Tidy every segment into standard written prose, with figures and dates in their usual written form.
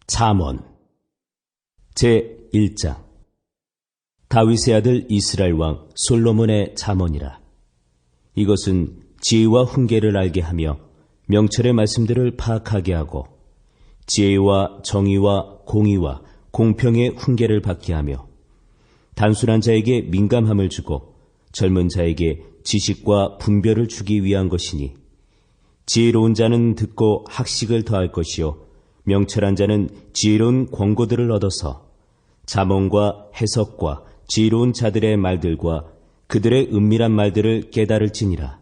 잠언 제1장. 다윗의 아들 이스라엘 왕 솔로몬의 잠언이라. 이것은 지혜와 훈계를 알게 하며 명철의 말씀들을 파악하게 하고 지혜와 정의와 공의와 공평의 훈계를 받게 하며 단순한 자에게 민감함을 주고 젊은 자에게 지식과 분별을 주기 위한 것이니, 지혜로운 자는 듣고 학식을 더할 것이요 명철한 자는 지혜로운 권고들을 얻어서 잠언과 해석과 지혜로운 자들의 말들과 그들의 은밀한 말들을 깨달을지니라.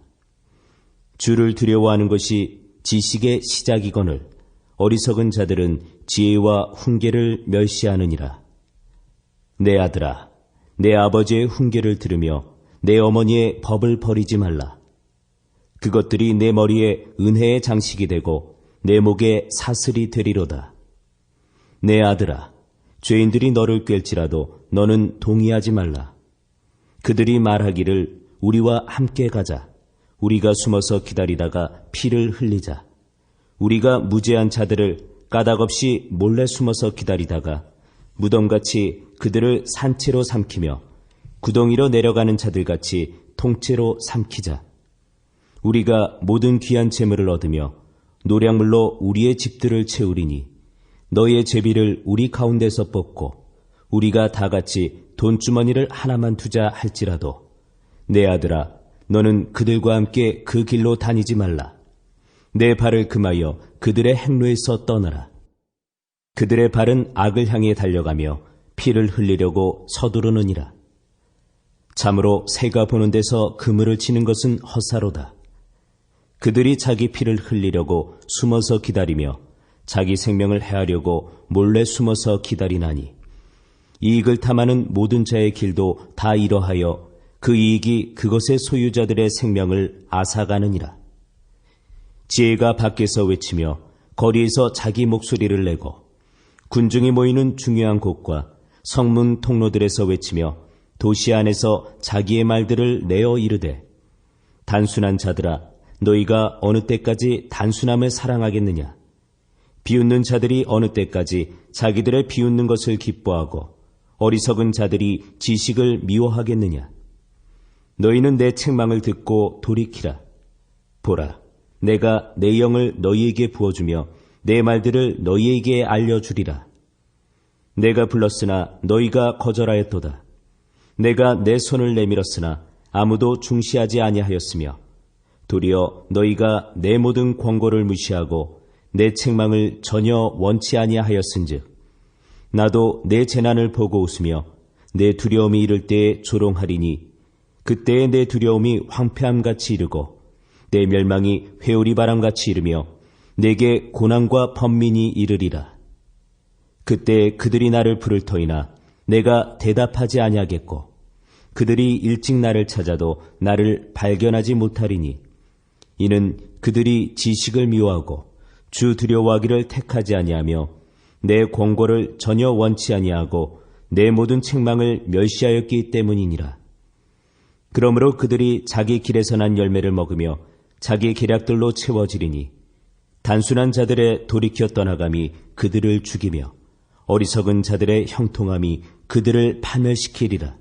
주를 두려워하는 것이 지식의 시작이거늘 어리석은 자들은 지혜와 훈계를 멸시하느니라. 내 아들아, 내 아버지의 훈계를 들으며 내 어머니의 법을 버리지 말라. 그것들이 내 머리에 은혜의 장식이 되고 내 목에 사슬이 되리로다. 내 아들아, 죄인들이 너를 꿰일지라도 너는 동의하지 말라. 그들이 말하기를 우리와 함께 가자. 우리가 숨어서 기다리다가 피를 흘리자. 우리가 무죄한 자들을 까닭없이 몰래 숨어서 기다리다가 무덤같이 그들을 산채로 삼키며 구덩이로 내려가는 자들같이 통째로 삼키자. 우리가 모든 귀한 재물을 얻으며 노량물로 우리의 집들을 채우리니 너희의 제비를 우리 가운데서 뽑고 우리가 다같이 돈주머니를 하나만 두자 할지라도 내 아들아, 너는 그들과 함께 그 길로 다니지 말라. 내 발을 금하여 그들의 행로에서 떠나라. 그들의 발은 악을 향해 달려가며 피를 흘리려고 서두르느니라. 참으로 새가 보는 데서 그물을 치는 것은 헛사로다. 그들이 자기 피를 흘리려고 숨어서 기다리며 자기 생명을 해하려고 몰래 숨어서 기다리나니, 이익을 탐하는 모든 자의 길도 다 이러하여 그 이익이 그것의 소유자들의 생명을 앗아가느니라. 지혜가 밖에서 외치며 거리에서 자기 목소리를 내고 군중이 모이는 중요한 곳과 성문 통로들에서 외치며 도시 안에서 자기의 말들을 내어 이르되, 단순한 자들아, 너희가 어느 때까지 단순함을 사랑하겠느냐? 비웃는 자들이 어느 때까지 자기들의 비웃는 것을 기뻐하고 어리석은 자들이 지식을 미워하겠느냐? 너희는 내 책망을 듣고 돌이키라. 보라, 내가 내 영을 너희에게 부어주며 내 말들을 너희에게 알려주리라. 내가 불렀으나 너희가 거절하였도다. 내가 내 손을 내밀었으나 아무도 중시하지 아니하였으며, 도리어 너희가 내 모든 권고를 무시하고 내 책망을 전혀 원치 아니하였은즉, 나도 내 재난을 보고 웃으며 내 두려움이 이를 때에 조롱하리니, 그때에 내 두려움이 황폐함같이 이르고 내 멸망이 회오리 바람같이 이르며 내게 고난과 번민이 이르리라. 그때 그들이 나를 부를 터이나 내가 대답하지 아니하겠고, 그들이 일찍 나를 찾아도 나를 발견하지 못하리니, 이는 그들이 지식을 미워하고 주 두려워하기를 택하지 아니하며 내 권고를 전혀 원치 아니하고 내 모든 책망을 멸시하였기 때문이니라. 그러므로 그들이 자기 길에서 난 열매를 먹으며 자기 계략들로 채워지리니, 단순한 자들의 돌이켜 떠나감이 그들을 죽이며 어리석은 자들의 형통함이 그들을 파멸시키리라.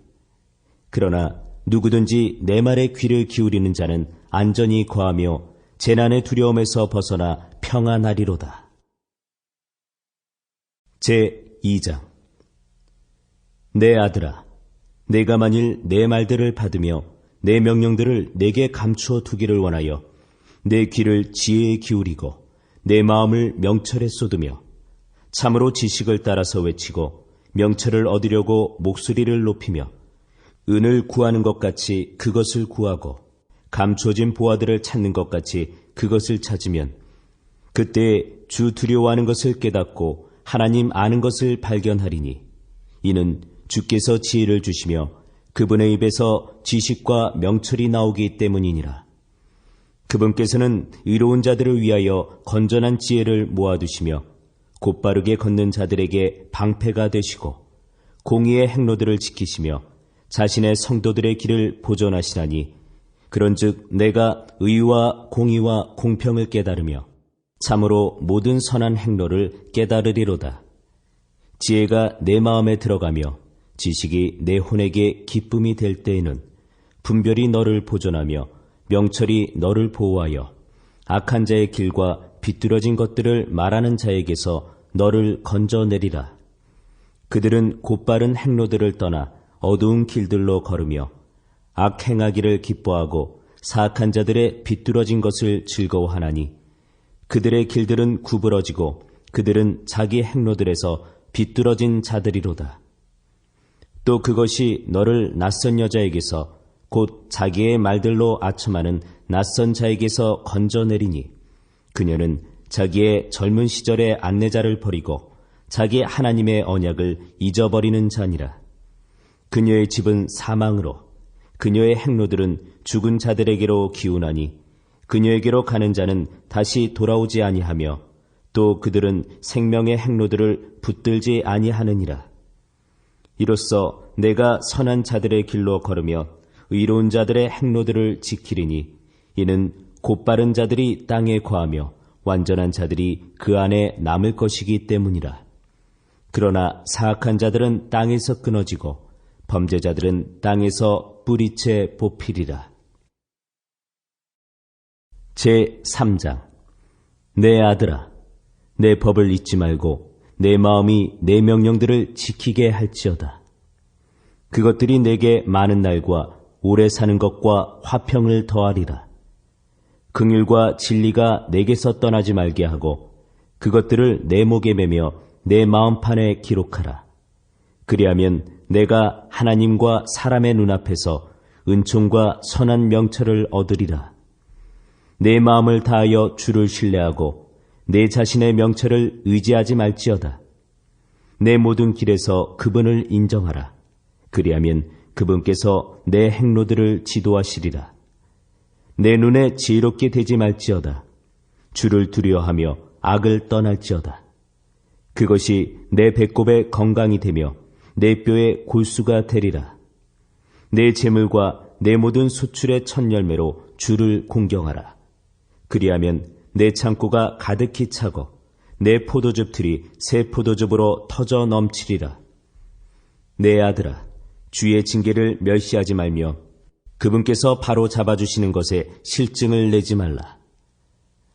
그러나 누구든지 내 말에 귀를 기울이는 자는 안전이 거하며 재난의 두려움에서 벗어나 평안하리로다. 제2장. 내 아들아, 내가 만일 내 말들을 받으며 내 명령들을 내게 감추어 두기를 원하여 내 귀를 지혜에 기울이고 내 마음을 명철에 쏟으며 참으로 지식을 따라서 외치고 명철을 얻으려고 목소리를 높이며 은을 구하는 것 같이 그것을 구하고 감추어진 보화들을 찾는 것 같이 그것을 찾으면, 그때 주 두려워하는 것을 깨닫고 하나님 아는 것을 발견하리니, 이는 주께서 지혜를 주시며 그분의 입에서 지식과 명철이 나오기 때문이니라. 그분께서는 의로운 자들을 위하여 건전한 지혜를 모아두시며 곧바르게 걷는 자들에게 방패가 되시고 공의의 행로들을 지키시며 자신의 성도들의 길을 보존하시나니, 그런즉 내가 의와 공의와 공평을 깨달으며 참으로 모든 선한 행로를 깨달으리로다. 지혜가 내 마음에 들어가며 지식이 내 혼에게 기쁨이 될 때에는 분별이 너를 보존하며 명철이 너를 보호하여 악한 자의 길과 비뚤어진 것들을 말하는 자에게서 너를 건져내리라. 그들은 곧바른 행로들을 떠나 어두운 길들로 걸으며 악행하기를 기뻐하고 사악한 자들의 비뚤어진 것을 즐거워하나니 그들의 길들은 구부러지고 그들은 자기 행로들에서 비뚤어진 자들이로다. 또 그것이 너를 낯선 여자에게서 곧 자기의 말들로 아첨하는 낯선 자에게서 건져내리니 그녀는 자기의 젊은 시절의 안내자를 버리고 자기 하나님의 언약을 잊어버리는 자니라. 그녀의 집은 사망으로 그녀의 행로들은 죽은 자들에게로 기운하니 그녀에게로 가는 자는 다시 돌아오지 아니하며 또 그들은 생명의 행로들을 붙들지 아니하느니라. 이로써 내가 선한 자들의 길로 걸으며 의로운 자들의 행로들을 지키리니 이는 곧바른 자들이 땅에 거하며 완전한 자들이 그 안에 남을 것이기 때문이라. 그러나 사악한 자들은 땅에서 끊어지고 범죄자들은 땅에서 뿌리채 뽑히리라. 제3장. 내 아들아, 내 법을 잊지 말고 내 마음이 내 명령들을 지키게 할지어다. 그것들이 내게 많은 날과 오래 사는 것과 화평을 더하리라. 긍휼과 진리가 내게서 떠나지 말게 하고 그것들을 내 목에 매며 내 마음판에 기록하라. 그리하면 내가 하나님과 사람의 눈앞에서 은총과 선한 명철을 얻으리라. 내 마음을 다하여 주를 신뢰하고 내 자신의 명철을 의지하지 말지어다. 내 모든 길에서 그분을 인정하라. 그리하면 그분께서 내 행로들을 지도하시리라. 내 눈에 지혜롭게 되지 말지어다. 주를 두려워하며 악을 떠날지어다. 그것이 내 배꼽의 건강이 되며 내 뼈의 골수가 되리라. 내 재물과 내 모든 수출의 첫 열매로 주를 공경하라. 그리하면 내 창고가 가득히 차고 내 포도즙 틀이 새 포도즙으로 터져 넘치리라. 내 아들아, 주의 징계를 멸시하지 말며 그분께서 바로 잡아주시는 것에 실증을 내지 말라.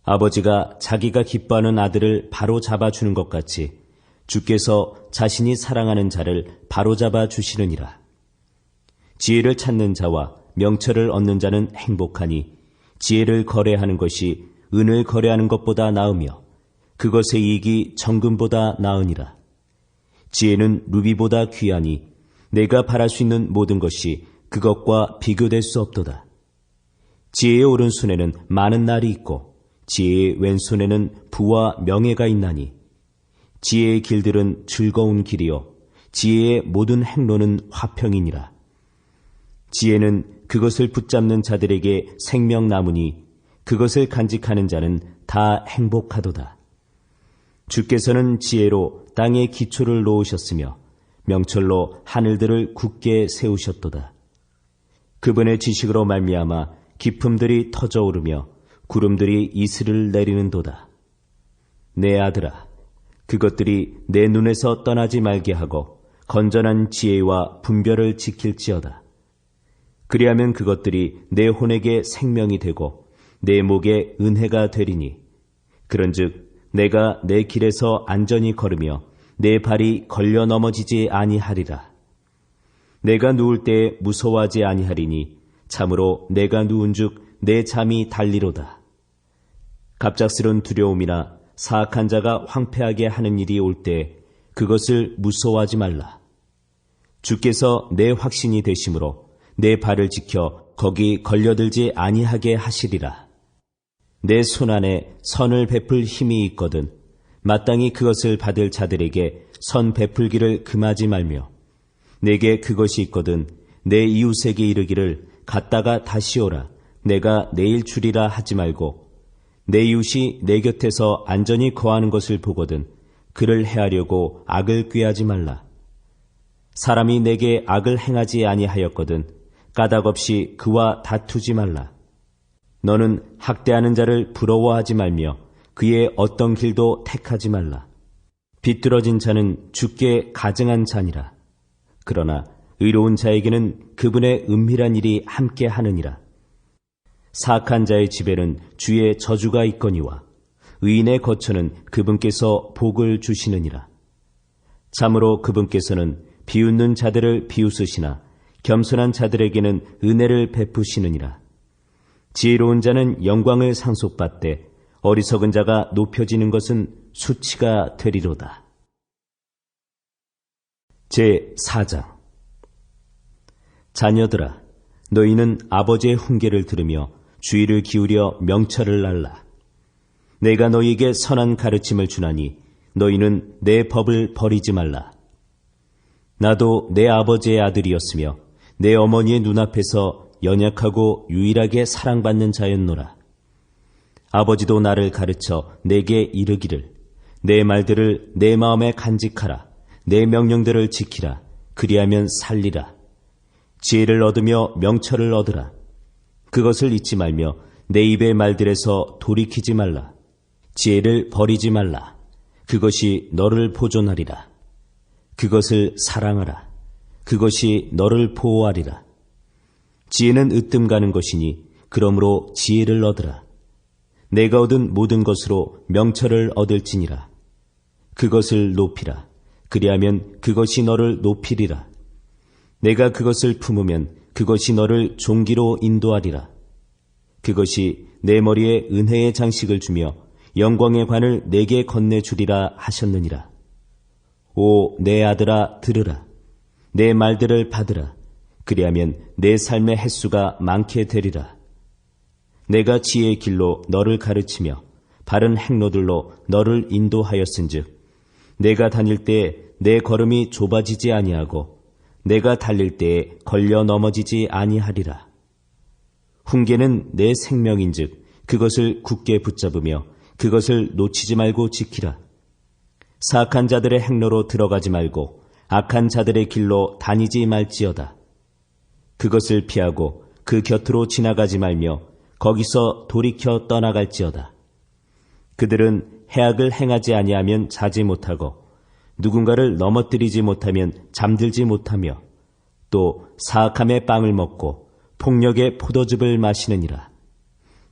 아버지가 자기가 기뻐하는 아들을 바로 잡아주는 것 같이 주께서 자신이 사랑하는 자를 바로 잡아주시느니라. 지혜를 찾는 자와 명철을 얻는 자는 행복하니 지혜를 거래하는 것이 은을 거래하는 것보다 나으며 그것의 이익이 정금보다 나으니라. 지혜는 루비보다 귀하니 내가 바랄 수 있는 모든 것이 그것과 비교될 수 없도다. 지혜의 오른손에는 많은 날이 있고 지혜의 왼손에는 부와 명예가 있나니 지혜의 길들은 즐거운 길이요 지혜의 모든 행로는 화평이니라. 지혜는 그것을 붙잡는 자들에게 생명나무니 그것을 간직하는 자는 다 행복하도다. 주께서는 지혜로 땅의 기초를 놓으셨으며 명철로 하늘들을 굳게 세우셨도다. 그분의 지식으로 말미암아 기품들이 터져오르며 구름들이 이슬을 내리는도다. 내 아들아, 그것들이 내 눈에서 떠나지 말게 하고 건전한 지혜와 분별을 지킬지어다. 그리하면 그것들이 내 혼에게 생명이 되고 내 목에 은혜가 되리니 그런즉 내가 내 길에서 안전히 걸으며 내 발이 걸려 넘어지지 아니하리라. 내가 누울 때에 무서워하지 아니하리니 참으로 내가 누운즉 내 잠이 달리로다. 갑작스런 두려움이나 사악한 자가 황폐하게 하는 일이 올 때 그것을 무서워하지 말라. 주께서 내 확신이 되심으로 내 발을 지켜 거기 걸려들지 아니하게 하시리라. 내 손 안에 선을 베풀 힘이 있거든 마땅히 그것을 받을 자들에게 선 베풀기를 금하지 말며 내게 그것이 있거든 내 이웃에게 이르기를 갔다가 다시 오라 내가 내일 주리라 하지 말고 내 이웃이 내 곁에서 안전히 거하는 것을 보거든 그를 해하려고 악을 꾀하지 말라. 사람이 내게 악을 행하지 아니하였거든 까닭없이 그와 다투지 말라. 너는 학대하는 자를 부러워하지 말며 그의 어떤 길도 택하지 말라. 비뚤어진 자는 주께 가증한 자니라. 그러나 의로운 자에게는 그분의 은밀한 일이 함께 하느니라. 사악한 자의 집에는 주의 저주가 있거니와 의인의 거처는 그분께서 복을 주시느니라. 참으로 그분께서는 비웃는 자들을 비웃으시나 겸손한 자들에게는 은혜를 베푸시느니라. 지혜로운 자는 영광을 상속받되 어리석은 자가 높여지는 것은 수치가 되리로다. 제4장. 자녀들아, 너희는 아버지의 훈계를 들으며 주의를 기울여 명철을 알라. 내가 너희에게 선한 가르침을 주나니 너희는 내 법을 버리지 말라. 나도 내 아버지의 아들이었으며 내 어머니의 눈앞에서 연약하고 유일하게 사랑받는 자였노라. 아버지도 나를 가르쳐 내게 이르기를 내 말들을 내 마음에 간직하라. 내 명령들을 지키라. 그리하면 살리라. 지혜를 얻으며 명철을 얻으라. 그것을 잊지 말며 내 입의 말들에서 돌이키지 말라. 지혜를 버리지 말라. 그것이 너를 보존하리라. 그것을 사랑하라. 그것이 너를 보호하리라. 지혜는 으뜸 가는 것이니 그러므로 지혜를 얻으라. 내가 얻은 모든 것으로 명철을 얻을지니라. 그것을 높이라. 그리하면 그것이 너를 높이리라. 내가 그것을 품으면 그것이 너를 종기로 인도하리라. 그것이 내 머리에 은혜의 장식을 주며 영광의 관을 내게 건네주리라 하셨느니라. 오, 내 아들아, 들으라. 내 말들을 받으라. 그리하면 내 삶의 횟수가 많게 되리라. 내가 지혜의 길로 너를 가르치며 바른 행로들로 너를 인도하였은즉 내가 다닐 때에 내 걸음이 좁아지지 아니하고 내가 달릴 때에 걸려 넘어지지 아니하리라. 훈계는 내 생명인즉 그것을 굳게 붙잡으며 그것을 놓치지 말고 지키라. 사악한 자들의 행로로 들어가지 말고 악한 자들의 길로 다니지 말지어다. 그것을 피하고 그 곁으로 지나가지 말며 거기서 돌이켜 떠나갈지어다. 그들은 해악을 행하지 아니하면 자지 못하고 누군가를 넘어뜨리지 못하면 잠들지 못하며 또 사악함의 빵을 먹고 폭력의 포도즙을 마시느니라.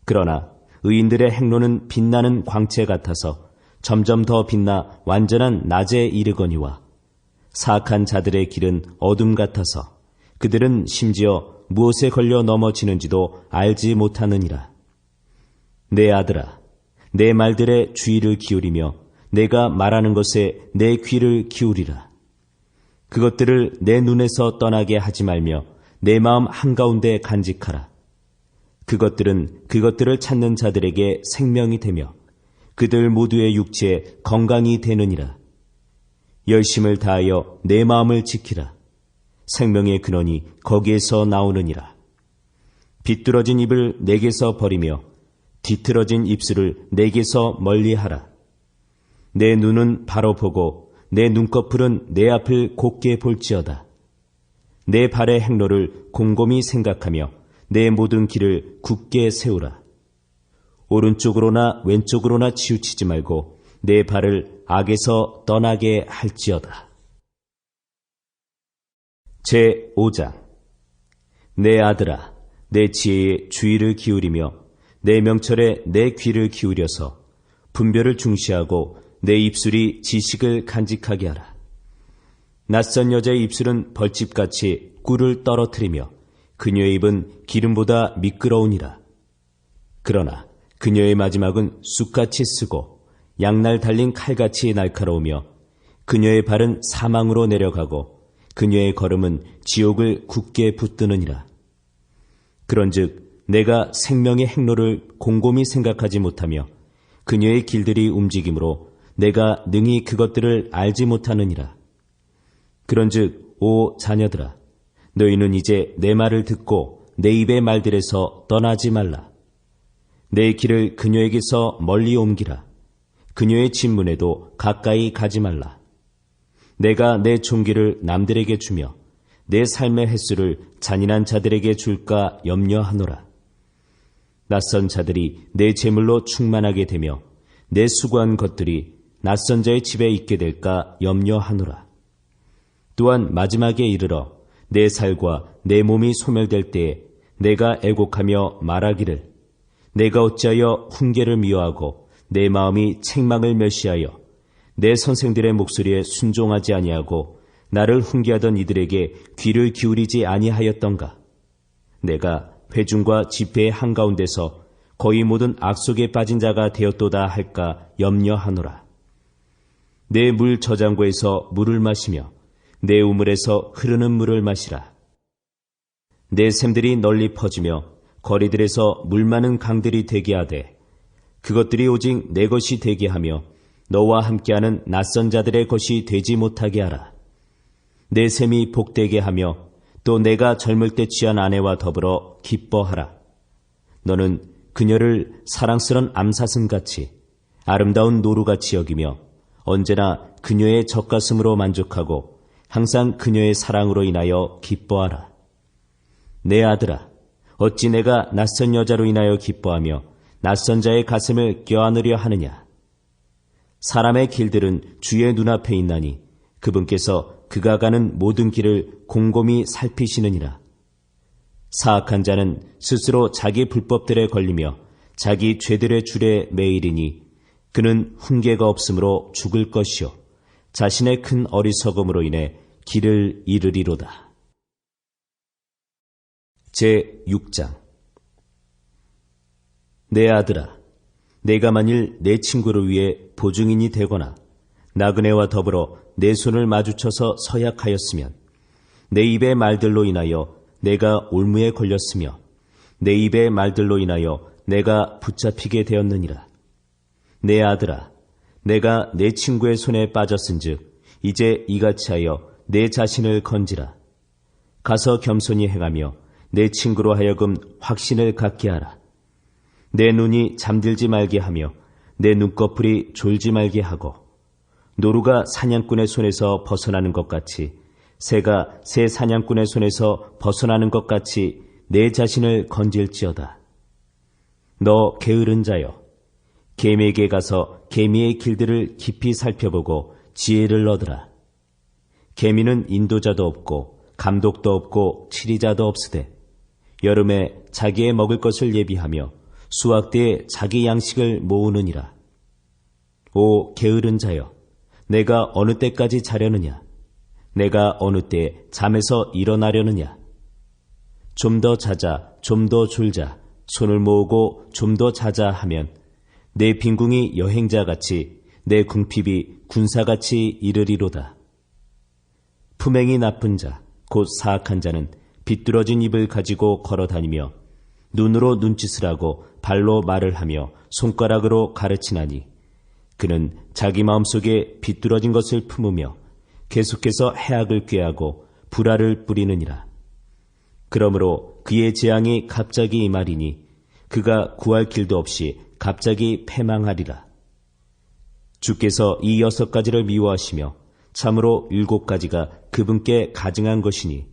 그러나 의인들의 행로는 빛나는 광채 같아서 점점 더 빛나 완전한 낮에 이르거니와 사악한 자들의 길은 어둠 같아서 그들은 심지어 무엇에 걸려 넘어지는지도 알지 못하느니라. 내 아들아, 내 말들에 주의를 기울이며 내가 말하는 것에 내 귀를 기울이라. 그것들을 내 눈에서 떠나게 하지 말며 내 마음 한가운데 간직하라. 그것들은 그것들을 찾는 자들에게 생명이 되며 그들 모두의 육체에 건강이 되느니라. 열심을 다하여 내 마음을 지키라. 생명의 근원이 거기에서 나오느니라. 비뚤어진 입을 내게서 버리며 뒤틀어진 입술을 내게서 멀리하라. 내 눈은 바로 보고 내 눈꺼풀은 내 앞을 곱게 볼지어다. 내 발의 행로를 곰곰이 생각하며 내 모든 길을 굳게 세우라. 오른쪽으로나 왼쪽으로나 치우치지 말고 내 발을 악에서 떠나게 할지어다. 제5장. 내 아들아, 내 지혜에 주의를 기울이며 내 명철에 내 귀를 기울여서 분별을 중시하고 내 입술이 지식을 간직하게 하라. 낯선 여자의 입술은 벌집같이 꿀을 떨어뜨리며 그녀의 입은 기름보다 미끄러우니라. 그러나 그녀의 마지막은 쑥같이 쓰고 양날 달린 칼같이 날카로우며 그녀의 발은 사망으로 내려가고 그녀의 걸음은 지옥을 굳게 붙드느니라. 그런즉 내가 생명의 행로를 곰곰이 생각하지 못하며 그녀의 길들이 움직이므로 내가 능히 그것들을 알지 못하느니라. 그런즉 오 자녀들아, 너희는 이제 내 말을 듣고 내 입의 말들에서 떠나지 말라. 내 길을 그녀에게서 멀리 옮기라. 그녀의 친문에도 가까이 가지 말라. 내가 내 종기를 남들에게 주며 내 삶의 횟수를 잔인한 자들에게 줄까 염려하노라. 낯선 자들이 내 재물로 충만하게 되며 내 수고한 것들이 낯선 자의 집에 있게 될까 염려하노라. 또한 마지막에 이르러 내 살과 내 몸이 소멸될 때에 내가 애곡하며 말하기를 내가 어찌하여 훈계를 미워하고 내 마음이 책망을 멸시하여 내 선생들의 목소리에 순종하지 아니하고 나를 훈계하던 이들에게 귀를 기울이지 아니하였던가. 내가 회중과 집회의 한가운데서 거의 모든 악속에 빠진 자가 되었도다 할까 염려하노라. 내 물 저장고에서 물을 마시며 내 우물에서 흐르는 물을 마시라. 내 샘들이 널리 퍼지며 거리들에서 물 많은 강들이 되게 하되 그것들이 오직 내 것이 되게 하며 너와 함께하는 낯선 자들의 것이 되지 못하게 하라. 내 샘이 복되게 하며 또 내가 젊을 때 취한 아내와 더불어 기뻐하라. 너는 그녀를 사랑스런 암사슴같이 아름다운 노루같이 여기며 언제나 그녀의 젖가슴으로 만족하고 항상 그녀의 사랑으로 인하여 기뻐하라. 내 아들아, 어찌 내가 낯선 여자로 인하여 기뻐하며 낯선 자의 가슴을 껴안으려 하느냐. 사람의 길들은 주의 눈앞에 있나니 그분께서 그가 가는 모든 길을 곰곰이 살피시느니라. 사악한 자는 스스로 자기 불법들에 걸리며 자기 죄들의 줄에 매이리니 그는 훈계가 없으므로 죽을 것이요 자신의 큰 어리석음으로 인해 길을 잃으리로다. 제6장. 내 아들아, 내가 만일 내 친구를 위해 보증인이 되거나 나그네와 더불어 내 손을 마주쳐서 서약하였으면 내 입의 말들로 인하여 내가 올무에 걸렸으며 내 입의 말들로 인하여 내가 붙잡히게 되었느니라. 내 아들아, 내가 내 친구의 손에 빠졌은즉 이제 이같이 하여 내 자신을 건지라. 가서 겸손히 행하며 내 친구로 하여금 확신을 갖게 하라. 내 눈이 잠들지 말게 하며 내 눈꺼풀이 졸지 말게 하고 노루가 사냥꾼의 손에서 벗어나는 것 같이 새가 새 사냥꾼의 손에서 벗어나는 것 같이 내 자신을 건질지어다. 너 게으른 자여, 개미에게 가서 개미의 길들을 깊이 살펴보고 지혜를 얻으라. 개미는 인도자도 없고 감독도 없고 치리자도 없으되 여름에 자기의 먹을 것을 예비하며 수확 때에 자기 양식을 모으느니라. 오 게으른 자여, 내가 어느 때까지 자려느냐? 내가 어느 때에 잠에서 일어나려느냐? 좀 더 자자, 좀 더 졸자, 손을 모으고 좀 더 자자 하면 내 빈궁이 여행자같이 내 궁핍이 군사같이 이르리로다. 품행이 나쁜 자, 곧 사악한 자는 비뚤어진 입을 가지고 걸어다니며 눈으로 눈짓을 하고 발로 말을 하며 손가락으로 가르치나니 그는 자기 마음속에 비뚤어진 것을 품으며 계속해서 해악을 꾀하고 불화를 뿌리느니라. 그러므로 그의 재앙이 갑자기 임하리니 그가 구할 길도 없이 갑자기 패망하리라. 주께서 이 6가지를 미워하시며 참으로 7가지가 그분께 가증한 것이니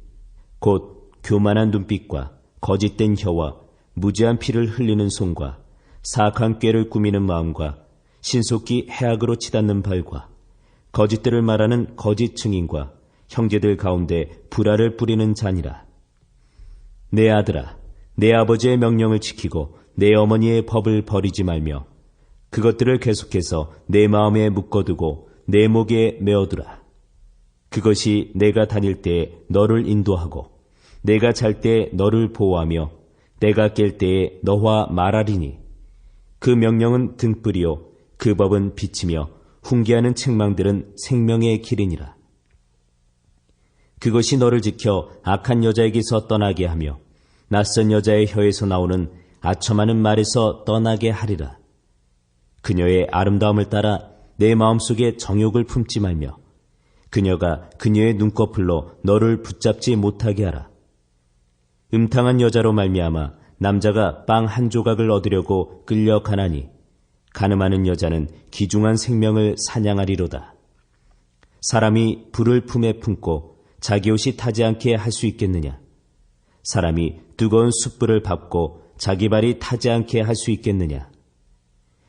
곧 교만한 눈빛과 거짓된 혀와 무지한 피를 흘리는 손과 사악한 꾀를 꾸미는 마음과 신속히 해악으로 치닫는 발과 거짓들을 말하는 거짓 증인과 형제들 가운데 불화를 뿌리는 자니라. 내 아들아, 내 아버지의 명령을 지키고 내 어머니의 법을 버리지 말며 그것들을 계속해서 내 마음에 묶어두고 내 목에 메어두라. 그것이 내가 다닐 때에 너를 인도하고 내가 잘 때에 너를 보호하며 내가 깰 때에 너와 말하리니 그 명령은 등불이요 그 법은 빛이며 훈계하는 책망들은 생명의 길이니라. 그것이 너를 지켜 악한 여자에게서 떠나게 하며 낯선 여자의 혀에서 나오는 아첨하는 말에서 떠나게 하리라. 그녀의 아름다움을 따라 내 마음속에 정욕을 품지 말며 그녀가 그녀의 눈꺼풀로 너를 붙잡지 못하게 하라. 음탕한 여자로 말미암아 남자가 빵 한 조각을 얻으려고 끌려가나니 가늠하는 여자는 기중한 생명을 사냥하리로다. 사람이 불을 품에 품고 자기 옷이 타지 않게 할 수 있겠느냐? 사람이 뜨거운 숯불을 밟고 자기 발이 타지 않게 할 수 있겠느냐?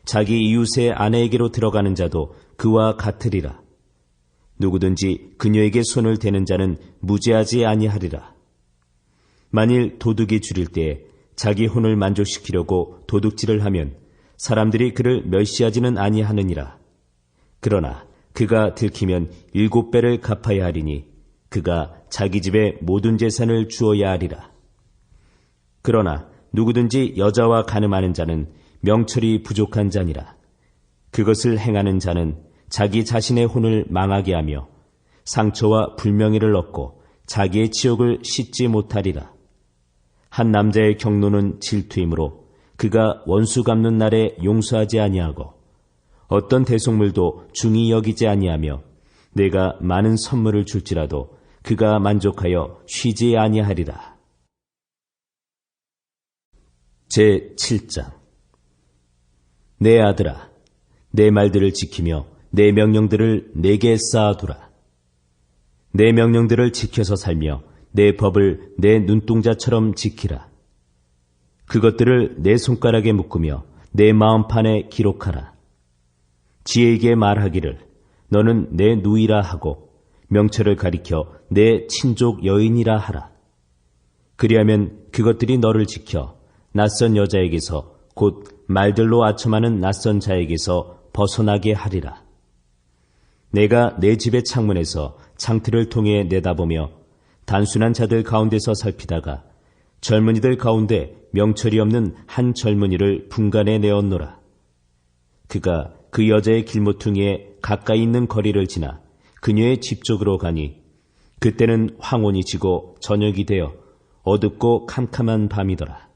자기 이웃의 아내에게로 들어가는 자도 그와 같으리라. 누구든지 그녀에게 손을 대는 자는 무죄하지 아니하리라. 만일 도둑이 줄일 때에 자기 혼을 만족시키려고 도둑질을 하면 사람들이 그를 멸시하지는 아니하느니라. 그러나 그가 들키면 7배를 갚아야 하리니 그가 자기 집의 모든 재산을 주어야 하리라. 그러나 누구든지 여자와 간음하는 자는 명철이 부족한 자니라. 그것을 행하는 자는 자기 자신의 혼을 망하게 하며 상처와 불명예를 얻고 자기의 지옥을 씻지 못하리라. 한 남자의 경노는 질투이므로 그가 원수 갚는 날에 용서하지 아니하고 어떤 대속물도 중히 여기지 아니하며 내가 많은 선물을 줄지라도 그가 만족하여 쉬지 아니하리라. 제7장. 내 아들아, 내 말들을 지키며 내 명령들을 내게 쌓아두라. 내 명령들을 지켜서 살며 내 법을 내 눈동자처럼 지키라. 그것들을 내 손가락에 묶으며 내 마음판에 기록하라. 지혜에게 말하기를 너는 내 누이라 하고 명철을 가리켜 내 친족 여인이라 하라. 그리하면 그것들이 너를 지켜 낯선 여자에게서 곧 말들로 아첨하는 낯선 자에게서 벗어나게 하리라. 내가 내 집의 창문에서 창틀을 통해 내다보며 단순한 자들 가운데서 살피다가 젊은이들 가운데 명철이 없는 한 젊은이를 분간해 내었노라. 그가 그 여자의 길모퉁이에 가까이 있는 거리를 지나 그녀의 집 쪽으로 가니 그때는 황혼이 지고 저녁이 되어 어둡고 캄캄한 밤이더라.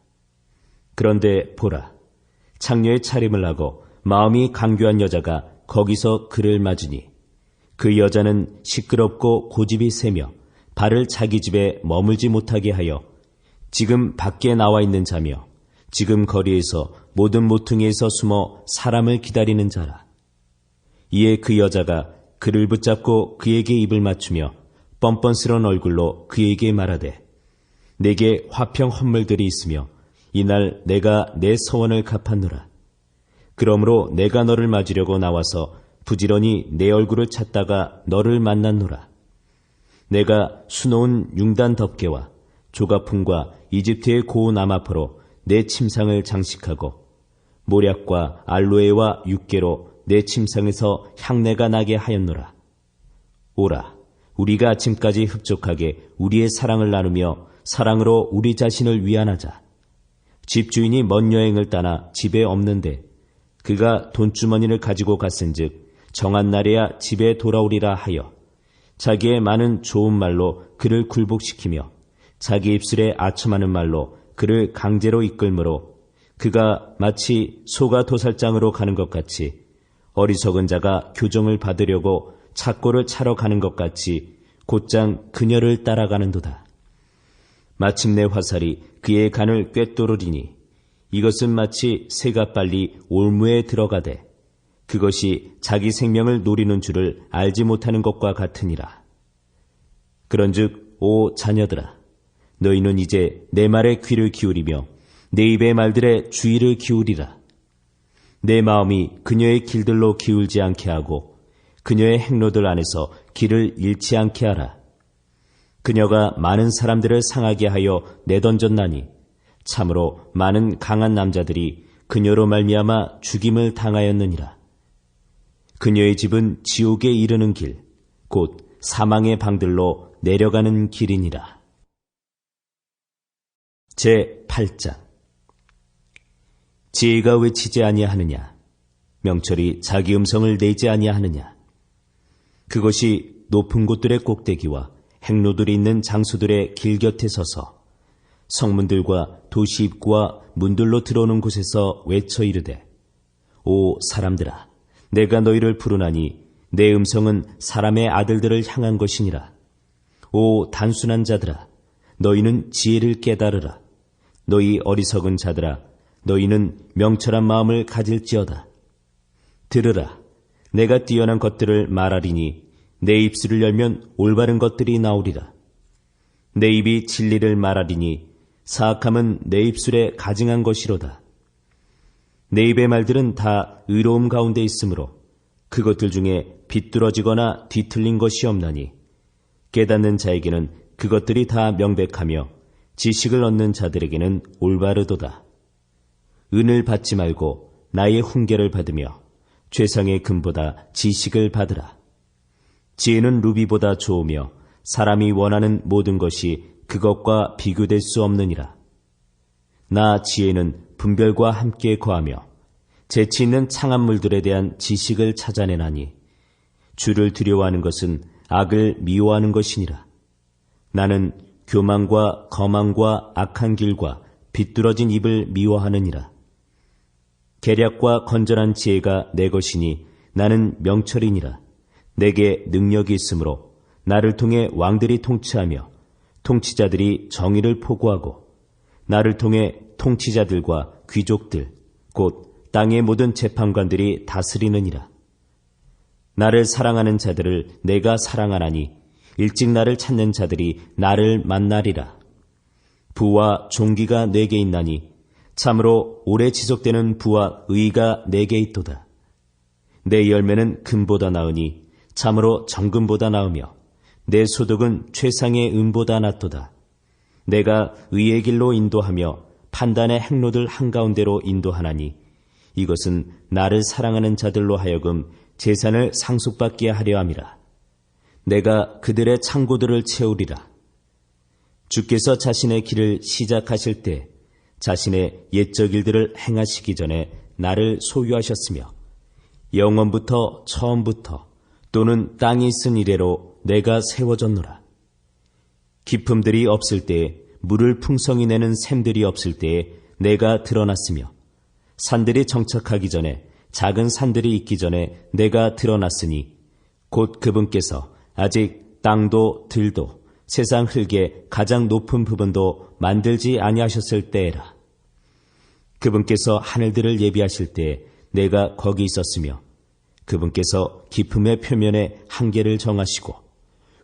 그런데 보라, 창녀의 차림을 하고 마음이 강교한 여자가 거기서 그를 맞으니 그 여자는 시끄럽고 고집이 세며 발을 자기 집에 머물지 못하게 하여 지금 밖에 나와 있는 자며 지금 거리에서 모든 모퉁이에서 숨어 사람을 기다리는 자라. 이에 그 여자가 그를 붙잡고 그에게 입을 맞추며 뻔뻔스러운 얼굴로 그에게 말하되 내게 화평 헌물들이 있으며 이날 내가 내 서원을 갚았노라. 그러므로 내가 너를 맞으려고 나와서 부지런히 내 얼굴을 찾다가 너를 만났노라. 내가 수놓은 융단 덮개와 조가풍과 이집트의 고운 암화포로 내 침상을 장식하고 모략과 알로에와 육개로 내 침상에서 향내가 나게 하였노라. 오라, 우리가 아침까지 흡족하게 우리의 사랑을 나누며 사랑으로 우리 자신을 위안하자. 집주인이 먼 여행을 떠나 집에 없는데 그가 돈주머니를 가지고 갔은즉 정한 날에야 집에 돌아오리라 하여 자기의 많은 좋은 말로 그를 굴복시키며 자기 입술에 아첨하는 말로 그를 강제로 이끌므로 그가 마치 소가 도살장으로 가는 것 같이 어리석은 자가 교정을 받으려고 착고를 차러 가는 것 같이 곧장 그녀를 따라가는도다. 마침내 화살이 그의 간을 꿰뚫으리니 이것은 마치 새가 빨리 올무에 들어가되 그것이 자기 생명을 노리는 줄을 알지 못하는 것과 같으니라. 그런즉 오 자녀들아, 너희는 이제 내 말에 귀를 기울이며 내 입의 말들에 주의를 기울이라. 내 마음이 그녀의 길들로 기울지 않게 하고 그녀의 행로들 안에서 길을 잃지 않게 하라. 그녀가 많은 사람들을 상하게 하여 내던졌나니 참으로 많은 강한 남자들이 그녀로 말미암아 죽임을 당하였느니라. 그녀의 집은 지옥에 이르는 길, 곧 사망의 방들로 내려가는 길이니라. 제8장. 지혜가 외치지 아니하느냐? 명철이 자기 음성을 내지 아니하느냐? 그것이 높은 곳들의 꼭대기와 행로들이 있는 장소들의 길 곁에 서서 성문들과 도시 입구와 문들로 들어오는 곳에서 외쳐 이르되 오 사람들아, 내가 너희를 부르나니 내 음성은 사람의 아들들을 향한 것이니라. 오 단순한 자들아, 너희는 지혜를 깨달으라. 너희 어리석은 자들아, 너희는 명철한 마음을 가질지어다. 들으라, 내가 뛰어난 것들을 말하리니 내 입술을 열면 올바른 것들이 나오리라. 내 입이 진리를 말하리니 사악함은 내 입술에 가증한 것이로다. 내 입의 말들은 다 의로움 가운데 있으므로 그것들 중에 비뚤어지거나 뒤틀린 것이 없나니 깨닫는 자에게는 그것들이 다 명백하며 지식을 얻는 자들에게는 올바르도다. 은을 받지 말고 나의 훈계를 받으며 최상의 금보다 지식을 받으라. 지혜는 루비보다 좋으며 사람이 원하는 모든 것이 그것과 비교될 수 없느니라. 나 지혜는 분별과 함께 거하며 재치 있는 창한 물들에 대한 지식을 찾아내나니 주를 두려워하는 것은 악을 미워하는 것이니라. 나는 교만과 거만과 악한 길과 비뚤어진 입을 미워하느니라. 계략과 건전한 지혜가 내 것이니 나는 명철이니라. 내게 능력이 있으므로 나를 통해 왕들이 통치하며 통치자들이 정의를 포고하고 나를 통해 통치자들과 귀족들 곧 땅의 모든 재판관들이 다스리느니라. 나를 사랑하는 자들을 내가 사랑하나니 일찍 나를 찾는 자들이 나를 만나리라. 부와 존귀가 내게 있나니 참으로 오래 지속되는 부와 의가 내게 있도다. 내 열매는 금보다 나으니 참으로 정금보다 나으며 내 소득은 최상의 은보다 낫도다. 내가 의의 길로 인도하며 판단의 행로들 한가운데로 인도하나니 이것은 나를 사랑하는 자들로 하여금 재산을 상속받게 하려 함이라. 내가 그들의 창고들을 채우리라. 주께서 자신의 길을 시작하실 때 자신의 옛적 일들을 행하시기 전에 나를 소유하셨으며 영원부터 처음부터 또는 땅이 있은 이래로 내가 세워졌노라. 기품들이 없을 때에 물을 풍성히 내는 샘들이 없을 때에 내가 드러났으며 산들이 정착하기 전에 작은 산들이 있기 전에 내가 드러났으니 곧 그분께서 아직 땅도 들도 세상 흙의 가장 높은 부분도 만들지 아니하셨을 때에라. 그분께서 하늘들을 예비하실 때에 내가 거기 있었으며 그분께서 깊음의 표면에 한계를 정하시고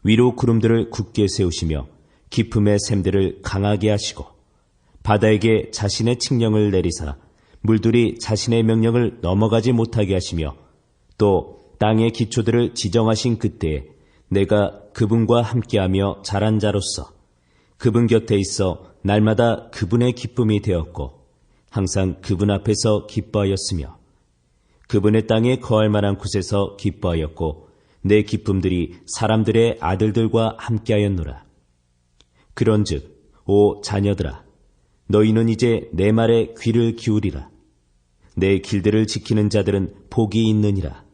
위로 구름들을 굳게 세우시며 깊음의 샘들을 강하게 하시고 바다에게 자신의 칙령을 내리사 물들이 자신의 명령을 넘어가지 못하게 하시며 또 땅의 기초들을 지정하신 그때에 내가 그분과 함께하며 자란 자로서 그분 곁에 있어 날마다 그분의 기쁨이 되었고 항상 그분 앞에서 기뻐하였으며 그분의 땅에 거할 만한 곳에서 기뻐하였고 내 기쁨들이 사람들의 아들들과 함께하였노라. 그런즉 오 자녀들아 너희는 이제 내 말에 귀를 기울이라. 내 길들을 지키는 자들은 복이 있느니라.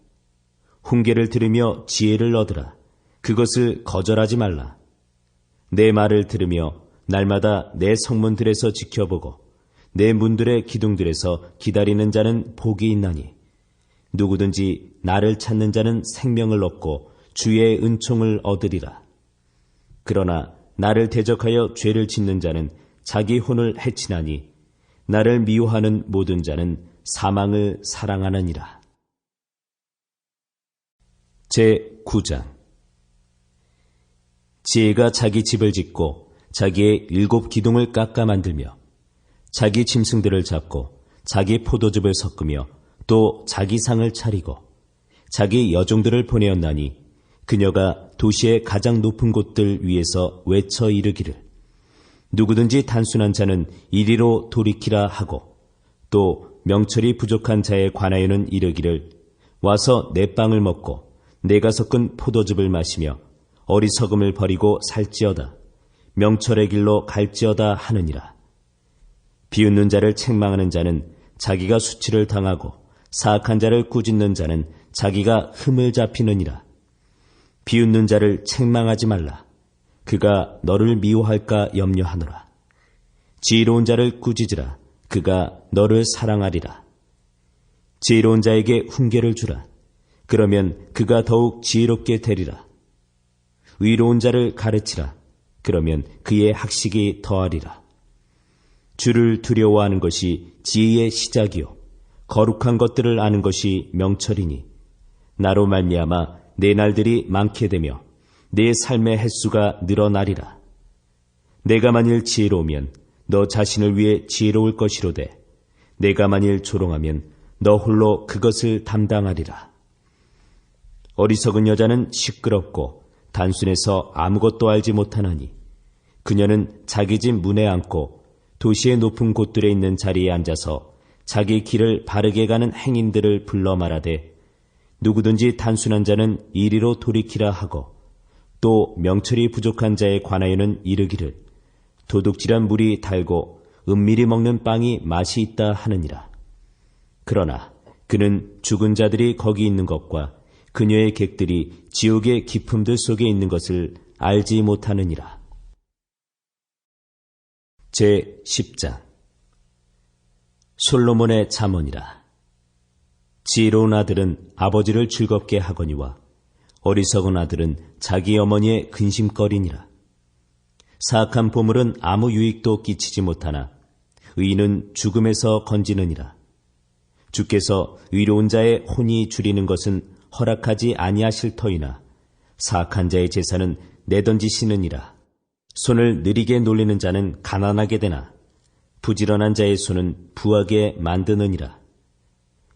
훈계를 들으며 지혜를 얻으라. 그것을 거절하지 말라. 내 말을 들으며 날마다 내 성문들에서 지켜보고 내 문들의 기둥들에서 기다리는 자는 복이 있나니 누구든지 나를 찾는 자는 생명을 얻고 주의 은총을 얻으리라. 그러나 나를 대적하여 죄를 짓는 자는 자기 혼을 해치나니 나를 미워하는 모든 자는 사망을 사랑하느니라. 제9장 지혜가 자기 집을 짓고 자기의 7 기둥을 깎아 만들며 자기 짐승들을 잡고 자기 포도즙을 섞으며 또 자기 상을 차리고 자기 여종들을 보내었나니 그녀가 도시의 가장 높은 곳들 위에서 외쳐 이르기를 누구든지 단순한 자는 이리로 돌이키라 하고 또 명철이 부족한 자에 관하여는 이르기를 와서 내 빵을 먹고 내가 섞은 포도즙을 마시며 어리석음을 버리고 살지어다 명철의 길로 갈지어다 하느니라. 비웃는 자를 책망하는 자는 자기가 수치를 당하고 사악한 자를 꾸짖는 자는 자기가 흠을 잡히느니라. 비웃는 자를 책망하지 말라. 그가 너를 미워할까 염려하노라. 지혜로운 자를 꾸짖으라. 그가 너를 사랑하리라. 지혜로운 자에게 훈계를 주라. 그러면 그가 더욱 지혜롭게 되리라. 의로운 자를 가르치라. 그러면 그의 학식이 더하리라. 주를 두려워하는 것이 지혜의 시작이요 거룩한 것들을 아는 것이 명철이니 나로 말미암아 내 날들이 많게 되며 내 삶의 횟수가 늘어나리라. 내가 만일 지혜로우면 너 자신을 위해 지혜로울 것이로되 내가 만일 조롱하면 너 홀로 그것을 담당하리라. 어리석은 여자는 시끄럽고 단순해서 아무것도 알지 못하나니 그녀는 자기 집 문에 앉고 도시의 높은 곳들에 있는 자리에 앉아서 자기 길을 바르게 가는 행인들을 불러 말하되 누구든지 단순한 자는 이리로 돌이키라 하고 또 명철이 부족한 자에 관하여는 이르기를 도둑질한 물이 달고 은밀히 먹는 빵이 맛이 있다 하느니라. 그러나 그는 죽은 자들이 거기 있는 것과 그녀의 객들이 지옥의 깊음들 속에 있는 것을 알지 못하느니라. 제10장 솔로몬의 잠언이라. 지혜로운 아들은 아버지를 즐겁게 하거니와 어리석은 아들은 자기 어머니의 근심거리니라. 사악한 보물은 아무 유익도 끼치지 못하나 의인은 죽음에서 건지느니라. 주께서 의로운 자의 혼이 줄이는 것은 허락하지 아니하실 터이나 사악한 자의 제사는 내던지시느니라. 손을 느리게 놀리는 자는 가난하게 되나 부지런한 자의 손은 부하게 만드느니라.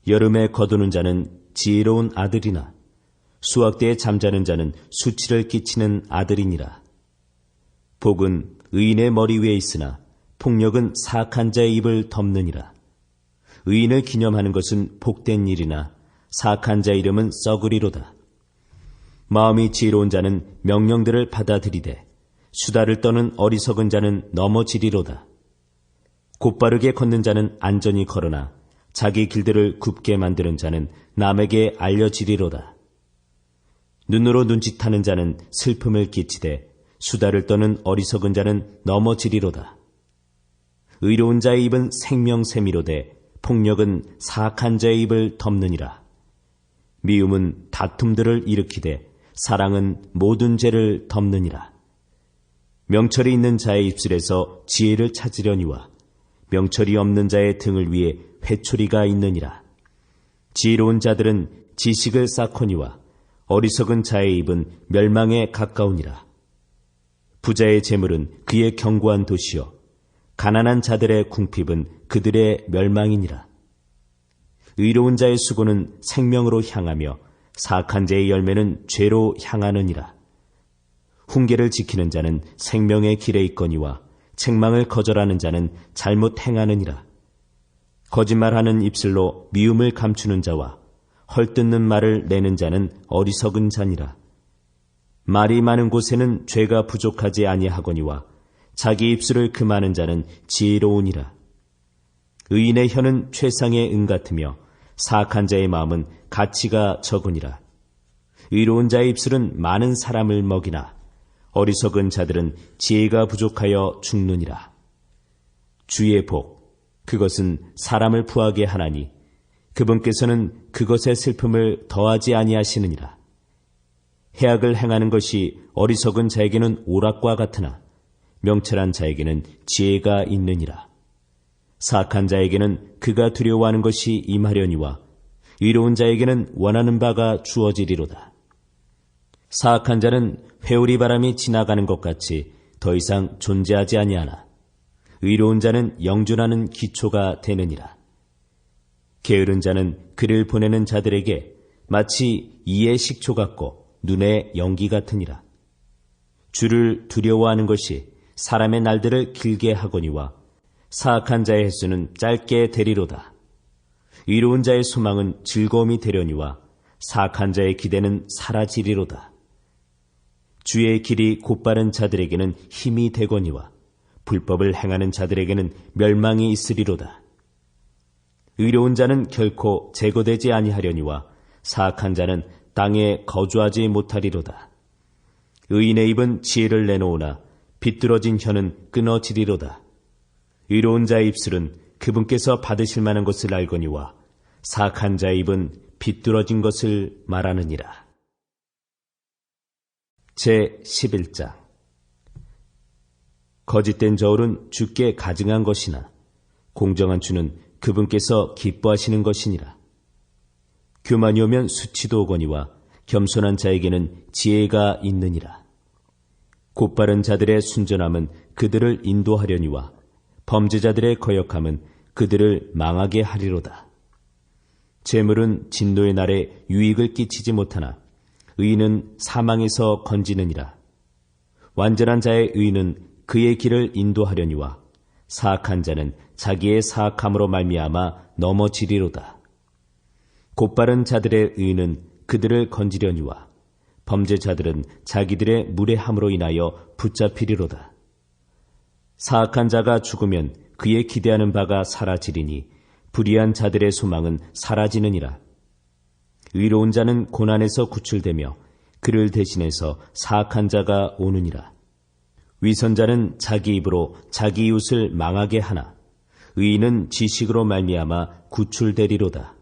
여름에 거두는 자는 지혜로운 아들이나 수확 때에 잠자는 자는 수치를 끼치는 아들이니라. 복은 의인의 머리 위에 있으나 폭력은 사악한 자의 입을 덮느니라. 의인을 기념하는 것은 복된 일이나 사악한 자 이름은 썩으리로다. 마음이 지혜로운 자는 명령들을 받아들이되 수다를 떠는 어리석은 자는 넘어지리로다. 곧바르게 걷는 자는 안전히 걸으나 자기 길들을 굽게 만드는 자는 남에게 알려지리로다. 눈으로 눈짓하는 자는 슬픔을 끼치되 수다를 떠는 어리석은 자는 넘어지리로다. 의로운 자의 입은 생명샘이로되 폭력은 사악한 자의 입을 덮느니라. 미움은 다툼들을 일으키되 사랑은 모든 죄를 덮느니라. 명철이 있는 자의 입술에서 지혜를 찾으려니와 명철이 없는 자의 등을 위해 회초리가 있느니라. 지혜로운 자들은 지식을 쌓거니와 어리석은 자의 입은 멸망에 가까우니라. 부자의 재물은 그의 견고한 도시요 가난한 자들의 궁핍은 그들의 멸망이니라. 의로운 자의 수고는 생명으로 향하며 사악한 자의 열매는 죄로 향하느니라. 훈계를 지키는 자는 생명의 길에 있거니와 책망을 거절하는 자는 잘못 행하느니라. 거짓말하는 입술로 미움을 감추는 자와 헐뜯는 말을 내는 자는 어리석은 자니라. 말이 많은 곳에는 죄가 부족하지 아니하거니와 자기 입술을 금하는 자는 지혜로우니라. 의인의 혀는 최상의 은 같으며 사악한 자의 마음은 가치가 적으니라. 의로운 자의 입술은 많은 사람을 먹이나 어리석은 자들은 지혜가 부족하여 죽느니라. 주의 복, 그것은 사람을 부하게 하나니 그분께서는 그것의 슬픔을 더하지 아니하시느니라. 해악을 행하는 것이 어리석은 자에게는 오락과 같으나 명철한 자에게는 지혜가 있느니라. 사악한 자에게는 그가 두려워하는 것이 임하려니와 의로운 자에게는 원하는 바가 주어지리로다. 사악한 자는 회오리 바람이 지나가는 것 같이 더 이상 존재하지 아니하나 의로운 자는 영존하는 기초가 되느니라. 게으른 자는 그를 보내는 자들에게 마치 이의 식초 같고 눈의 연기 같으니라. 주를 두려워하는 것이 사람의 날들을 길게 하거니와 사악한 자의 횟수는 짧게 되리로다. 의로운 자의 소망은 즐거움이 되려니와 사악한 자의 기대는 사라지리로다. 주의 길이 곧바른 자들에게는 힘이 되거니와 불법을 행하는 자들에게는 멸망이 있으리로다. 의로운 자는 결코 제거되지 아니하려니와 사악한 자는 땅에 거주하지 못하리로다. 의인의 입은 지혜를 내놓으나 비뚤어진 혀는 끊어지리로다. 의로운 자의 입술은 그분께서 받으실 만한 것을 알거니와 사악한 자의 입은 비뚤어진 것을 말하느니라. 제11장 거짓된 저울은 주께 가증한 것이나 공정한 주는 그분께서 기뻐하시는 것이니라. 교만이 오면 수치도 오거니와 겸손한 자에게는 지혜가 있느니라. 곧바른 자들의 순전함은 그들을 인도하려니와 범죄자들의 거역함은 그들을 망하게 하리로다. 재물은 진노의 날에 유익을 끼치지 못하나 의인은 사망에서 건지느니라. 완전한 자의 의인은 그의 길을 인도하려니와 사악한 자는 자기의 사악함으로 말미암아 넘어지리로다. 곧바른 자들의 의인은 그들을 건지려니와 범죄자들은 자기들의 무례함으로 인하여 붙잡히리로다. 사악한 자가 죽으면 그의 기대하는 바가 사라지리니 불의한 자들의 소망은 사라지느니라. 의로운 자는 고난에서 구출되며 그를 대신해서 사악한 자가 오느니라. 위선자는 자기 입으로 자기 이웃을 망하게 하나 의인은 지식으로 말미암아 구출되리로다.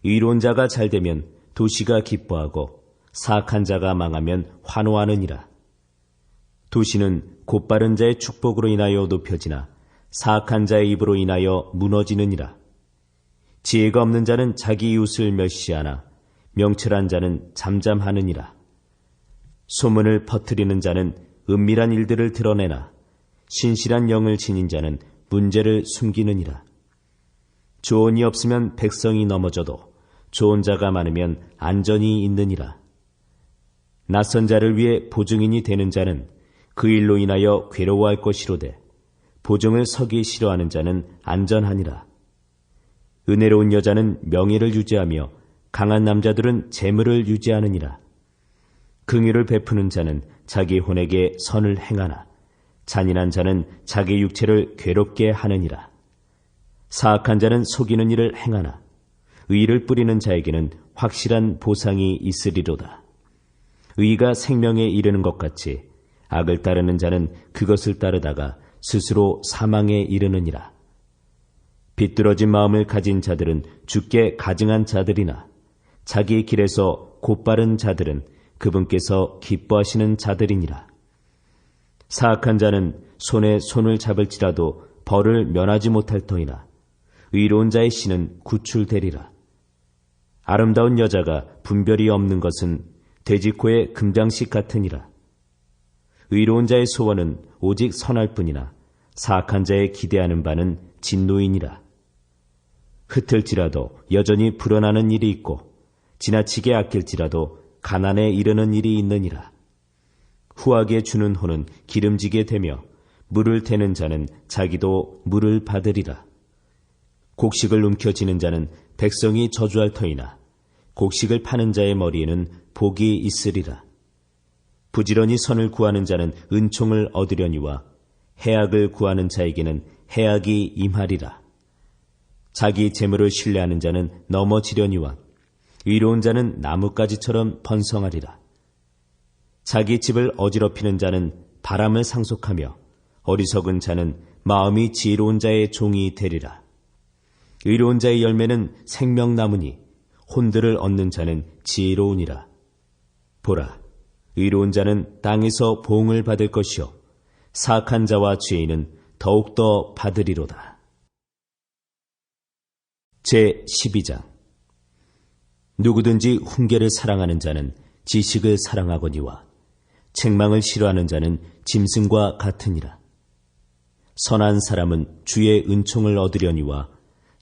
의로운 자가 잘되면 도시가 기뻐하고 사악한 자가 망하면 환호하느니라. 도시는 곧바른 자의 축복으로 인하여 높여지나 사악한 자의 입으로 인하여 무너지느니라. 지혜가 없는 자는 자기 이웃을 멸시하나 명철한 자는 잠잠하느니라. 소문을 퍼뜨리는 자는 은밀한 일들을 드러내나 신실한 영을 지닌 자는 문제를 숨기느니라. 조언이 없으면 백성이 넘어져도 좋은 자가 많으면 안전이 있느니라. 낯선 자를 위해 보증인이 되는 자는 그 일로 인하여 괴로워할 것이로되 보증을 서기 싫어하는 자는 안전하니라. 은혜로운 여자는 명예를 유지하며 강한 남자들은 재물을 유지하느니라. 긍휼을 베푸는 자는 자기 혼에게 선을 행하나 잔인한 자는 자기 육체를 괴롭게 하느니라. 사악한 자는 속이는 일을 행하나 의를 뿌리는 자에게는 확실한 보상이 있으리로다. 의가 생명에 이르는 것 같이 악을 따르는 자는 그것을 따르다가 스스로 사망에 이르느니라. 비뚤어진 마음을 가진 자들은 주께 가증한 자들이나 자기 길에서 곧바른 자들은 그분께서 기뻐하시는 자들이니라. 사악한 자는 손에 손을 잡을지라도 벌을 면하지 못할 터이나 의로운 자의 씨는 구출되리라. 아름다운 여자가 분별이 없는 것은 돼지코의 금장식 같으니라. 의로운 자의 소원은 오직 선할 뿐이나 사악한 자의 기대하는 바는 진노이니라. 흩을지라도 여전히 불어나는 일이 있고 지나치게 아낄지라도 가난에 이르는 일이 있느니라. 후하게 주는 혼은 기름지게 되며 물을 태는 자는 자기도 물을 받으리라. 곡식을 움켜쥐는 자는 백성이 저주할 터이나 곡식을 파는 자의 머리에는 복이 있으리라. 부지런히 선을 구하는 자는 은총을 얻으려니와 해악을 구하는 자에게는 해악이 임하리라. 자기 재물을 신뢰하는 자는 넘어지려니와 의로운 자는 나뭇가지처럼 번성하리라. 자기 집을 어지럽히는 자는 바람을 상속하며 어리석은 자는 마음이 지혜로운 자의 종이 되리라. 의로운 자의 열매는 생명나무니 혼들을 얻는 자는 지혜로우니라. 보라, 의로운 자는 땅에서 보응을 받을 것이요 사악한 자와 죄인은 더욱더 받으리로다. 제12장. 누구든지 훈계를 사랑하는 자는 지식을 사랑하거니와 책망을 싫어하는 자는 짐승과 같으니라. 선한 사람은 주의 은총을 얻으려니와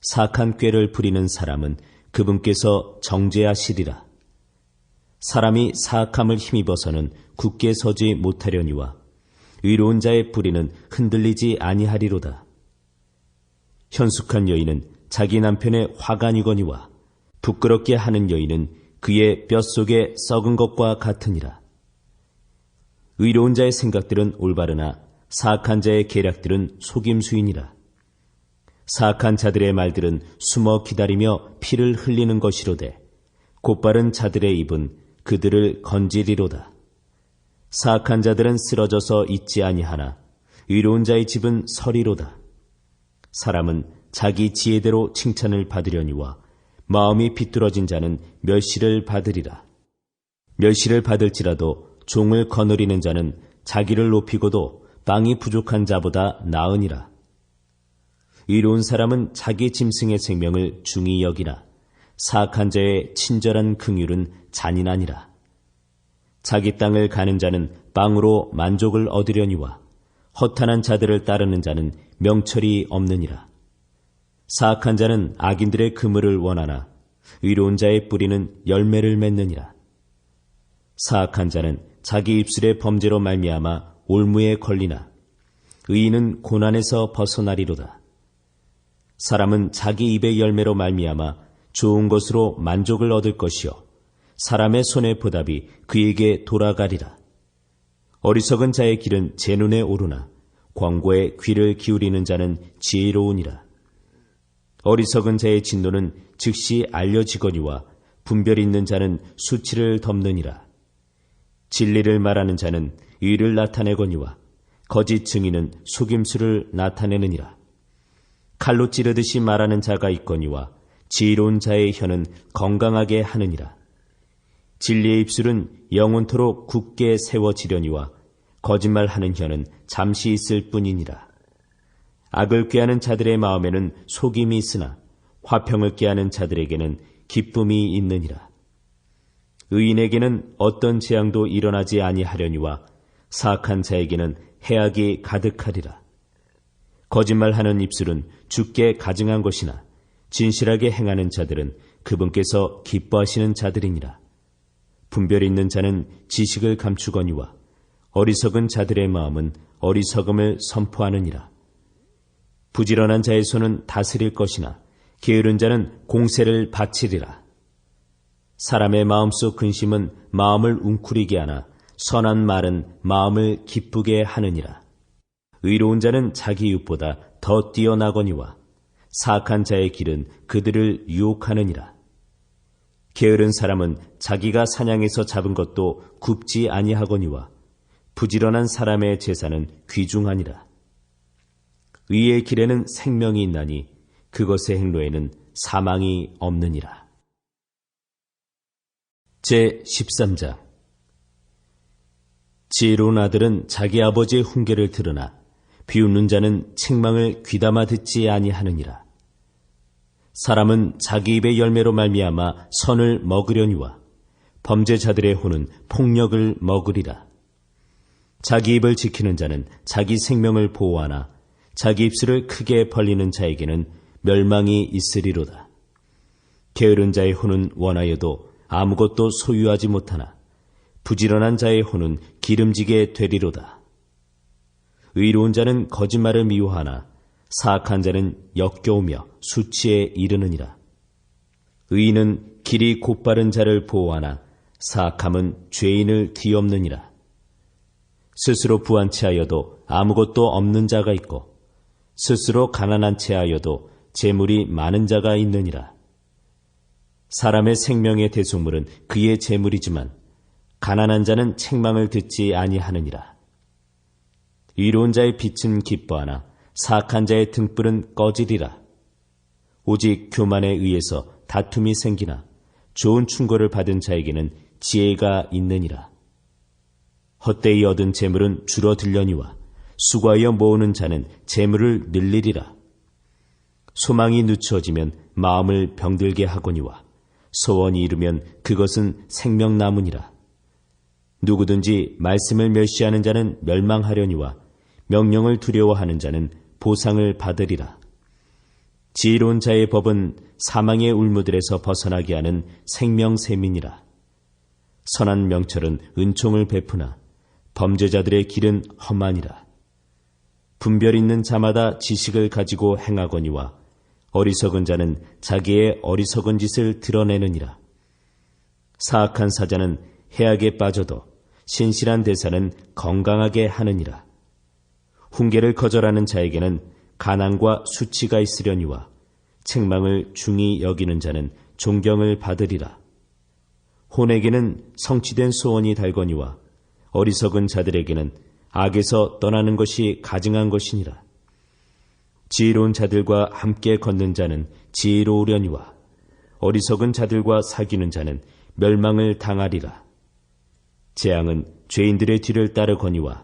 사악한 꾀를 부리는 사람은 그분께서 정죄하시리라. 사람이 사악함을 힘입어서는 굳게 서지 못하려니와 의로운 자의 뿌리는 흔들리지 아니하리로다. 현숙한 여인은 자기 남편의 화관이거니와 부끄럽게 하는 여인은 그의 뼛속에 썩은 것과 같으니라. 의로운 자의 생각들은 올바르나 사악한 자의 계략들은 속임수이니라. 사악한 자들의 말들은 숨어 기다리며 피를 흘리는 것이로되 곧바른 자들의 입은 그들을 건지리로다. 사악한 자들은 쓰러져서 있지 아니하나 의로운 자의 집은 서리로다. 사람은 자기 지혜대로 칭찬을 받으려니와 마음이 비뚤어진 자는 멸시를 받으리라. 멸시를 받을지라도 종을 거느리는 자는 자기를 높이고도 빵이 부족한 자보다 나으니라. 의로운 사람은 자기 짐승의 생명을 중히 여기나 사악한 자의 친절한 긍휼은 잔인하니라. 자기 땅을 가는 자는 빵으로 만족을 얻으려니와 허탄한 자들을 따르는 자는 명철이 없느니라. 사악한 자는 악인들의 그물을 원하나 의로운 자의 뿌리는 열매를 맺느니라. 사악한 자는 자기 입술의 범죄로 말미암아 올무에 걸리나 의인은 고난에서 벗어나리로다. 사람은 자기 입의 열매로 말미암아 좋은 것으로 만족을 얻을 것이요 사람의 손의 보답이 그에게 돌아가리라. 어리석은 자의 길은 제 눈에 오르나 권고에 귀를 기울이는 자는 지혜로우니라. 어리석은 자의 진노는 즉시 알려지거니와 분별 있는 자는 수치를 덮느니라. 진리를 말하는 자는 의를 나타내거니와 거짓 증인은 속임수를 나타내느니라. 칼로 찌르듯이 말하는 자가 있거니와 지혜로운 자의 혀는 건강하게 하느니라. 진리의 입술은 영원토록 굳게 세워지려니와 거짓말하는 혀는 잠시 있을 뿐이니라. 악을 꾀하는 자들의 마음에는 속임이 있으나 화평을 꾀하는 자들에게는 기쁨이 있느니라. 의인에게는 어떤 재앙도 일어나지 아니하려니와 사악한 자에게는 해악이 가득하리라. 거짓말하는 입술은 주께 가증한 것이나 진실하게 행하는 자들은 그분께서 기뻐하시는 자들이니라. 분별 있는 자는 지식을 감추거니와 어리석은 자들의 마음은 어리석음을 선포하느니라. 부지런한 자의 손은 다스릴 것이나 게으른 자는 공세를 바치리라. 사람의 마음속 근심은 마음을 웅크리게 하나 선한 말은 마음을 기쁘게 하느니라. 의로운 자는 자기 이웃보다 더 뛰어나거니와 사악한 자의 길은 그들을 유혹하느니라. 게으른 사람은 자기가 사냥에서 잡은 것도 굽지 아니하거니와 부지런한 사람의 제사는 귀중하니라. 의의 길에는 생명이 있나니 그것의 행로에는 사망이 없느니라. 제13장. 지혜로운 아들은 자기 아버지의 훈계를 들으나 비웃는 자는 책망을 귀담아 듣지 아니하느니라. 사람은 자기 입의 열매로 말미암아 선을 먹으려니와 범죄자들의 혼은 폭력을 먹으리라. 자기 입을 지키는 자는 자기 생명을 보호하나 자기 입술을 크게 벌리는 자에게는 멸망이 있으리로다. 게으른 자의 혼은 원하여도 아무것도 소유하지 못하나 부지런한 자의 혼은 기름지게 되리로다. 의로운 자는 거짓말을 미워하나 사악한 자는 역겨우며 수치에 이르느니라. 의인은 길이 곧바른 자를 보호하나 사악함은 죄인을 뒤엎느니라. 스스로 부한 채하여도 아무것도 없는 자가 있고 스스로 가난한 채하여도 재물이 많은 자가 있느니라. 사람의 생명의 대속물은 그의 재물이지만 가난한 자는 책망을 듣지 아니하느니라. 의로운 자의 빛은 기뻐하나 사악한 자의 등불은 꺼지리라. 오직 교만에 의해서 다툼이 생기나 좋은 충고를 받은 자에게는 지혜가 있느니라. 헛되이 얻은 재물은 줄어들려니와 수고하여 모으는 자는 재물을 늘리리라. 소망이 늦춰지면 마음을 병들게 하거니와 소원이 이르면 그것은 생명나무니라. 누구든지 말씀을 멸시하는 자는 멸망하려니와 명령을 두려워하는 자는 보상을 받으리라. 지혜로운 자의 법은 사망의 울무들에서 벗어나게 하는 생명샘이니라. 선한 명철은 은총을 베푸나 범죄자들의 길은 험하니라. 분별 있는 자마다 지식을 가지고 행하거니와 어리석은 자는 자기의 어리석은 짓을 드러내느니라. 사악한 사자는 해악에 빠져도 신실한 대사는 건강하게 하느니라. 훈계를 거절하는 자에게는 가난과 수치가 있으려니와 책망을 중히 여기는 자는 존경을 받으리라. 혼에게는 성취된 소원이 달거니와 어리석은 자들에게는 악에서 떠나는 것이 가증한 것이니라. 지혜로운 자들과 함께 걷는 자는 지혜로우려니와 어리석은 자들과 사귀는 자는 멸망을 당하리라. 재앙은 죄인들의 뒤를 따르거니와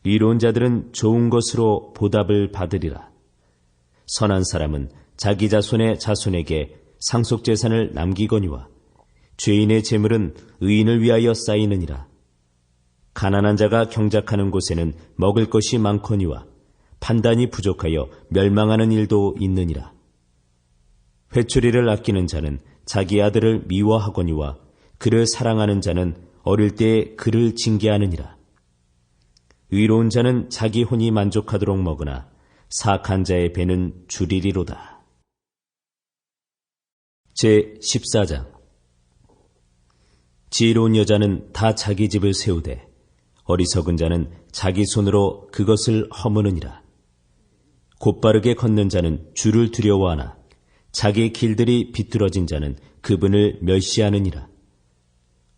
의로운 자들은 좋은 것으로 보답을 받으리라. 선한 사람은 자기 자손의 자손에게 상속재산을 남기거니와 죄인의 재물은 의인을 위하여 쌓이느니라. 가난한 자가 경작하는 곳에는 먹을 것이 많거니와 판단이 부족하여 멸망하는 일도 있느니라. 회초리를 아끼는 자는 자기 아들을 미워하거니와 그를 사랑하는 자는 어릴 때에 그를 징계하느니라. 의로운 자는 자기 혼이 만족하도록 먹으나 사악한 자의 배는 줄이리로다. 제14장. 지혜로운 여자는 다 자기 집을 세우되 어리석은 자는 자기 손으로 그것을 허무느니라. 곧바르게 걷는 자는 주를 두려워하나 자기 길들이 비뚤어진 자는 그분을 멸시하느니라.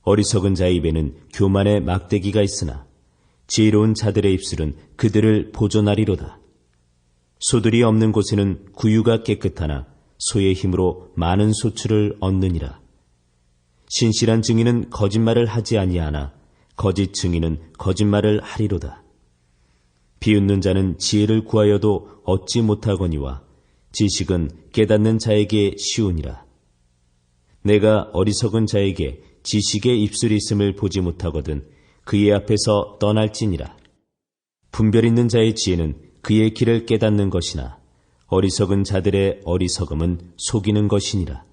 어리석은 자의 입에는 교만의 막대기가 있으나 지혜로운 자들의 입술은 그들을 보존하리로다. 소들이 없는 곳에는 구유가 깨끗하나 소의 힘으로 많은 소출을 얻느니라. 신실한 증인은 거짓말을 하지 아니하나 거짓 증인은 거짓말을 하리로다. 비웃는 자는 지혜를 구하여도 얻지 못하거니와 지식은 깨닫는 자에게 쉬우니라. 내가 어리석은 자에게 지식의 입술이 있음을 보지 못하거든 그의 앞에서 떠날지니라. 분별 있는 자의 지혜는 그의 길을 깨닫는 것이나 어리석은 자들의 어리석음은 속이는 것이니라.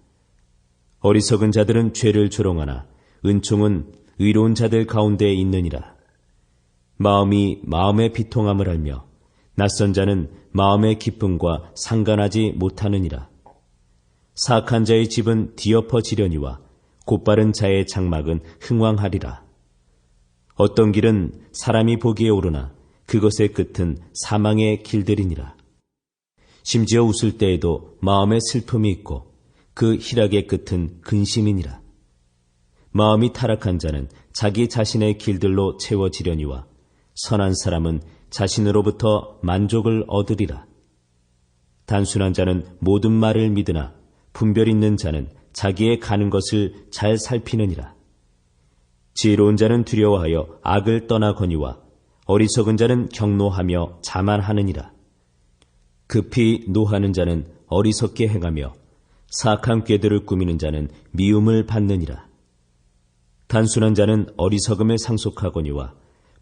어리석은 자들은 죄를 조롱하나 은총은 의로운 자들 가운데 있느니라. 마음이 마음의 비통함을 알며 낯선 자는 마음의 기쁨과 상관하지 못하느니라. 사악한 자의 집은 뒤엎어지려니와 곧바른 자의 장막은 흥왕하리라. 어떤 길은 사람이 보기에 오르나 그것의 끝은 사망의 길들이니라. 심지어 웃을 때에도 마음에 슬픔이 있고 그 희락의 끝은 근심이니라. 마음이 타락한 자는 자기 자신의 길들로 채워지려니와 선한 사람은 자신으로부터 만족을 얻으리라. 단순한 자는 모든 말을 믿으나 분별 있는 자는 자기의 가는 것을 잘 살피느니라. 지혜로운 자는 두려워하여 악을 떠나거니와 어리석은 자는 경노하며 자만하느니라. 급히 노하는 자는 어리석게 행하며 사악한 꾀들을 꾸미는 자는 미움을 받느니라. 단순한 자는 어리석음에 상속하거니와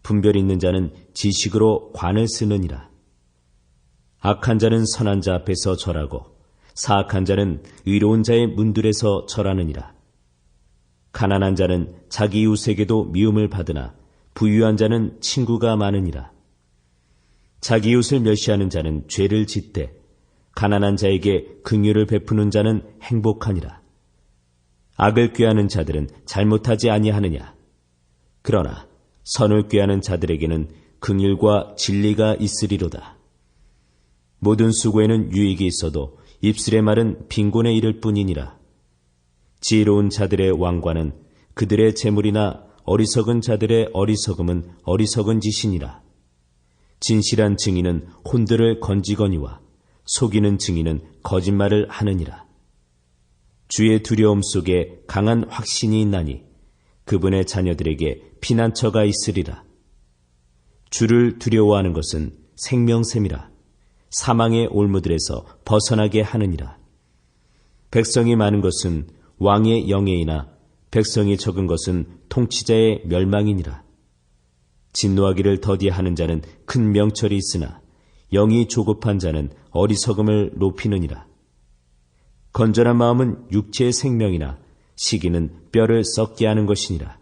분별 있는 자는 지식으로 관을 쓰느니라. 악한 자는 선한 자 앞에서 절하고 사악한 자는 의로운 자의 문들에서 절하느니라. 가난한 자는 자기 이웃에게도 미움을 받으나 부유한 자는 친구가 많으니라. 자기 이웃을 멸시하는 자는 죄를 짓되 가난한 자에게 긍휼을 베푸는 자는 행복하니라. 악을 꾀하는 자들은 잘못하지 아니하느냐. 그러나 선을 꾀하는 자들에게는 긍휼과 진리가 있으리로다. 모든 수고에는 유익이 있어도 입술의 말은 빈곤에 이를 뿐이니라. 지혜로운 자들의 왕관은 그들의 재물이나 어리석은 자들의 어리석음은 어리석은 짓이니라. 진실한 증인은 혼들을 건지거니와 속이는 증인은 거짓말을 하느니라. 주의 두려움 속에 강한 확신이 있나니 그분의 자녀들에게 피난처가 있으리라. 주를 두려워하는 것은 생명샘이라. 사망의 올무들에서 벗어나게 하느니라. 백성이 많은 것은 왕의 영예이나 백성이 적은 것은 통치자의 멸망이니라. 진노하기를 더디하는 자는 큰 명철이 있으나 영이 조급한 자는 어리석음을 높이느니라. 건전한 마음은 육체의 생명이나 시기는 뼈를 썩게 하는 것이니라.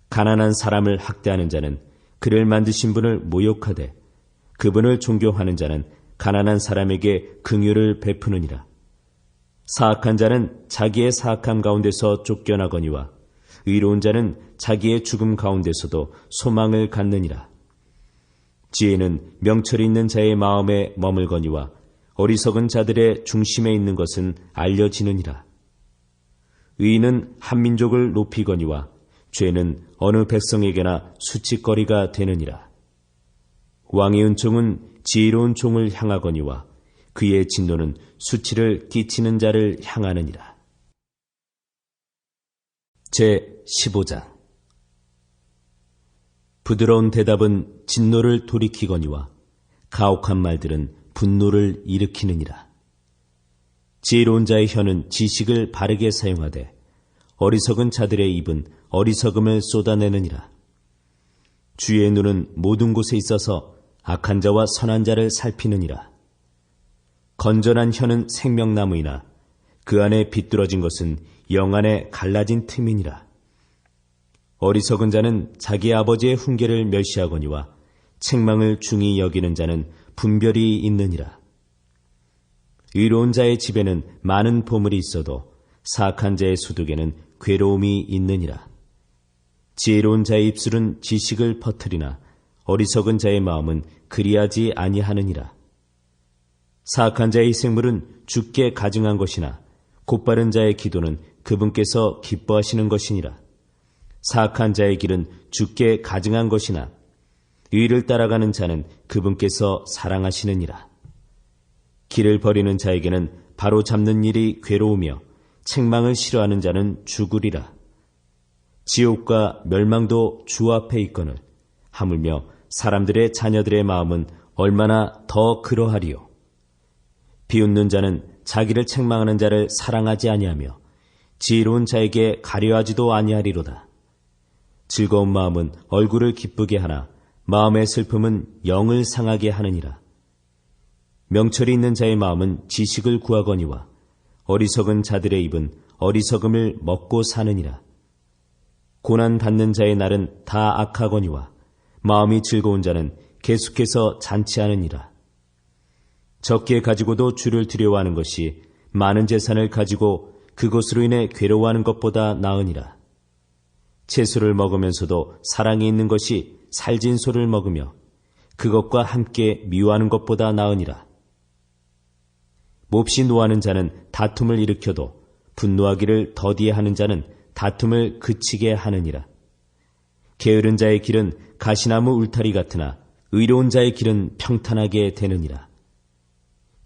가난한 사람을 학대하는 자는 그를 만드신 분을 모욕하되 그분을 존경하는 자는 가난한 사람에게 긍휼을 베푸느니라. 사악한 자는 자기의 사악함 가운데서 쫓겨나거니와 의로운 자는 자기의 죽음 가운데서도 소망을 갖느니라. 지혜는 명철이 있는 자의 마음에 머물거니와 어리석은 자들의 중심에 있는 것은 알려지느니라. 의인은 한 민족을 높이거니와 죄는 어느 백성에게나 수치거리가 되느니라. 왕의 은총은 지혜로운 종을 향하거니와 그의 진노는 수치를 끼치는 자를 향하느니라. 제15장. 부드러운 대답은 진노를 돌이키거니와 가혹한 말들은 분노를 일으키느니라. 지혜로운 자의 혀는 지식을 바르게 사용하되 어리석은 자들의 입은 어리석음을 쏟아내느니라. 주의 눈은 모든 곳에 있어서 악한 자와 선한 자를 살피느니라. 건전한 혀는 생명나무이나 그 안에 비뚤어진 것은 영 안에 갈라진 틈이니라. 어리석은 자는 자기 아버지의 훈계를 멸시하거니와 책망을 중히 여기는 자는 분별이 있느니라. 의로운 자의 집에는 많은 보물이 있어도 사악한 자의 소득에는 괴로움이 있느니라. 지혜로운 자의 입술은 지식을 퍼뜨리나 어리석은 자의 마음은 그리하지 아니하느니라. 사악한 자의 생물은 주께 가증한 것이나 곧바른 자의 기도는 그분께서 기뻐하시는 것이니라. 사악한 자의 길은 주께 가증한 것이나 의를 따라가는 자는 그분께서 사랑하시느니라. 길을 버리는 자에게는 바로 잡는 일이 괴로우며 책망을 싫어하는 자는 죽으리라. 지옥과 멸망도 주 앞에 있거늘 하물며 사람들의 자녀들의 마음은 얼마나 더 그러하리요. 비웃는 자는 자기를 책망하는 자를 사랑하지 아니하며 지혜로운 자에게 가려하지도 아니하리로다. 즐거운 마음은 얼굴을 기쁘게 하나 마음의 슬픔은 영을 상하게 하느니라. 명철이 있는 자의 마음은 지식을 구하거니와 어리석은 자들의 입은 어리석음을 먹고 사느니라. 고난 받는 자의 날은 다 악하거니와 마음이 즐거운 자는 계속해서 잔치하느니라. 적게 가지고도 주를 두려워하는 것이 많은 재산을 가지고 그것으로 인해 괴로워하는 것보다 나으니라. 채소를 먹으면서도 사랑이 있는 것이 살진 소를 먹으며 그것과 함께 미워하는 것보다 나으니라. 몹시 노하는 자는 다툼을 일으켜도 분노하기를 더디해 하는 자는 다툼을 그치게 하느니라. 게으른 자의 길은 가시나무 울타리 같으나 의로운 자의 길은 평탄하게 되느니라.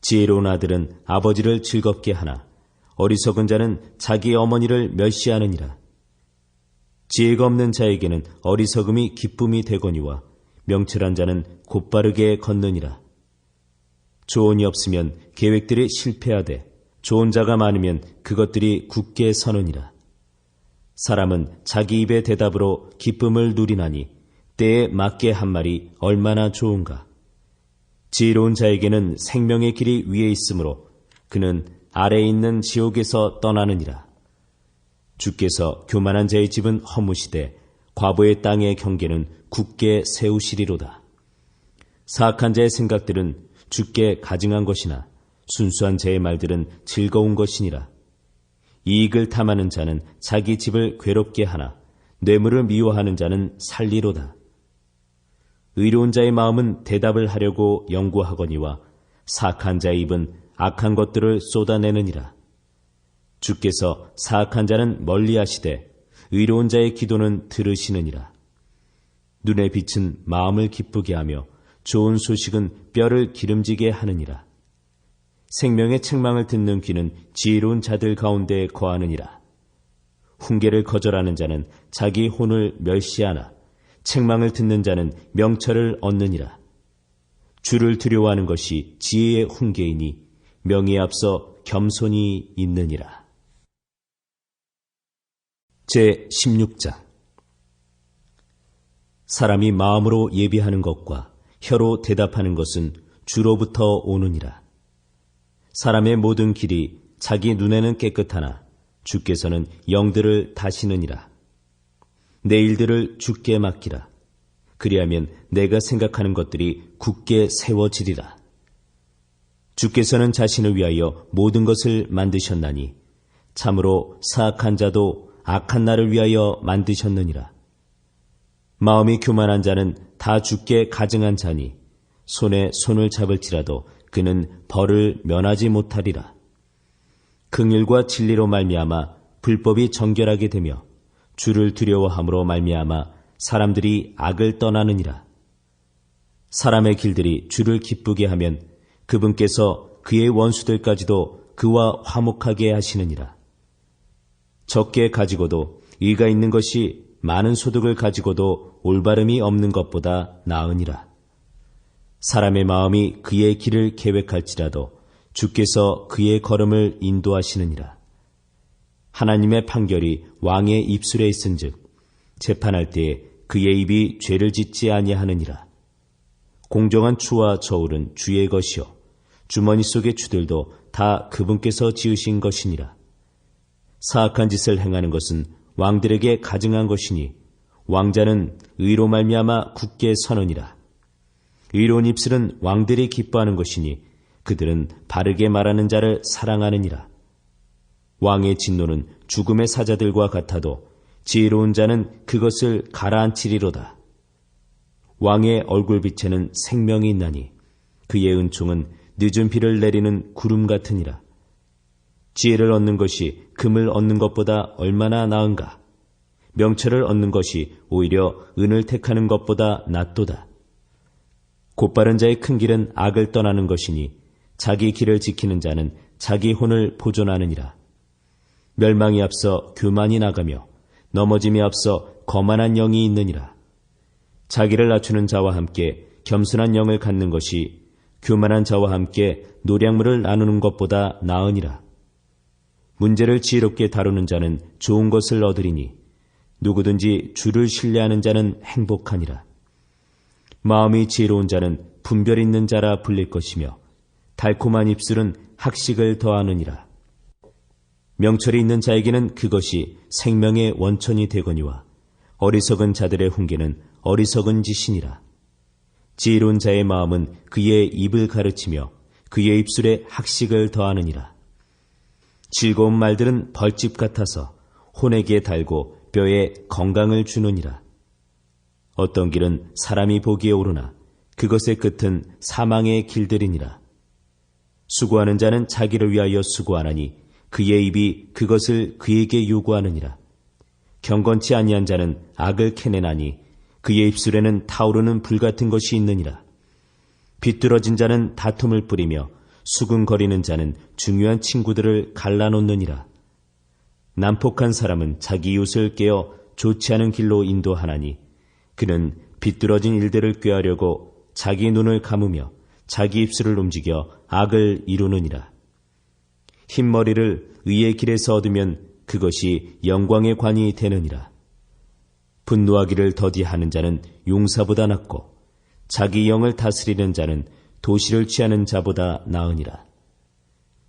지혜로운 아들은 아버지를 즐겁게 하나 어리석은 자는 자기 어머니를 멸시하느니라. 지혜가 없는 자에게는 어리석음이 기쁨이 되거니와 명철한 자는 곧바르게 걷느니라. 조언이 없으면 계획들이 실패하되 좋은 자가 많으면 그것들이 굳게 서느니라. 사람은 자기 입의 대답으로 기쁨을 누리나니 때에 맞게 한 말이 얼마나 좋은가. 지혜로운 자에게는 생명의 길이 위에 있으므로 그는 아래에 있는 지옥에서 떠나느니라. 주께서 교만한 자의 집은 허무시되 과부의 땅의 경계는 굳게 세우시리로다. 사악한 자의 생각들은 주께 가증한 것이나 순수한 자의 말들은 즐거운 것이니라. 이익을 탐하는 자는 자기 집을 괴롭게 하나 뇌물을 미워하는 자는 살리로다. 의로운 자의 마음은 대답을 하려고 연구하거니와 사악한 자의 입은 악한 것들을 쏟아내느니라. 주께서 사악한 자는 멀리하시되 의로운 자의 기도는 들으시느니라. 눈의 빛은 마음을 기쁘게 하며 좋은 소식은 뼈를 기름지게 하느니라. 생명의 책망을 듣는 귀는 지혜로운 자들 가운데 거하느니라. 훈계를 거절하는 자는 자기 혼을 멸시하나 책망을 듣는 자는 명철을 얻느니라. 주를 두려워하는 것이 지혜의 훈계이니 명예에 앞서 겸손이 있느니라. 제16장. 사람이 마음으로 예비하는 것과 혀로 대답하는 것은 주로부터 오느니라. 사람의 모든 길이 자기 눈에는 깨끗하나 주께서는 영들을 다시느니라. 내 일들을 주께 맡기라. 그리하면 내가 생각하는 것들이 굳게 세워지리라. 주께서는 자신을 위하여 모든 것을 만드셨나니 참으로 사악한 자도 악한 날을 위하여 만드셨느니라. 마음이 교만한 자는 다 주께 가증한 자니 손에 손을 잡을지라도 그는 벌을 면하지 못하리라. 긍휼과 진리로 말미암아 불법이 정결하게 되며 주를 두려워함으로 말미암아 사람들이 악을 떠나느니라. 사람의 길들이 주를 기쁘게 하면 그분께서 그의 원수들까지도 그와 화목하게 하시느니라. 적게 가지고도 의가 있는 것이 많은 소득을 가지고도 올바름이 없는 것보다 나으니라. 사람의 마음이 그의 길을 계획할지라도 주께서 그의 걸음을 인도하시느니라. 하나님의 판결이 왕의 입술에 있은즉 재판할 때에 그의 입이 죄를 짓지 아니하느니라. 공정한 추와 저울은 주의 것이요 주머니 속의 추들도 다 그분께서 지으신 것이니라. 사악한 짓을 행하는 것은 왕들에게 가증한 것이니 왕자는 의로 말미암아 굳게 서느니라. 의로운 입술은 왕들이 기뻐하는 것이니 그들은 바르게 말하는 자를 사랑하느니라. 왕의 진노는 죽음의 사자들과 같아도 지혜로운 자는 그것을 가라앉히리로다. 왕의 얼굴빛에는 생명이 있나니 그의 은총은 늦은 비를 내리는 구름 같으니라. 지혜를 얻는 것이 금을 얻는 것보다 얼마나 나은가. 명철을 얻는 것이 오히려 은을 택하는 것보다 낫도다. 곧바른 자의 큰 길은 악을 떠나는 것이니 자기 길을 지키는 자는 자기 혼을 보존하느니라. 멸망이 앞서 교만이 나가며 넘어짐이 앞서 거만한 영이 있느니라. 자기를 낮추는 자와 함께 겸손한 영을 갖는 것이 교만한 자와 함께 노량물을 나누는 것보다 나으니라. 문제를 지혜롭게 다루는 자는 좋은 것을 얻으리니 누구든지 주를 신뢰하는 자는 행복하니라. 마음이 지혜로운 자는 분별 있는 자라 불릴 것이며 달콤한 입술은 학식을 더하느니라. 명철이 있는 자에게는 그것이 생명의 원천이 되거니와 어리석은 자들의 훈계는 어리석은 짓이니라. 지혜로운 자의 마음은 그의 입을 가르치며 그의 입술에 학식을 더하느니라. 즐거운 말들은 벌집 같아서 혼에게 달고 뼈에 건강을 주느니라. 어떤 길은 사람이 보기에 오르나 그것의 끝은 사망의 길들이니라. 수고하는 자는 자기를 위하여 수고하나니 그의 입이 그것을 그에게 요구하느니라. 경건치 아니한 자는 악을 캐내나니 그의 입술에는 타오르는 불 같은 것이 있느니라. 비뚤어진 자는 다툼을 뿌리며 수근거리는 자는 중요한 친구들을 갈라놓느니라. 난폭한 사람은 자기 이웃을 깨어 좋지 않은 길로 인도하나니 그는 비뚤어진 일들을 꾀하려고 자기 눈을 감으며 자기 입술을 움직여 악을 이루느니라. 흰머리를 의의 길에서 얻으면 그것이 영광의 관이 되느니라. 분노하기를 더디하는 자는 용사보다 낫고 자기 영을 다스리는 자는 도시를 취하는 자보다 나으니라.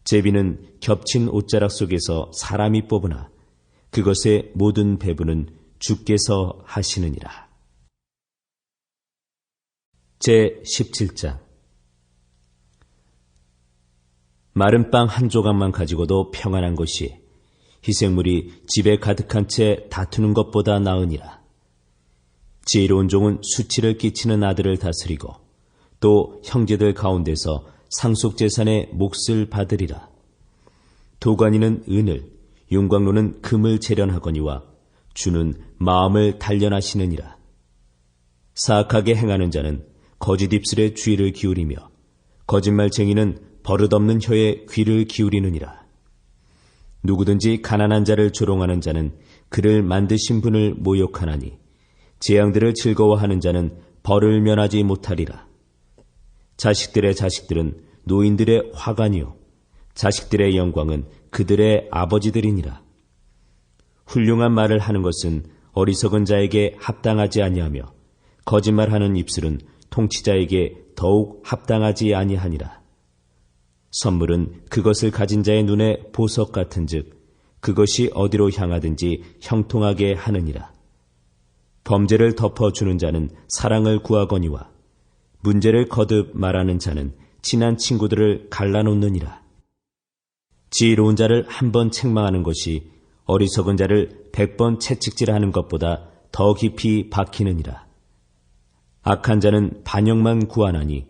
제비는 겹친 옷자락 속에서 사람이 뽑으나 그것의 모든 배부는 주께서 하시느니라. 제17장. 마른 빵 한 조각만 가지고도 평안한 것이 희생물이 집에 가득한 채 다투는 것보다 나으니라. 지혜로운 종은 수치를 끼치는 아들을 다스리고 또 형제들 가운데서 상속재산의 몫을 받으리라. 도가니는 은을, 윤곽로는 금을 재련하거니와 주는 마음을 단련하시느니라. 사악하게 행하는 자는 거짓 입술에 주의를 기울이며 거짓말쟁이는 버릇없는 혀에 귀를 기울이느니라. 누구든지 가난한 자를 조롱하는 자는 그를 만드신 분을 모욕하나니 재앙들을 즐거워하는 자는 벌을 면하지 못하리라. 자식들의 자식들은 노인들의 화관이요 자식들의 영광은 그들의 아버지들이니라. 훌륭한 말을 하는 것은 어리석은 자에게 합당하지 아니하며 거짓말하는 입술은 통치자에게 더욱 합당하지 아니하니라. 선물은 그것을 가진 자의 눈에 보석 같은즉 그것이 어디로 향하든지 형통하게 하느니라. 범죄를 덮어주는 자는 사랑을 구하거니와 문제를 거듭 말하는 자는 친한 친구들을 갈라놓느니라. 지혜로운 자를 한 번 책망하는 것이 어리석은 자를 100번 채찍질하는 것보다 더 깊이 박히느니라. 악한 자는 반역만 구하나니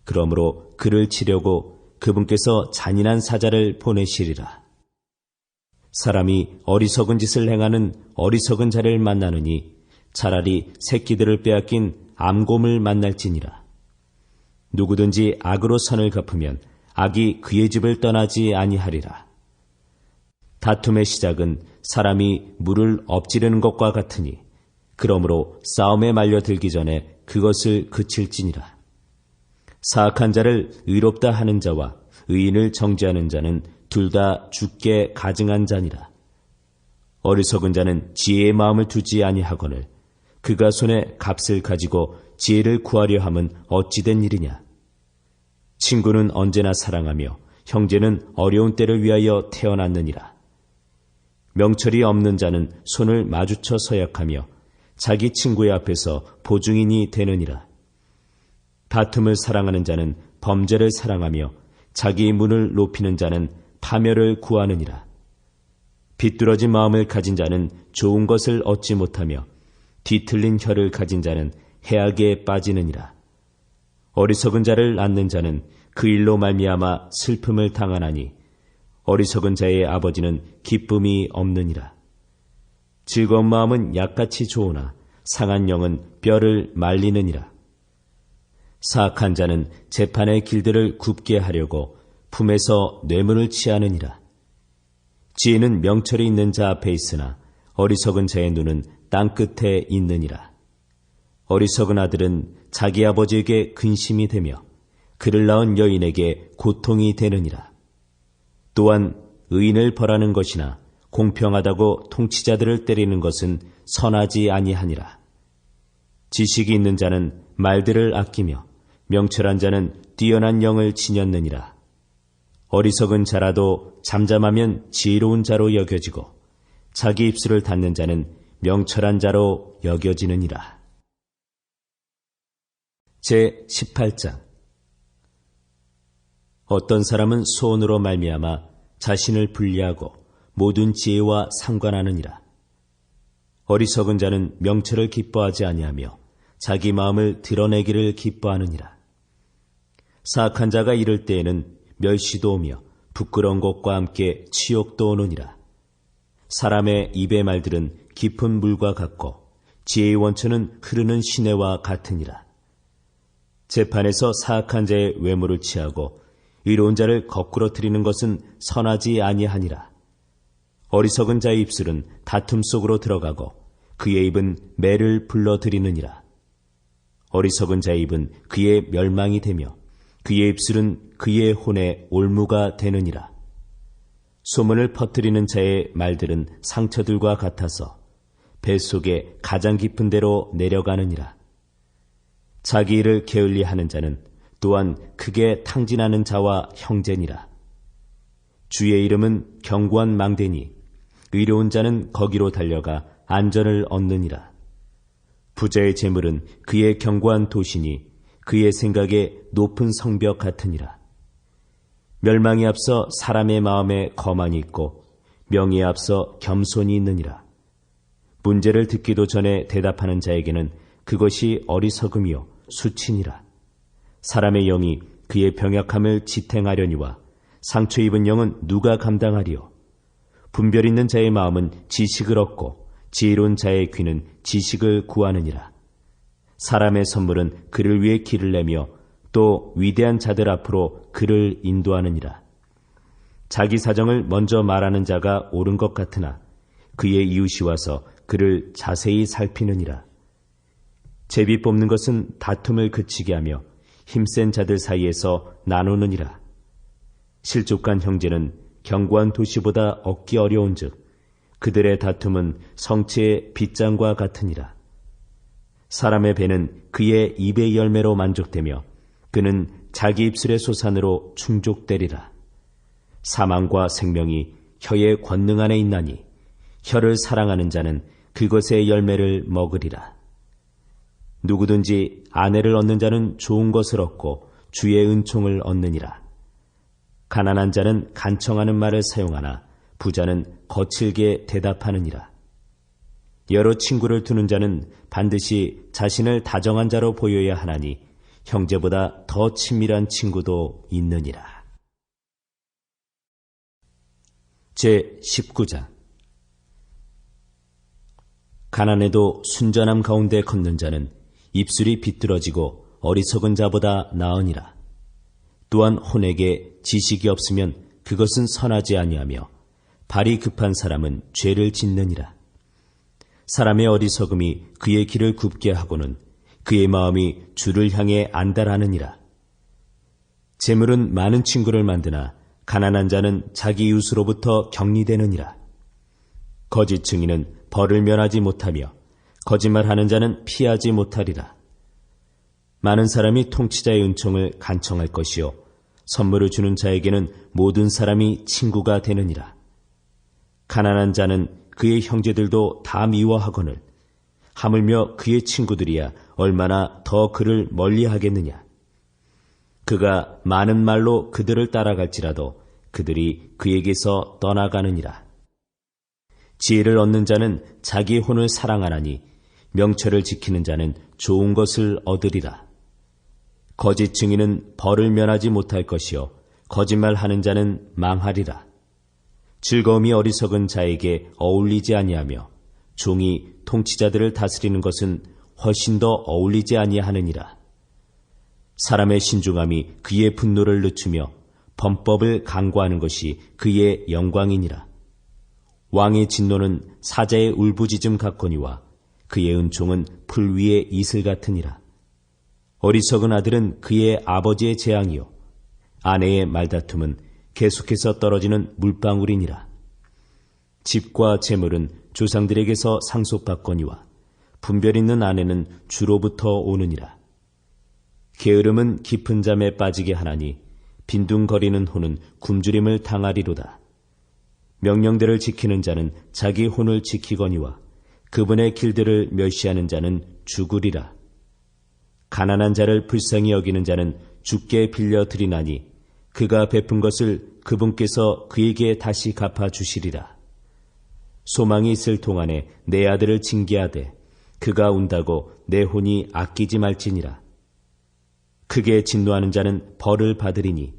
그러므로 그를 치려고 그분께서 잔인한 사자를 보내시리라. 사람이 어리석은 짓을 행하는 어리석은 자를 만나느니 차라리 새끼들을 빼앗긴 암곰을 만날지니라. 누구든지 악으로 선을 갚으면 악이 그의 집을 떠나지 아니하리라. 다툼의 시작은 사람이 물을 엎지르는 것과 같으니 그러므로 싸움에 말려들기 전에 그것을 그칠지니라. 사악한 자를 의롭다 하는 자와 의인을 정죄하는 자는 둘 다 죽게 가증한 자니라. 어리석은 자는 지혜의 마음을 두지 아니하거늘 그가 손에 값을 가지고 지혜를 구하려 함은 어찌된 일이냐. 친구는 언제나 사랑하며 형제는 어려운 때를 위하여 태어났느니라. 명철이 없는 자는 손을 마주쳐 서약하며 자기 친구의 앞에서 보증인이 되느니라. 다툼을 사랑하는 자는 범죄를 사랑하며 자기 문을 높이는 자는 파멸을 구하느니라. 비뚤어진 마음을 가진 자는 좋은 것을 얻지 못하며 뒤틀린 혀를 가진 자는 해악에 빠지느니라. 어리석은 자를 낳는 자는 그 일로 말미암아 슬픔을 당하나니 어리석은 자의 아버지는 기쁨이 없느니라. 즐거운 마음은 약같이 좋으나 상한 영은 뼈를 말리느니라. 사악한 자는 재판의 길들을 굽게 하려고 품에서 뇌물을 취하느니라. 지혜는 명철이 있는 자 앞에 있으나 어리석은 자의 눈은 땅끝에 있느니라. 어리석은 아들은 자기 아버지에게 근심이 되며 그를 낳은 여인에게 고통이 되느니라. 또한 의인을 벌하는 것이나 공평하다고 통치자들을 때리는 것은 선하지 아니하니라. 지식이 있는 자는 말들을 아끼며 명철한 자는 뛰어난 영을 지녔느니라. 어리석은 자라도 잠잠하면 지혜로운 자로 여겨지고 자기 입술을 닫는 자는 명철한 자로 여겨지느니라. 제18장. 어떤 사람은 소원으로 말미암아 자신을 분리하고 모든 지혜와 상관하느니라. 어리석은 자는 명철을 기뻐하지 아니하며 자기 마음을 드러내기를 기뻐하느니라. 사악한 자가 이를 때에는 멸시도 오며 부끄러운 것과 함께 치욕도 오느니라. 사람의 입의 말들은 깊은 물과 같고 지혜의 원천은 흐르는 시내와 같으니라. 재판에서 사악한 자의 외모를 취하고 의로운 자를 거꾸로 들이는 것은 선하지 아니하니라. 어리석은 자의 입술은 다툼 속으로 들어가고 그의 입은 매를 불러들이느니라. 어리석은 자의 입은 그의 멸망이 되며 그의 입술은 그의 혼의 올무가 되느니라. 소문을 퍼뜨리는 자의 말들은 상처들과 같아서 뱃속에 가장 깊은 데로 내려가느니라. 자기 일을 게을리하는 자는 또한 크게 탕진하는 자와 형제니라. 주의 이름은 견고한 망대니 의로운 자는 거기로 달려가 안전을 얻느니라. 부자의 재물은 그의 견고한 도시니 그의 생각에 높은 성벽 같으니라. 멸망이 앞서 사람의 마음에 거만이 있고 명예에 앞서 겸손이 있느니라. 문제를 듣기도 전에 대답하는 자에게는 그것이 어리석음이요 수치니라. 사람의 영이 그의 병약함을 지탱하려니와 상처 입은 영은 누가 감당하리요. 분별 있는 자의 마음은 지식을 얻고 지혜로운 자의 귀는 지식을 구하느니라. 사람의 선물은 그를 위해 길을 내며 또 위대한 자들 앞으로 그를 인도하느니라. 자기 사정을 먼저 말하는 자가 옳은 것 같으나 그의 이웃이 와서 그를 자세히 살피느니라. 제비 뽑는 것은 다툼을 그치게 하며 힘센 자들 사이에서 나누느니라. 실족한 형제는 견고한 도시보다 얻기 어려운즉 그들의 다툼은 성체의 빗장과 같으니라. 사람의 배는 그의 입의 열매로 만족되며 그는 자기 입술의 소산으로 충족되리라. 사망과 생명이 혀의 권능 안에 있나니 혀를 사랑하는 자는 그것의 열매를 먹으리라. 누구든지 아내를 얻는 자는 좋은 것을 얻고 주의 은총을 얻느니라. 가난한 자는 간청하는 말을 사용하나 부자는 거칠게 대답하느니라. 여러 친구를 두는 자는 반드시 자신을 다정한 자로 보여야 하나니 형제보다 더 친밀한 친구도 있느니라. 제19장. 가난해도 순전함 가운데 걷는 자는 입술이 비뚤어지고 어리석은 자보다 나으니라. 또한 혼에게 지식이 없으면 그것은 선하지 아니하며 발이 급한 사람은 죄를 짓느니라. 사람의 어리석음이 그의 길을 굽게 하고는 그의 마음이 주를 향해 안달하느니라. 재물은 많은 친구를 만드나 가난한 자는 자기 이웃으로부터 격리되느니라. 거짓 증인은 벌을 면하지 못하며 거짓말하는 자는 피하지 못하리라. 많은 사람이 통치자의 은총을 간청할 것이요 선물을 주는 자에게는 모든 사람이 친구가 되느니라. 가난한 자는 그의 형제들도 다 미워하거늘 하물며 그의 친구들이야 얼마나 더 그를 멀리하겠느냐. 그가 많은 말로 그들을 따라갈지라도 그들이 그에게서 떠나가느니라. 지혜를 얻는 자는 자기 혼을 사랑하나니 명철을 지키는 자는 좋은 것을 얻으리라. 거짓 증인은 벌을 면하지 못할 것이요 거짓말하는 자는 망하리라. 즐거움이 어리석은 자에게 어울리지 아니하며 종이 통치자들을 다스리는 것은 훨씬 더 어울리지 아니하느니라. 사람의 신중함이 그의 분노를 늦추며 범법을 강구하는 것이 그의 영광이니라. 왕의 진노는 사자의 울부짖음 같거니와 그의 은총은 풀 위의 이슬 같으니라. 어리석은 아들은 그의 아버지의 재앙이요 아내의 말다툼은 계속해서 떨어지는 물방울이니라. 집과 재물은 조상들에게서 상속받거니와 분별 있는 아내는 주로부터 오느니라. 게으름은 깊은 잠에 빠지게 하나니 빈둥거리는 혼은 굶주림을 당하리로다. 명령대를 지키는 자는 자기 혼을 지키거니와 그분의 길들을 멸시하는 자는 죽으리라. 가난한 자를 불쌍히 여기는 자는 주께 빌려 드리나니 그가 베푼 것을 그분께서 그에게 다시 갚아주시리라. 소망이 있을 동안에 내 아들을 징계하되 그가 운다고 내 혼이 아끼지 말지니라. 크게 진노하는 자는 벌을 받으리니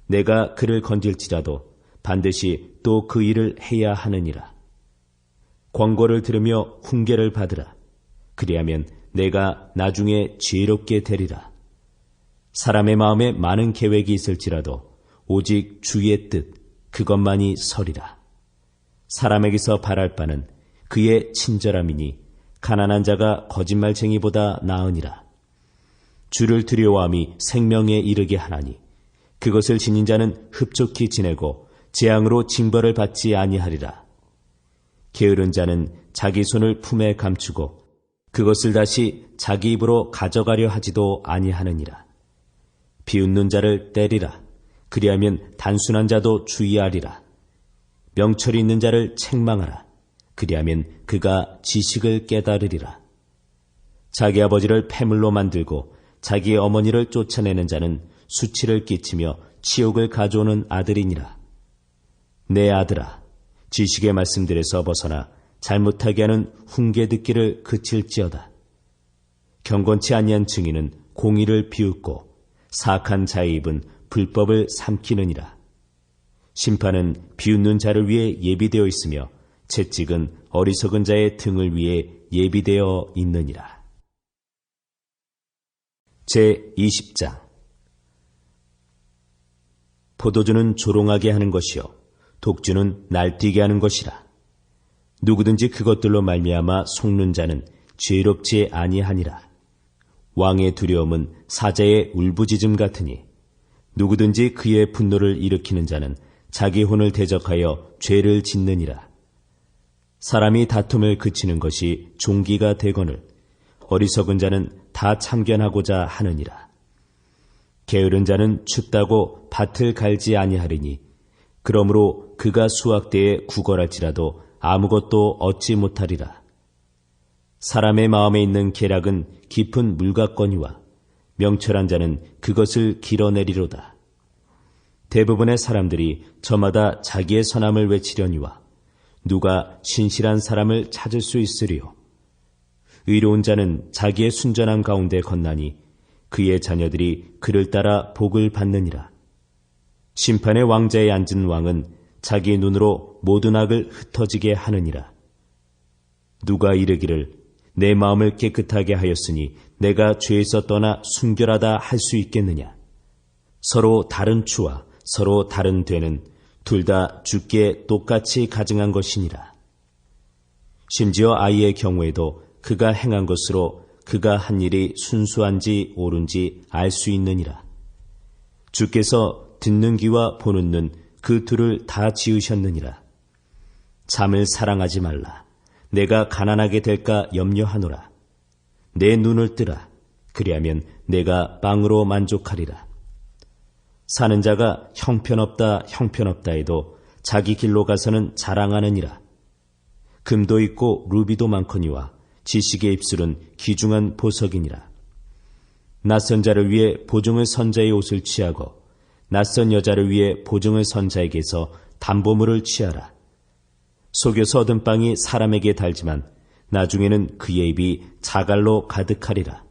내가 그를 건질지라도 반드시 또 그 일을 해야 하느니라. 권고를 들으며 훈계를 받으라. 그리하면 내가 나중에 지혜롭게 되리라. 사람의 마음에 많은 계획이 있을지라도 오직 주의 뜻 그것만이 서리라. 사람에게서 바랄 바는 그의 친절함이니 가난한 자가 거짓말쟁이보다 나으니라. 주를 두려워함이 생명에 이르게 하나니 그것을 지닌 자는 흡족히 지내고 재앙으로 징벌을 받지 아니하리라. 게으른 자는 자기 손을 품에 감추고 그것을 다시 자기 입으로 가져가려 하지도 아니하느니라. 비웃는 자를 때리라. 그리하면 단순한 자도 주의하리라. 명철이 있는 자를 책망하라. 그리하면 그가 지식을 깨달으리라. 자기 아버지를 패물로 만들고 자기 어머니를 쫓아내는 자는 수치를 끼치며 치욕을 가져오는 아들이니라. 내 아들아, 지식의 말씀들에서 벗어나 잘못하게 하는 훈계 듣기를 그칠지어다. 경건치 아니한 증인은 공의를 비웃고 사악한 자의 입은 불법을 삼키느니라. 심판은 비웃는 자를 위해 예비되어 있으며 채찍은 어리석은 자의 등을 위해 예비되어 있느니라. 제20장 포도주는 조롱하게 하는 것이요 독주는 날뛰게 하는 것이라. 누구든지 그것들로 말미암아 속는 자는 죄롭지 아니하니라. 왕의 두려움은 사자의 울부짖음 같으니 누구든지 그의 분노를 일으키는 자는 자기 혼을 대적하여 죄를 짓느니라. 사람이 다툼을 그치는 것이 종기가 되거늘 어리석은 자는 다 참견하고자 하느니라. 게으른 자는 춥다고 밭을 갈지 아니하리니 그러므로 그가 수확대에 구걸할지라도 아무것도 얻지 못하리라. 사람의 마음에 있는 계략은 깊은 물 같거니와 명철한 자는 그것을 길어내리로다. 대부분의 사람들이 저마다 자기의 선함을 외치려니와 누가 신실한 사람을 찾을 수 있으리요. 의로운 자는 자기의 순전한 가운데 건나니 그의 자녀들이 그를 따라 복을 받느니라. 심판의 왕자에 앉은 왕은 자기 눈으로 모든 악을 흩어지게 하느니라. 누가 이르기를 내 마음을 깨끗하게 하였으니 내가 죄에서 떠나 순결하다 할 수 있겠느냐. 서로 다른 추와 서로 다른 되는 둘 다 주께 똑같이 가증한 것이니라. 심지어 아이의 경우에도 그가 행한 것으로 그가 한 일이 순수한지 옳은지 알 수 있느니라. 주께서 듣는 귀와 보는 눈 그 둘을 다 지으셨느니라. 잠을 사랑하지 말라. 내가 가난하게 될까 염려하노라. 내 눈을 뜨라. 그리하면 내가 빵으로 만족하리라. 사는 자가 형편없다 형편없다 해도 자기 길로 가서는 자랑하느니라. 금도 있고 루비도 많거니와 지식의 입술은 귀중한 보석이니라. 낯선 자를 위해 보증을 선 자의 옷을 취하고 낯선 여자를 위해 보증을 선 자에게서 담보물을 취하라. 속여서 얻은 빵이 사람에게 달지만 나중에는 그의 입이 자갈로 가득하리라.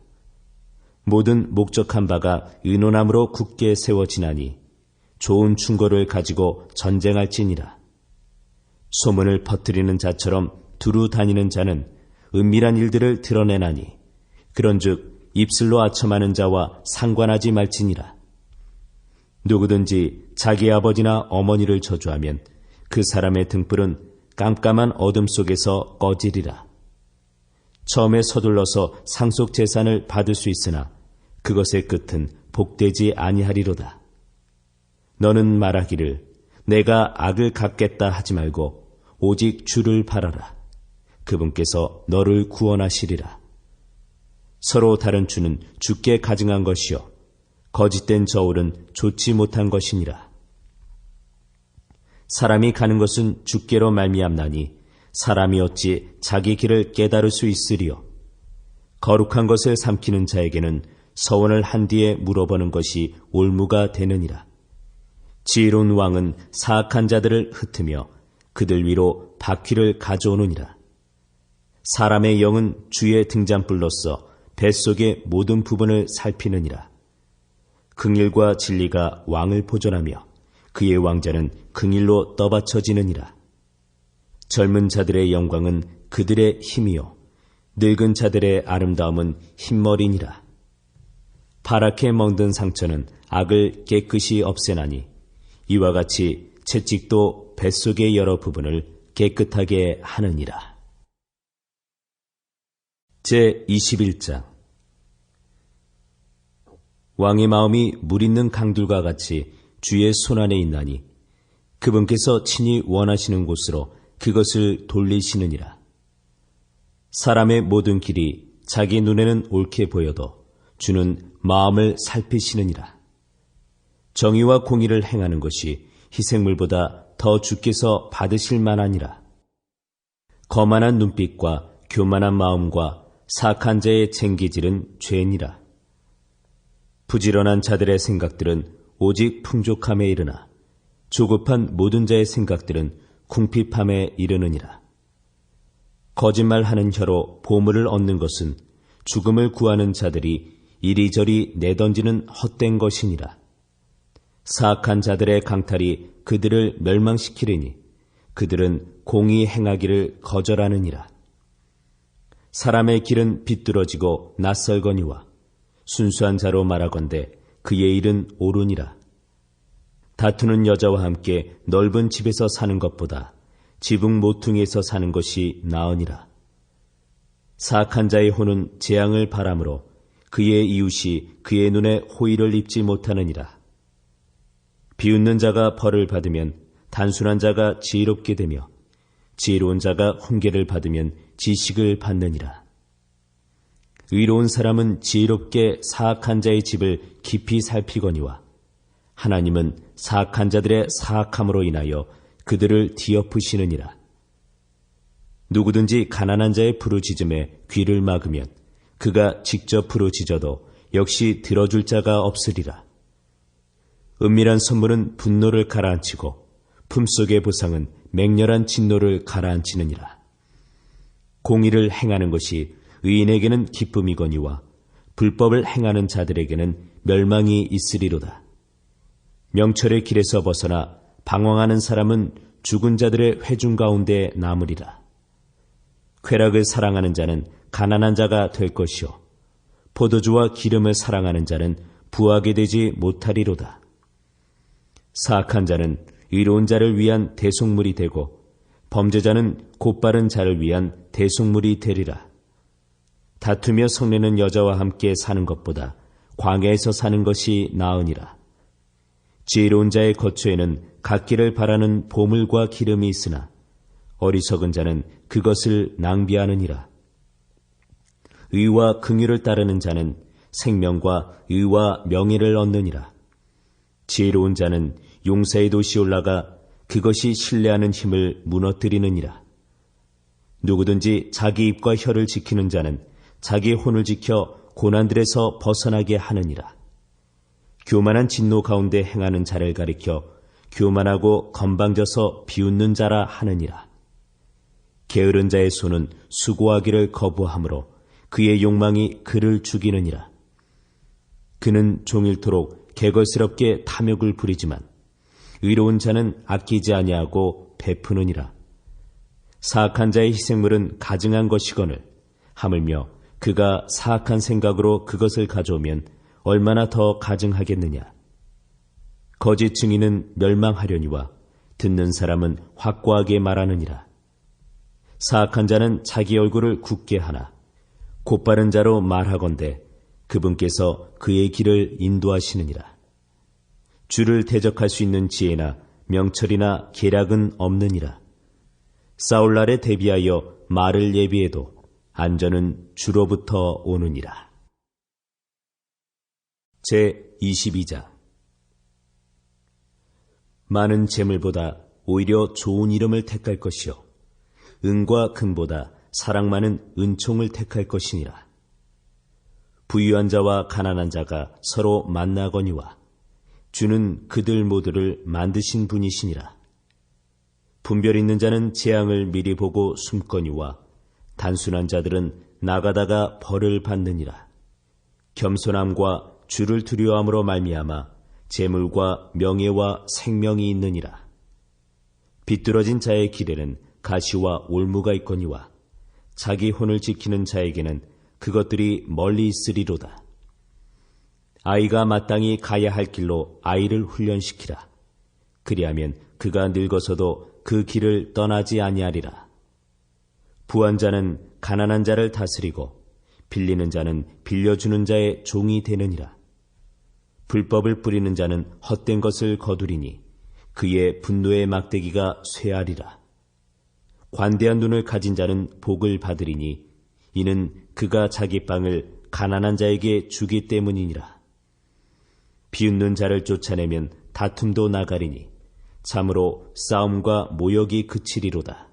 모든 목적한 바가 의논함으로 굳게 세워지나니 좋은 충고를 가지고 전쟁할지니라. 소문을 퍼뜨리는 자처럼 두루 다니는 자는 은밀한 일들을 드러내나니 그런즉 입술로 아첨하는 자와 상관하지 말지니라. 누구든지 자기 아버지나 어머니를 저주하면 그 사람의 등불은 깜깜한 어둠 속에서 꺼지리라. 처음에 서둘러서 상속 재산을 받을 수 있으나 그것의 끝은 복되지 아니하리로다. 너는 말하기를 내가 악을 갚겠다 하지 말고 오직 주를 바라라. 그분께서 너를 구원하시리라. 서로 다른 주는 주께 가증한 것이요 거짓된 저울은 좋지 못한 것이니라. 사람이 가는 것은 주께로 말미암나니 사람이 어찌 자기 길을 깨달을 수 있으리요. 거룩한 것을 삼키는 자에게는 서원을 한 뒤에 물어보는 것이 올무가 되느니라. 지혜로운 왕은 사악한 자들을 흩으며 그들 위로 바퀴를 가져오느니라. 사람의 영은 주의 등잔불로서 뱃속의 모든 부분을 살피느니라. 긍휼과 진리가 왕을 보존하며 그의 왕자는 긍휼로 떠받쳐지느니라. 젊은 자들의 영광은 그들의 힘이요 늙은 자들의 아름다움은 흰머리니라. 파랗게 멍든 상처는 악을 깨끗이 없애나니 이와 같이 채찍도 뱃속의 여러 부분을 깨끗하게 하느니라. 제21장. 왕의 마음이 물 있는 강들과 같이 주의 손안에 있나니 그분께서 친히 원하시는 곳으로 그것을 돌리시느니라. 사람의 모든 길이 자기 눈에는 옳게 보여도 주는 마음을 살피시느니라. 정의와 공의를 행하는 것이 희생물보다 더 주께서 받으실 만하니라. 거만한 눈빛과 교만한 마음과 사악한 자의 쟁기질은 죄니라. 부지런한 자들의 생각들은 오직 풍족함에 이르나 조급한 모든 자의 생각들은 궁핍함에 이르느니라. 거짓말하는 혀로 보물을 얻는 것은 죽음을 구하는 자들이 이리저리 내던지는 헛된 것이니라. 사악한 자들의 강탈이 그들을 멸망시키리니 그들은 공의 행하기를 거절하느니라. 사람의 길은 비뚤어지고 낯설거니와 순수한 자로 말하건대 그의 일은 옳으니라. 다투는 여자와 함께 넓은 집에서 사는 것보다 지붕 모퉁이에서 사는 것이 나으니라. 사악한 자의 혼은 재앙을 바람으로 그의 이웃이 그의 눈에 호의를 입지 못하느니라. 비웃는 자가 벌을 받으면 단순한 자가 지혜롭게 되며 지혜로운 자가 훈계를 받으면 지식을 받느니라. 의로운 사람은 지혜롭게 사악한 자의 집을 깊이 살피거니와 하나님은 사악한 자들의 사악함으로 인하여 그들을 뒤엎으시느니라. 누구든지 가난한 자의 부르짖음에 귀를 막으면 그가 직접 부르짖어도 역시 들어줄 자가 없으리라. 은밀한 선물은 분노를 가라앉히고 품속의 보상은 맹렬한 진노를 가라앉히느니라. 공의를 행하는 것이 의인에게는 기쁨이거니와 불법을 행하는 자들에게는 멸망이 있으리로다. 명철의 길에서 벗어나 방황하는 사람은 죽은 자들의 회중 가운데 남으리라. 쾌락을 사랑하는 자는 가난한 자가 될 것이요 포도주와 기름을 사랑하는 자는 부하게 되지 못하리로다. 사악한 자는 의로운 자를 위한 대속물이 되고 범죄자는 곧바른 자를 위한 대속물이 되리라. 다투며 성내는 여자와 함께 사는 것보다 광야에서 사는 것이 나으니라. 지혜로운 자의 거처에는 갖기를 바라는 보물과 기름이 있으나 어리석은 자는 그것을 낭비하느니라. 의와 긍휼을 따르는 자는 생명과 의와 명예를 얻느니라. 지혜로운 자는 용사의 돛이 올라가 그것이 신뢰하는 힘을 무너뜨리느니라. 누구든지 자기 입과 혀를 지키는 자는 자기 혼을 지켜 고난들에서 벗어나게 하느니라. 교만한 진노 가운데 행하는 자를 가리켜 교만하고 건방져서 비웃는 자라 하느니라. 게으른 자의 손은 수고하기를 거부하므로 그의 욕망이 그를 죽이느니라. 그는 종일토록 개걸스럽게 탐욕을 부리지만 의로운 자는 아끼지 아니하고 베푸느니라. 사악한 자의 희생물은 가증한 것이거늘 하물며 그가 사악한 생각으로 그것을 가져오면 얼마나 더 가증하겠느냐. 거짓 증인은 멸망하려니와 듣는 사람은 확고하게 말하느니라. 사악한 자는 자기 얼굴을 굳게 하나 곧바른 자로 말하건대 그분께서 그의 길을 인도하시느니라. 주를 대적할 수 있는 지혜나 명철이나 계략은 없느니라. 싸울 날에 대비하여 말을 예비해도 안전은 주로부터 오느니라. 제22장. 많은 재물보다 오히려 좋은 이름을 택할 것이요 은과 금보다 사랑 많은 은총을 택할 것이니라. 부유한 자와 가난한 자가 서로 만나거니와 주는 그들 모두를 만드신 분이시니라. 분별 있는 자는 재앙을 미리 보고 숨거니와 단순한 자들은 나가다가 벌을 받느니라. 겸손함과 주를 두려워함으로 말미암아 재물과 명예와 생명이 있느니라. 비뚤어진 자의 길에는 가시와 올무가 있거니와 자기 혼을 지키는 자에게는 그것들이 멀리 있으리로다. 아이가 마땅히 가야 할 길로 아이를 훈련시키라. 그리하면 그가 늙어서도 그 길을 떠나지 아니하리라. 부한 자는 가난한 자를 다스리고 빌리는 자는 빌려주는 자의 종이 되느니라. 불법을 뿌리는 자는 헛된 것을 거두리니 그의 분노의 막대기가 쇠하리라. 관대한 눈을 가진 자는 복을 받으리니 이는 그가 자기 빵을 가난한 자에게 주기 때문이니라. 비웃는 자를 쫓아내면 다툼도 나가리니 참으로 싸움과 모욕이 그치리로다.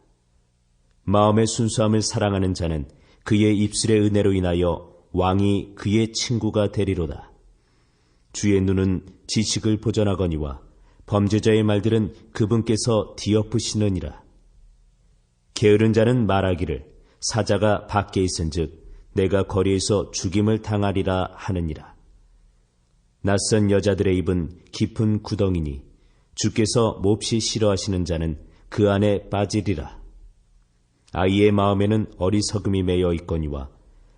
마음의 순수함을 사랑하는 자는 그의 입술의 은혜로 인하여 왕이 그의 친구가 되리로다. 주의 눈은 지식을 보전하거니와 범죄자의 말들은 그분께서 뒤엎으시느니라. 게으른 자는 말하기를 사자가 밖에 있은즉 내가 거리에서 죽임을 당하리라 하느니라. 낯선 여자들의 입은 깊은 구덩이니 주께서 몹시 싫어하시는 자는 그 안에 빠지리라. 아이의 마음에는 어리석음이 매여 있거니와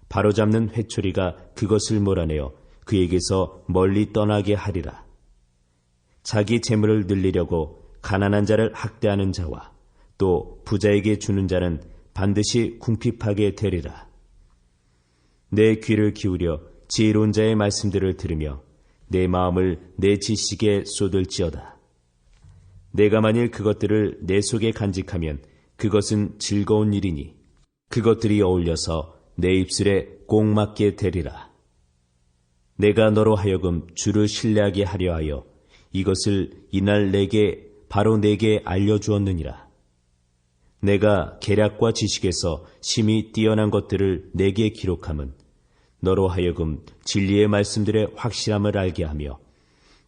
바로잡는 회초리가 그것을 몰아내어 그에게서 멀리 떠나게 하리라. 자기 재물을 늘리려고 가난한 자를 학대하는 자와 또 부자에게 주는 자는 반드시 궁핍하게 되리라. 내 귀를 기울여 지혜로운 자의 말씀들을 들으며 내 마음을 내 지식에 쏟을지어다. 내가 만일 그것들을 내 속에 간직하면 그것은 즐거운 일이니 그것들이 어울려서 내 입술에 꼭 맞게 되리라. 내가 너로 하여금 주를 신뢰하게 하려 하여 이것을 이날 바로 내게 알려주었느니라. 내가 계략과 지식에서 심히 뛰어난 것들을 내게 기록함은 너로 하여금 진리의 말씀들의 확실함을 알게 하며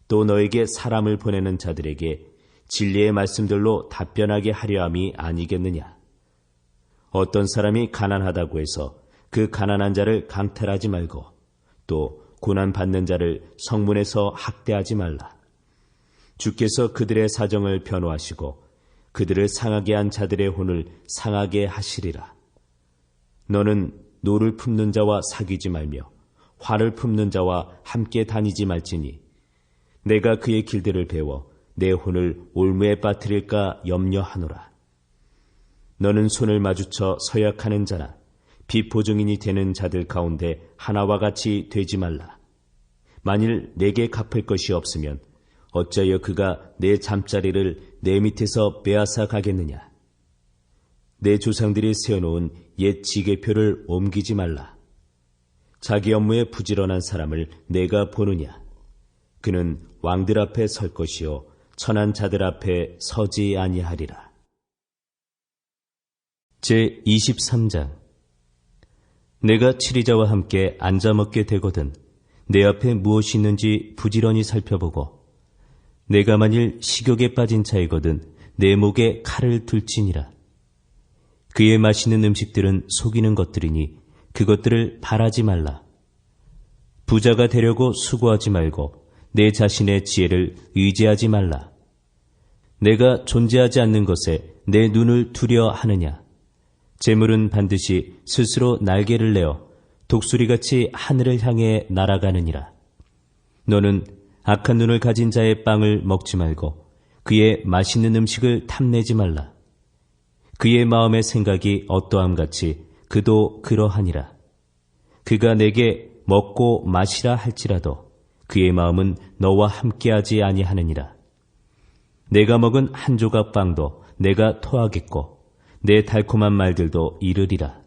또 너에게 사람을 보내는 자들에게 진리의 말씀들로 답변하게 하려 함이 아니겠느냐. 어떤 사람이 가난하다고 해서 그 가난한 자를 강탈하지 말고 또 고난받는 자를 성문에서 학대하지 말라. 주께서 그들의 사정을 변호하시고 그들을 상하게 한 자들의 혼을 상하게 하시리라. 너는 노를 품는 자와 사귀지 말며 화를 품는 자와 함께 다니지 말지니 내가 그의 길들을 배워 내 혼을 올무에 빠뜨릴까 염려하노라. 너는 손을 마주쳐 서약하는 자나 비보증인이 되는 자들 가운데 하나와 같이 되지 말라. 만일 내게 갚을 것이 없으면 어찌하여 그가 내 잠자리를 내 밑에서 빼앗아 가겠느냐. 내 조상들이 세워놓은 옛 지계표를 옮기지 말라. 자기 업무에 부지런한 사람을 내가 보느냐. 그는 왕들 앞에 설 것이요 천한 자들 앞에 서지 아니하리라. 제23장. 내가 치리자와 함께 앉아 먹게 되거든 내 앞에 무엇이 있는지 부지런히 살펴보고, 내가 만일 식욕에 빠진 자이거든 내 목에 칼을 둘지니라. 그의 맛있는 음식들은 속이는 것들이니 그것들을 바라지 말라. 부자가 되려고 수고하지 말고 내 자신의 지혜를 의지하지 말라. 내가 존재하지 않는 것에 내 눈을 두려 하느냐? 재물은 반드시 스스로 날개를 내어 독수리같이 하늘을 향해 날아가느니라. 너는 악한 눈을 가진 자의 빵을 먹지 말고 그의 맛있는 음식을 탐내지 말라. 그의 마음의 생각이 어떠함같이 그도 그러하니라. 그가 내게 먹고 마시라 할지라도 그의 마음은 너와 함께하지 아니하느니라. 내가 먹은 한 조각 빵도 내가 토하겠고 내 달콤한 말들도 이르리라.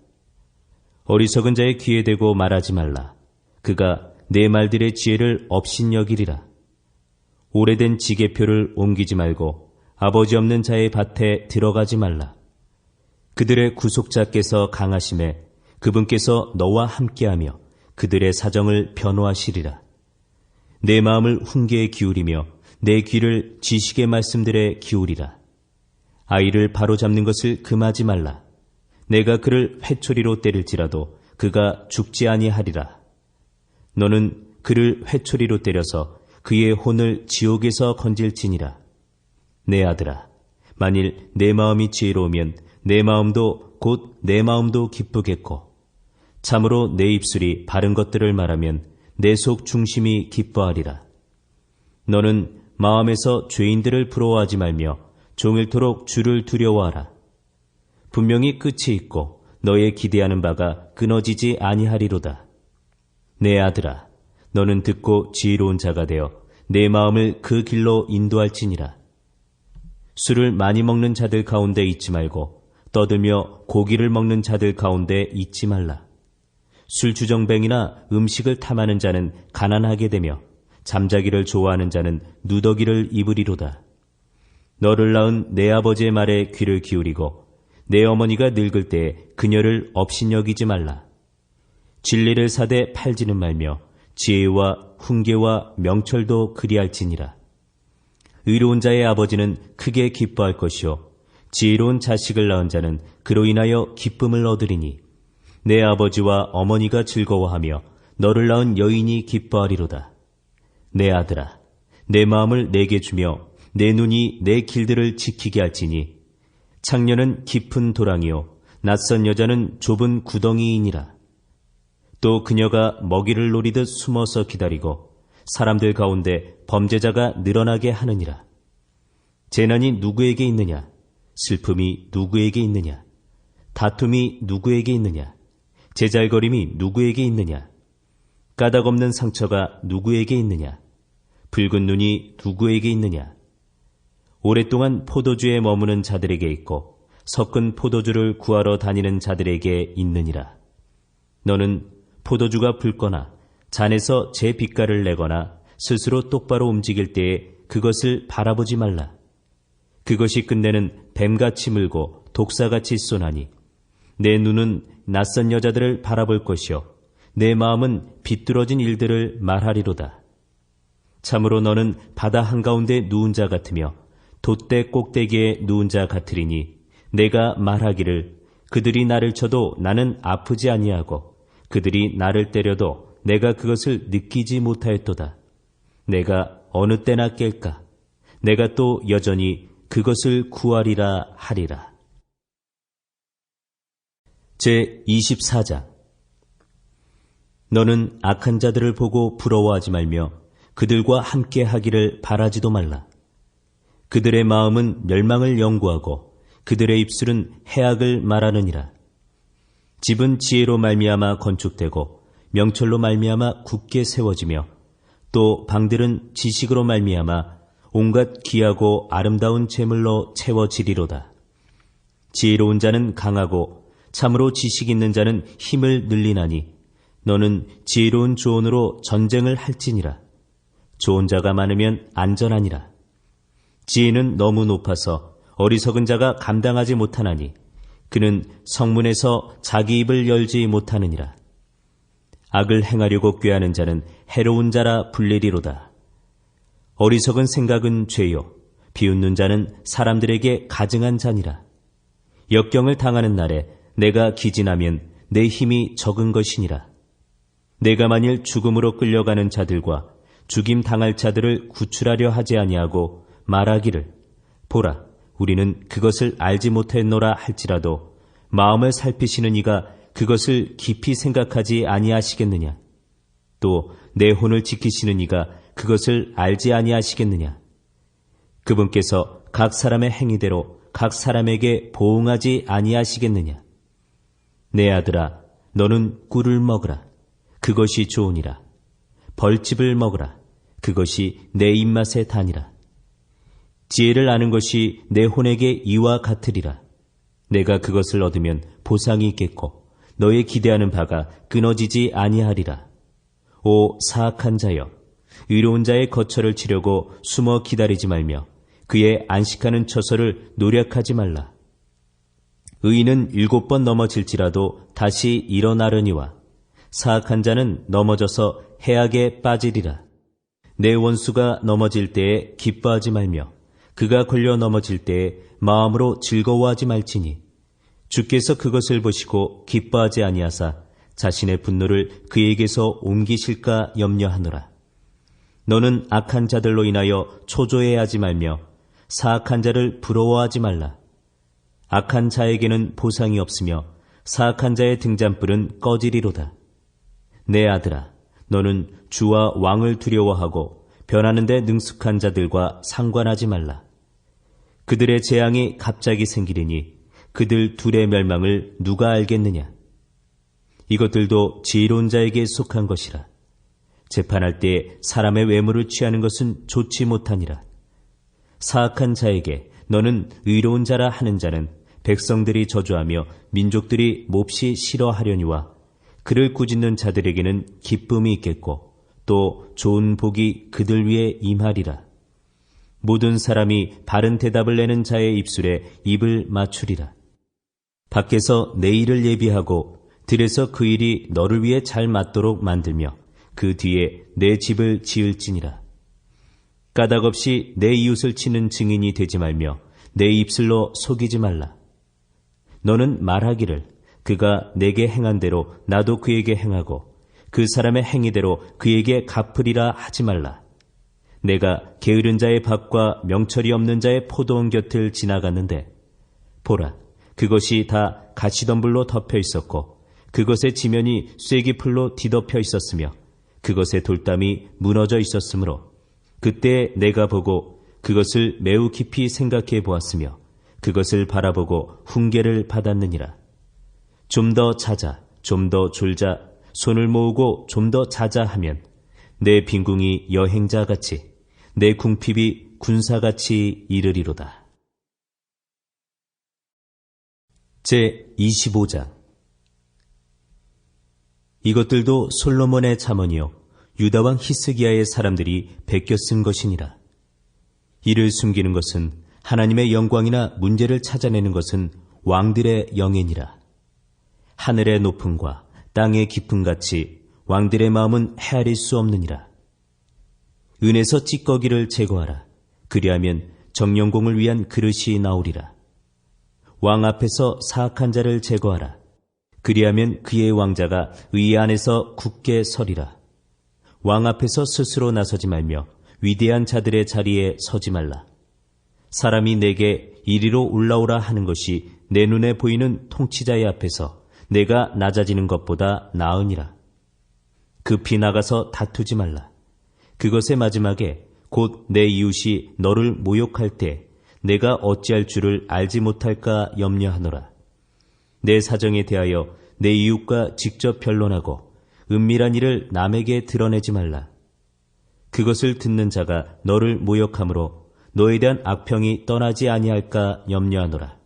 어리석은 자의 귀에 대고 말하지 말라. 그가 내 말들의 지혜를 업신여기리라. 오래된 지게표를 옮기지 말고 아버지 없는 자의 밭에 들어가지 말라. 그들의 구속자께서 강하심에 그분께서 너와 함께하며 그들의 사정을 변호하시리라. 내 마음을 훈계에 기울이며 내 귀를 지식의 말씀들에 기울이라. 아이를 바로잡는 것을 금하지 말라. 내가 그를 회초리로 때릴지라도 그가 죽지 아니하리라. 너는 그를 회초리로 때려서 그의 혼을 지옥에서 건질지니라. 내 아들아, 만일 내 마음이 지혜로우면 내 마음도 곧 내 마음도 기쁘겠고, 참으로 내 입술이 바른 것들을 말하면 내 속 중심이 기뻐하리라. 너는 마음에서 죄인들을 부러워하지 말며 종일토록 주를 두려워하라. 분명히 끝이 있고 너의 기대하는 바가 끊어지지 아니하리로다. 내 아들아, 너는 듣고 지혜로운 자가 되어 내 마음을 그 길로 인도할지니라. 술을 많이 먹는 자들 가운데 있지 말고 떠들며 고기를 먹는 자들 가운데 있지 말라. 술주정뱅이나 음식을 탐하는 자는 가난하게 되며 잠자기를 좋아하는 자는 누더기를 입으리로다. 너를 낳은 내 아버지의 말에 귀를 기울이고 내 어머니가 늙을 때에 그녀를 업신여기지 말라. 진리를 사되 팔지는 말며 지혜와 훈계와 명철도 그리할지니라. 의로운 자의 아버지는 크게 기뻐할 것이요 지혜로운 자식을 낳은 자는 그로 인하여 기쁨을 얻으리니 내 아버지와 어머니가 즐거워하며 너를 낳은 여인이 기뻐하리로다. 내 아들아, 내 마음을 내게 주며 내 눈이 내 길들을 지키게 할지니 창녀는 깊은 도랑이요 낯선 여자는 좁은 구덩이이니라. 또 그녀가 먹이를 노리듯 숨어서 기다리고 사람들 가운데 범죄자가 늘어나게 하느니라. 재난이 누구에게 있느냐? 슬픔이 누구에게 있느냐? 다툼이 누구에게 있느냐? 제잘거림이 누구에게 있느냐? 까닭없는 상처가 누구에게 있느냐? 붉은 눈이 누구에게 있느냐? 오랫동안 포도주에 머무는 자들에게 있고 섞은 포도주를 구하러 다니는 자들에게 있느니라. 너는 포도주가 붉거나 잔에서 제 빛깔을 내거나 스스로 똑바로 움직일 때에 그것을 바라보지 말라. 그것이 끝내는 뱀같이 물고 독사같이 쏘나니 내 눈은 낯선 여자들을 바라볼 것이요 내 마음은 비뚤어진 일들을 말하리로다. 참으로 너는 바다 한가운데 누운 자 같으며 돛대 꼭대기에 누운 자 같으리니 내가 말하기를 그들이 나를 쳐도 나는 아프지 아니하고 그들이 나를 때려도 내가 그것을 느끼지 못하였도다. 내가 어느 때나 깰까? 내가 또 여전히 그것을 구하리라 하리라. 제24장. 너는 악한 자들을 보고 부러워하지 말며 그들과 함께 하기를 바라지도 말라. 그들의 마음은 멸망을 연구하고 그들의 입술은 해악을 말하느니라. 집은 지혜로 말미암아 건축되고 명철로 말미암아 굳게 세워지며 또 방들은 지식으로 말미암아 온갖 귀하고 아름다운 재물로 채워지리로다. 지혜로운 자는 강하고 참으로 지식 있는 자는 힘을 늘리나니 너는 지혜로운 조언으로 전쟁을 할지니라. 좋은 자가 많으면 안전하니라. 지혜는 너무 높아서 어리석은 자가 감당하지 못하나니 그는 성문에서 자기 입을 열지 못하느니라. 악을 행하려고 꾀하는 자는 해로운 자라 불리리로다. 어리석은 생각은 죄요, 비웃는 자는 사람들에게 가증한 자니라. 역경을 당하는 날에 내가 기진하면 내 힘이 적은 것이니라. 내가 만일 죽음으로 끌려가는 자들과 죽임 당할 자들을 구출하려 하지 아니하고 말하기를, 보라, 우리는 그것을 알지 못했노라 할지라도 마음을 살피시는 이가 그것을 깊이 생각하지 아니하시겠느냐? 또 내 혼을 지키시는 이가 그것을 알지 아니하시겠느냐? 그분께서 각 사람의 행위대로 각 사람에게 보응하지 아니하시겠느냐? 내 아들아, 너는 꿀을 먹으라. 그것이 좋으니라. 벌집을 먹으라. 그것이 내 입맛에 다니라. 지혜를 아는 것이 내 혼에게 이와 같으리라. 내가 그것을 얻으면 보상이 있겠고 너의 기대하는 바가 끊어지지 아니하리라. 오 사악한 자여, 의로운 자의 거처를 치려고 숨어 기다리지 말며 그의 안식하는 처소를 노력하지 말라. 의인은 7번 넘어질지라도 다시 일어나려니와 사악한 자는 넘어져서 해악에 빠지리라. 내 원수가 넘어질 때에 기뻐하지 말며 그가 걸려 넘어질 때에 마음으로 즐거워하지 말지니 주께서 그것을 보시고 기뻐하지 아니하사 자신의 분노를 그에게서 옮기실까 염려하노라. 너는 악한 자들로 인하여 초조해하지 말며 사악한 자를 부러워하지 말라. 악한 자에게는 보상이 없으며 사악한 자의 등잔불은 꺼지리로다. 내 아들아, 너는 주와 왕을 두려워하고 변하는 데 능숙한 자들과 상관하지 말라. 그들의 재앙이 갑자기 생기리니 그들 둘의 멸망을 누가 알겠느냐? 이것들도 지혜로운 자에게 속한 것이라. 재판할 때 사람의 외모를 취하는 것은 좋지 못하니라. 사악한 자에게 너는 의로운 자라 하는 자는 백성들이 저주하며 민족들이 몹시 싫어하려니와 그를 꾸짖는 자들에게는 기쁨이 있겠고 또 좋은 복이 그들 위에 임하리라. 모든 사람이 바른 대답을 내는 자의 입술에 입을 맞추리라. 밖에서 내 일을 예비하고 들에서 그 일이 너를 위해 잘 맞도록 만들며 그 뒤에 내 집을 지을지니라. 까닭없이 내 이웃을 치는 증인이 되지 말며 내 입술로 속이지 말라. 너는 말하기를 그가 내게 행한 대로 나도 그에게 행하고 그 사람의 행위대로 그에게 갚으리라 하지 말라. 내가 게으른 자의 밭과 명철이 없는 자의 포도원 곁을 지나갔는데 보라, 그것이 다 가시덤불로 덮여 있었고 그것의 지면이 쐐기풀로 뒤덮여 있었으며 그것의 돌담이 무너져 있었으므로 그때 내가 보고 그것을 매우 깊이 생각해 보았으며 그것을 바라보고 훈계를 받았느니라. 좀 더 자자, 좀 더 졸자, 손을 모으고 좀 더 자자 하면 내 빈궁이 여행자같이 내 궁핍이 군사같이 이르리로다. 제25장. 이것들도 솔로몬의 잠언이요 유다 왕 히스기야의 사람들이 베껴 쓴 것이니라. 이를 숨기는 것은 하나님의 영광이나 문제를 찾아내는 것은 왕들의 영예니라. 하늘의 높음과 땅의 깊음같이 왕들의 마음은 헤아릴 수 없느니라. 은에서 찌꺼기를 제거하라. 그리하면 정령공을 위한 그릇이 나오리라. 왕 앞에서 사악한 자를 제거하라. 그리하면 그의 왕자가 의 안에서 굳게 서리라. 왕 앞에서 스스로 나서지 말며 위대한 자들의 자리에 서지 말라. 사람이 내게 이리로 올라오라 하는 것이 내 눈에 보이는 통치자의 앞에서 내가 낮아지는 것보다 나으니라. 급히 나가서 다투지 말라. 그것의 마지막에 곧 내 이웃이 너를 모욕할 때 내가 어찌할 줄을 알지 못할까 염려하노라. 내 사정에 대하여 내 이웃과 직접 변론하고 은밀한 일을 남에게 드러내지 말라. 그것을 듣는 자가 너를 모욕함으로 너에 대한 악평이 떠나지 아니할까 염려하노라.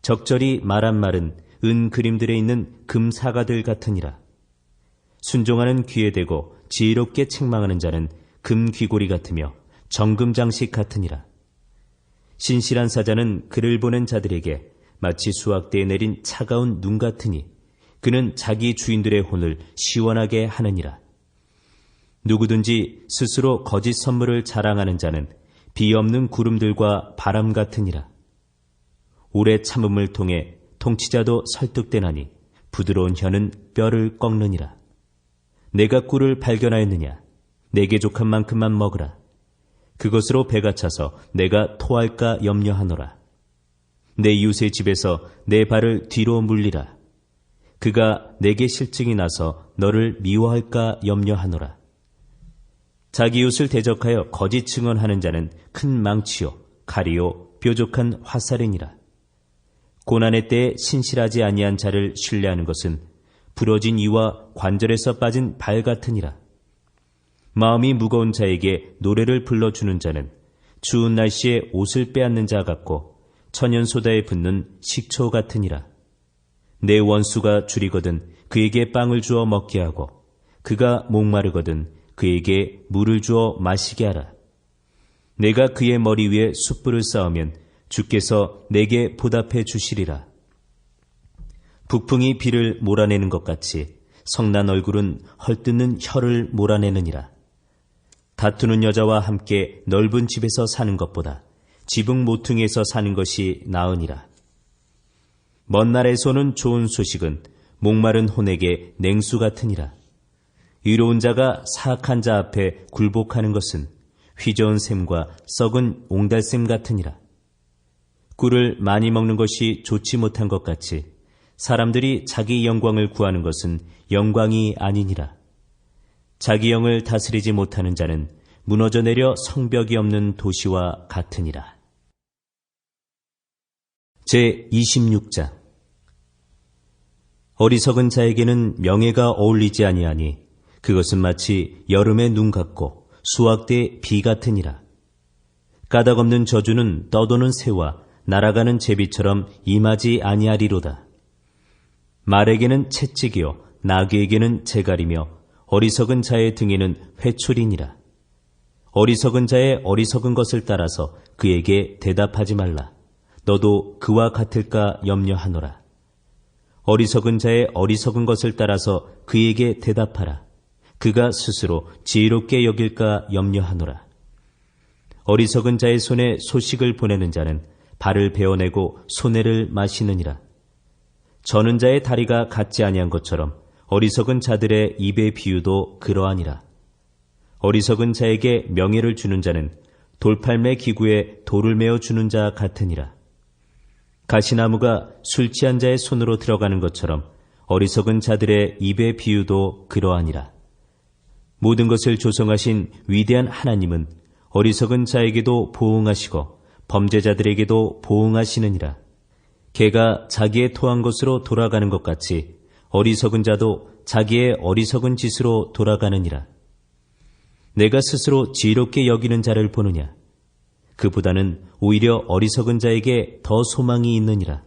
적절히 말한 말은 은 그림들에 있는 금 사과들 같으니라. 순종하는 귀에 대고 지혜롭게 책망하는 자는 금 귀고리 같으며 정금 장식 같으니라. 신실한 사자는 그를 보는 자들에게 마치 수확대에 내린 차가운 눈 같으니 그는 자기 주인들의 혼을 시원하게 하느니라. 누구든지 스스로 거짓 선물을 자랑하는 자는 비 없는 구름들과 바람 같으니라. 오래 참음을 통해 통치자도 설득되나니 부드러운 혀는 뼈를 꺾느니라. 내가 꿀을 발견하였느냐? 내게 족한 만큼만 먹으라. 그것으로 배가 차서 내가 토할까 염려하노라. 내 이웃의 집에서 내 발을 뒤로 물리라. 그가 내게 실증이 나서 너를 미워할까 염려하노라. 자기 이웃을 대적하여 거짓 증언하는 자는 큰 망치요 칼이요 뾰족한 화살이니라. 고난의 때에 신실하지 아니한 자를 신뢰하는 것은 부러진 이와 관절에서 빠진 발 같으니라. 마음이 무거운 자에게 노래를 불러주는 자는 추운 날씨에 옷을 빼앗는 자 같고 천연소다에 붓는 식초 같으니라. 내 원수가 줄이거든 그에게 빵을 주어 먹게 하고 그가 목마르거든 그에게 물을 주어 마시게 하라. 내가 그의 머리 위에 숯불을 쌓으면 주께서 내게 보답해 주시리라. 북풍이 비를 몰아내는 것 같이 성난 얼굴은 헐뜯는 혀를 몰아내느니라. 다투는 여자와 함께 넓은 집에서 사는 것보다 지붕 모퉁이에서 사는 것이 나으니라. 먼 나라에서 오는 좋은 소식은 목마른 혼에게 냉수 같으니라. 의로운 자가 사악한 자 앞에 굴복하는 것은 휘저은 샘과 썩은 옹달샘 같으니라. 꿀을 많이 먹는 것이 좋지 못한 것 같이 사람들이 자기 영광을 구하는 것은 영광이 아니니라. 자기 영을 다스리지 못하는 자는 무너져 내려 성벽이 없는 도시와 같으니라. 제26장. 어리석은 자에게는 명예가 어울리지 아니하니 그것은 마치 여름의 눈 같고 수확 때 비 같으니라. 까닭없는 저주는 떠도는 새와 날아가는 제비처럼 임하지 아니하리로다. 말에게는 채찍이요 나귀에게는 재갈이며 어리석은 자의 등에는 회초리니라. 어리석은 자의 어리석은 것을 따라서 그에게 대답하지 말라. 너도 그와 같을까 염려하노라. 어리석은 자의 어리석은 것을 따라서 그에게 대답하라. 그가 스스로 지혜롭게 여길까 염려하노라. 어리석은 자의 손에 소식을 보내는 자는 발을 베어내고 손해를 마시느니라. 저는 자의 다리가 같지 아니한 것처럼 어리석은 자들의 입의 비유도 그러하니라. 어리석은 자에게 명예를 주는 자는 돌팔매 기구에 돌을 메어 주는 자 같으니라. 가시나무가 술 취한 자의 손으로 들어가는 것처럼 어리석은 자들의 입의 비유도 그러하니라. 모든 것을 조성하신 위대한 하나님은 어리석은 자에게도 보응하시고 범죄자들에게도 보응하시느니라. 개가 자기의 토한 것으로 돌아가는 것 같이 어리석은 자도 자기의 어리석은 짓으로 돌아가느니라. 내가 스스로 지혜롭게 여기는 자를 보느냐? 그보다는 오히려 어리석은 자에게 더 소망이 있느니라.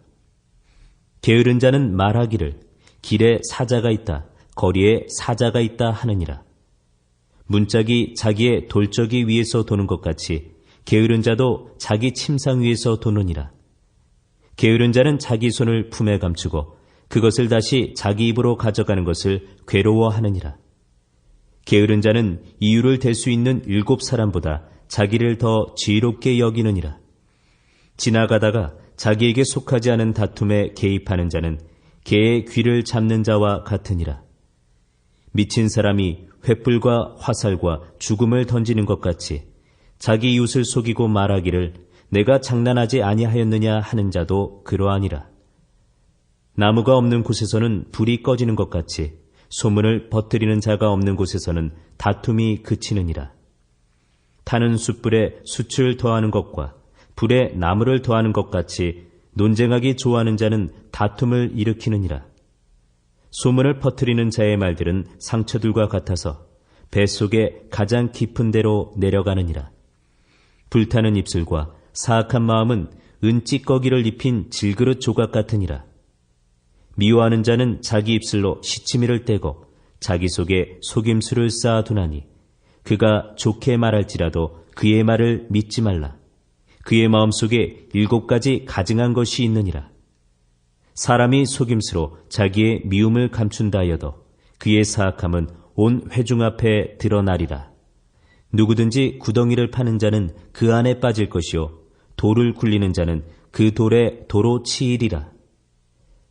게으른 자는 말하기를 길에 사자가 있다, 거리에 사자가 있다 하느니라. 문짝이 자기의 돌적이 위에서 도는 것 같이 게으른 자도 자기 침상 위에서 도느니라. 게으른 자는 자기 손을 품에 감추고 그것을 다시 자기 입으로 가져가는 것을 괴로워하느니라. 게으른 자는 이유를 댈 수 있는 7사람보다 자기를 더 지혜롭게 여기느니라. 지나가다가 자기에게 속하지 않은 다툼에 개입하는 자는 개의 귀를 잡는 자와 같으니라. 미친 사람이 횃불과 화살과 죽음을 던지는 것 같이 자기 이웃을 속이고 말하기를 내가 장난하지 아니하였느냐 하는 자도 그러하니라. 나무가 없는 곳에서는 불이 꺼지는 것 같이 소문을 퍼뜨리는 자가 없는 곳에서는 다툼이 그치느니라. 타는 숯불에 숯을 더하는 것과 불에 나무를 더하는 것 같이 논쟁하기 좋아하는 자는 다툼을 일으키느니라. 소문을 퍼뜨리는 자의 말들은 상처들과 같아서 뱃속에 가장 깊은 데로 내려가느니라. 불타는 입술과 사악한 마음은 은찌꺼기를 입힌 질그릇 조각 같으니라. 미워하는 자는 자기 입술로 시치미를 떼고 자기 속에 속임수를 쌓아두나니 그가 좋게 말할지라도 그의 말을 믿지 말라. 그의 마음속에 7가지 가증한 것이 있느니라. 사람이 속임수로 자기의 미움을 감춘다 하여도 그의 사악함은 온 회중 앞에 드러나리라. 누구든지 구덩이를 파는 자는 그 안에 빠질 것이요 돌을 굴리는 자는 그 돌에 도로 치이리라.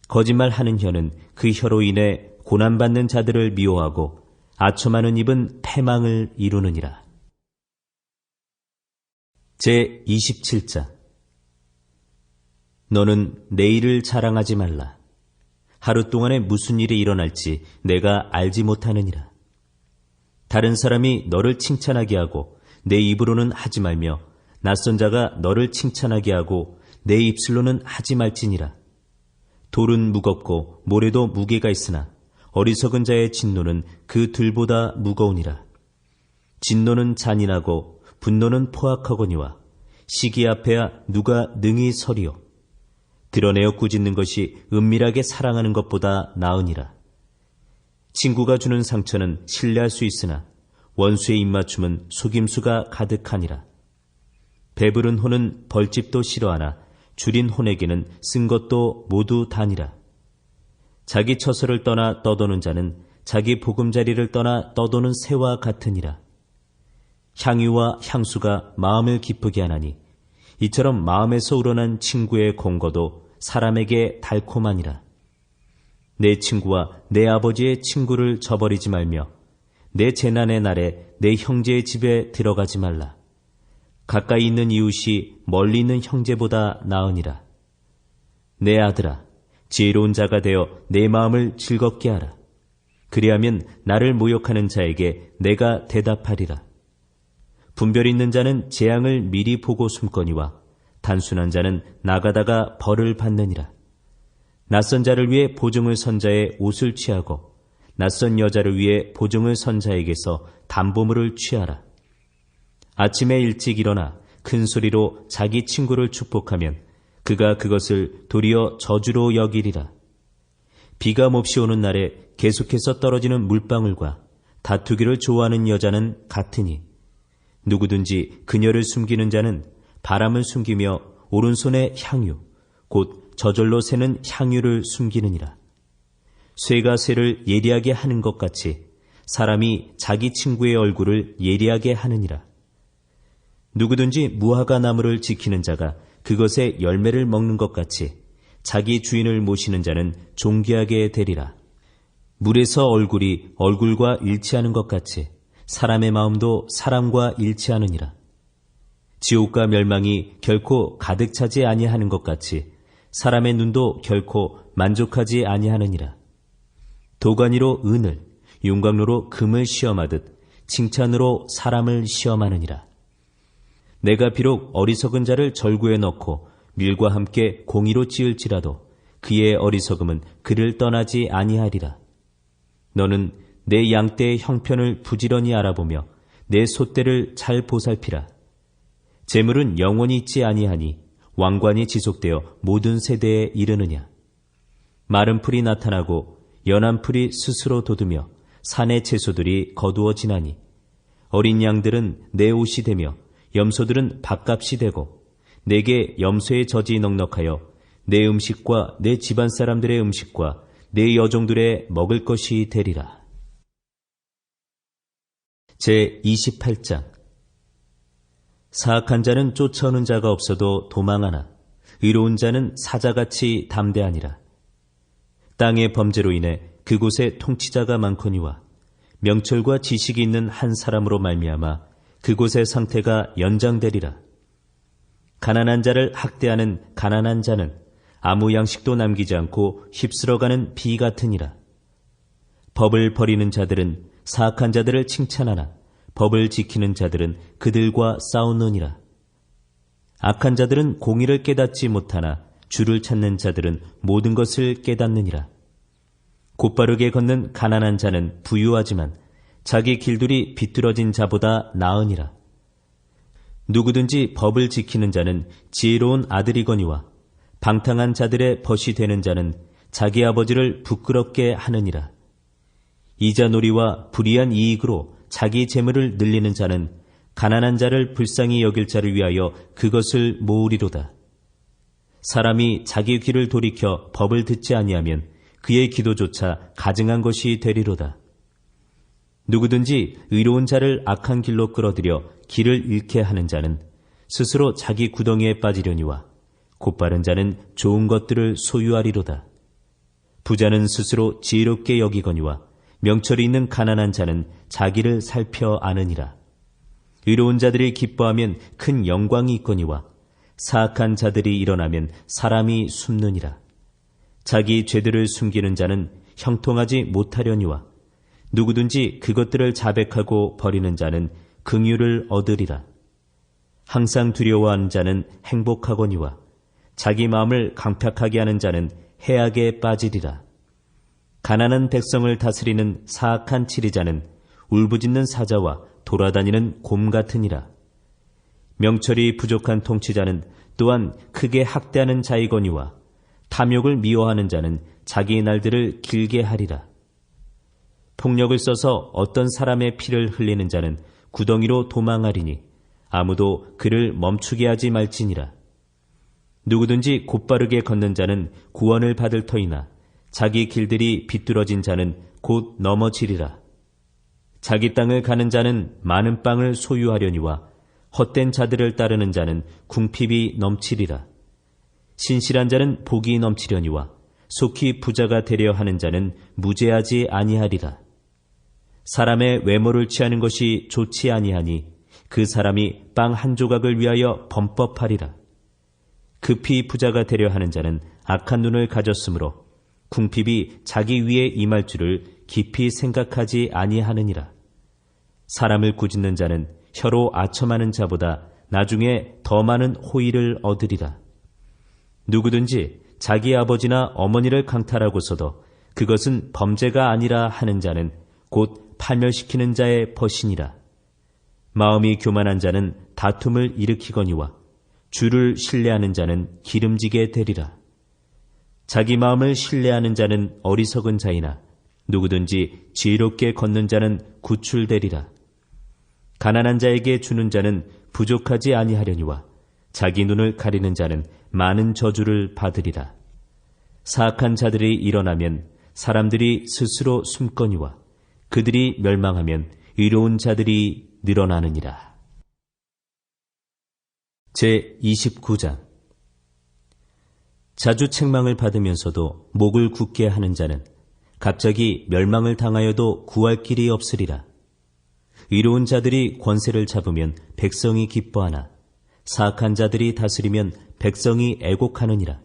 거짓말하는 혀는 그 혀로 인해 고난받는 자들을 미워하고 아첨하는 입은 패망을 이루느니라. 제27장. 너는 내일을 자랑하지 말라. 하루 동안에 무슨 일이 일어날지 내가 알지 못하느니라. 다른 사람이 너를 칭찬하게 하고 내 입으로는 하지 말며 낯선 자가 너를 칭찬하게 하고 내 입술로는 하지 말지니라. 돌은 무겁고 모래도 무게가 있으나 어리석은 자의 진노는 그 들보다 무거우니라. 진노는 잔인하고 분노는 포악하거니와 시기 앞에야 누가 능히 서리요. 드러내어 꾸짖는 것이 은밀하게 사랑하는 것보다 나으니라. 친구가 주는 상처는 신뢰할 수 있으나 원수의 입맞춤은 속임수가 가득하니라. 배부른 혼은 벌집도 싫어하나 줄인 혼에게는 쓴 것도 모두 다니라. 자기 처소를 떠나 떠도는 자는 자기 보금자리를 떠나 떠도는 새와 같으니라. 향유와 향수가 마음을 기쁘게 하나니 이처럼 마음에서 우러난 친구의 공거도 사람에게 달콤하니라. 내 친구와 내 아버지의 친구를 저버리지 말며 내 재난의 날에 내 형제의 집에 들어가지 말라. 가까이 있는 이웃이 멀리 있는 형제보다 나으니라. 내 아들아, 지혜로운 자가 되어 내 마음을 즐겁게 하라. 그리하면 나를 모욕하는 자에게 내가 대답하리라. 분별 있는 자는 재앙을 미리 보고 숨거니와 단순한 자는 나가다가 벌을 받느니라. 낯선 자를 위해 보증을 선 자의 옷을 취하고 낯선 여자를 위해 보증을 선 자에게서 담보물을 취하라. 아침에 일찍 일어나 큰 소리로 자기 친구를 축복하면 그가 그것을 도리어 저주로 여기리라. 비가 몹시 오는 날에 계속해서 떨어지는 물방울과 다투기를 좋아하는 여자는 같으니 누구든지 그녀를 숨기는 자는 바람을 숨기며 오른손에 향유 곧 저절로 새는 향유를 숨기느니라. 쇠가 쇠를 예리하게 하는 것 같이 사람이 자기 친구의 얼굴을 예리하게 하느니라. 누구든지 무화과 나무를 지키는 자가 그것의 열매를 먹는 것 같이 자기 주인을 모시는 자는 존귀하게 되리라. 물에서 얼굴이 얼굴과 일치하는 것 같이 사람의 마음도 사람과 일치하느니라. 지옥과 멸망이 결코 가득 차지 아니하는 것 같이 사람의 눈도 결코 만족하지 아니하느니라. 도가니로 은을, 윤곽로로 금을 시험하듯 칭찬으로 사람을 시험하느니라. 내가 비록 어리석은 자를 절구에 넣고 밀과 함께 공의로 찌을지라도 그의 어리석음은 그를 떠나지 아니하리라. 너는 내 양떼의 형편을 부지런히 알아보며 내 소떼를 잘 보살피라. 재물은 영원히 있지 아니하니 왕관이 지속되어 모든 세대에 이르느냐. 마른 풀이 나타나고 연한 풀이 스스로 돋으며 산의 채소들이 거두어지나니 어린 양들은 내 옷이 되며 염소들은 밥값이 되고 내게 염소의 젖이 넉넉하여 내 음식과 내 집안 사람들의 음식과 내 여종들의 먹을 것이 되리라. 제28장. 사악한 자는 쫓아오는 자가 없어도 도망하나 의로운 자는 사자같이 담대하니라. 땅의 범죄로 인해 그곳에 통치자가 많거니와 명철과 지식이 있는 한 사람으로 말미암아 그곳의 상태가 연장되리라. 가난한 자를 학대하는 가난한 자는 아무 양식도 남기지 않고 휩쓸어가는 비 같으니라. 법을 버리는 자들은 사악한 자들을 칭찬하나 법을 지키는 자들은 그들과 싸우느니라. 악한 자들은 공의를 깨닫지 못하나 주를 찾는 자들은 모든 것을 깨닫느니라. 곧바르게 걷는 가난한 자는 부유하지만 자기 길들이 비뚤어진 자보다 나으니라. 누구든지 법을 지키는 자는 지혜로운 아들이거니와 방탕한 자들의 벗이 되는 자는 자기 아버지를 부끄럽게 하느니라. 이자놀이와 불의한 이익으로 자기 재물을 늘리는 자는 가난한 자를 불쌍히 여길 자를 위하여 그것을 모으리로다. 사람이 자기 귀를 돌이켜 법을 듣지 아니하면 그의 기도조차 가증한 것이 되리로다. 누구든지 의로운 자를 악한 길로 끌어들여 길을 잃게 하는 자는 스스로 자기 구덩이에 빠지려니와 곧바른 자는 좋은 것들을 소유하리로다. 부자는 스스로 지혜롭게 여기거니와 명철이 있는 가난한 자는 자기를 살펴 아느니라. 의로운 자들이 기뻐하면 큰 영광이 있거니와 사악한 자들이 일어나면 사람이 숨느니라. 자기 죄들을 숨기는 자는 형통하지 못하려니와 누구든지 그것들을 자백하고 버리는 자는 긍휼을 얻으리라. 항상 두려워하는 자는 행복하거니와 자기 마음을 강팍하게 하는 자는 해악에 빠지리라. 가난한 백성을 다스리는 사악한 치리자는 울부짖는 사자와 돌아다니는 곰 같으니라. 명철이 부족한 통치자는 또한 크게 학대하는 자이거니와 탐욕을 미워하는 자는 자기 날들을 길게 하리라. 폭력을 써서 어떤 사람의 피를 흘리는 자는 구덩이로 도망하리니 아무도 그를 멈추게 하지 말지니라. 누구든지 곧바르게 걷는 자는 구원을 받을 터이나 자기 길들이 비뚤어진 자는 곧 넘어지리라. 자기 땅을 가는 자는 많은 빵을 소유하려니와 헛된 자들을 따르는 자는 궁핍이 넘치리라. 신실한 자는 복이 넘치려니와 속히 부자가 되려 하는 자는 무죄하지 아니하리라. 사람의 외모를 취하는 것이 좋지 아니하니 그 사람이 빵 한 조각을 위하여 범법하리라. 급히 부자가 되려 하는 자는 악한 눈을 가졌으므로 궁핍이 자기 위에 임할 줄을 깊이 생각하지 아니하느니라. 사람을 꾸짖는 자는 혀로 아첨하는 자보다 나중에 더 많은 호의를 얻으리라. 누구든지 자기 아버지나 어머니를 강탈하고서도 그것은 범죄가 아니라 하는 자는 곧 파멸시키는 자의 벗이니라. 마음이 교만한 자는 다툼을 일으키거니와 주를 신뢰하는 자는 기름지게 되리라. 자기 마음을 신뢰하는 자는 어리석은 자이나 누구든지 지혜롭게 걷는 자는 구출되리라. 가난한 자에게 주는 자는 부족하지 아니하려니와 자기 눈을 가리는 자는 많은 저주를 받으리라. 사악한 자들이 일어나면 사람들이 스스로 숨거니와 그들이 멸망하면 의로운 자들이 늘어나느니라. 제29장. 자주 책망을 받으면서도 목을 굳게 하는 자는 갑자기 멸망을 당하여도 구할 길이 없으리라. 의로운 자들이 권세를 잡으면 백성이 기뻐하나 사악한 자들이 다스리면 백성이 애곡하느니라.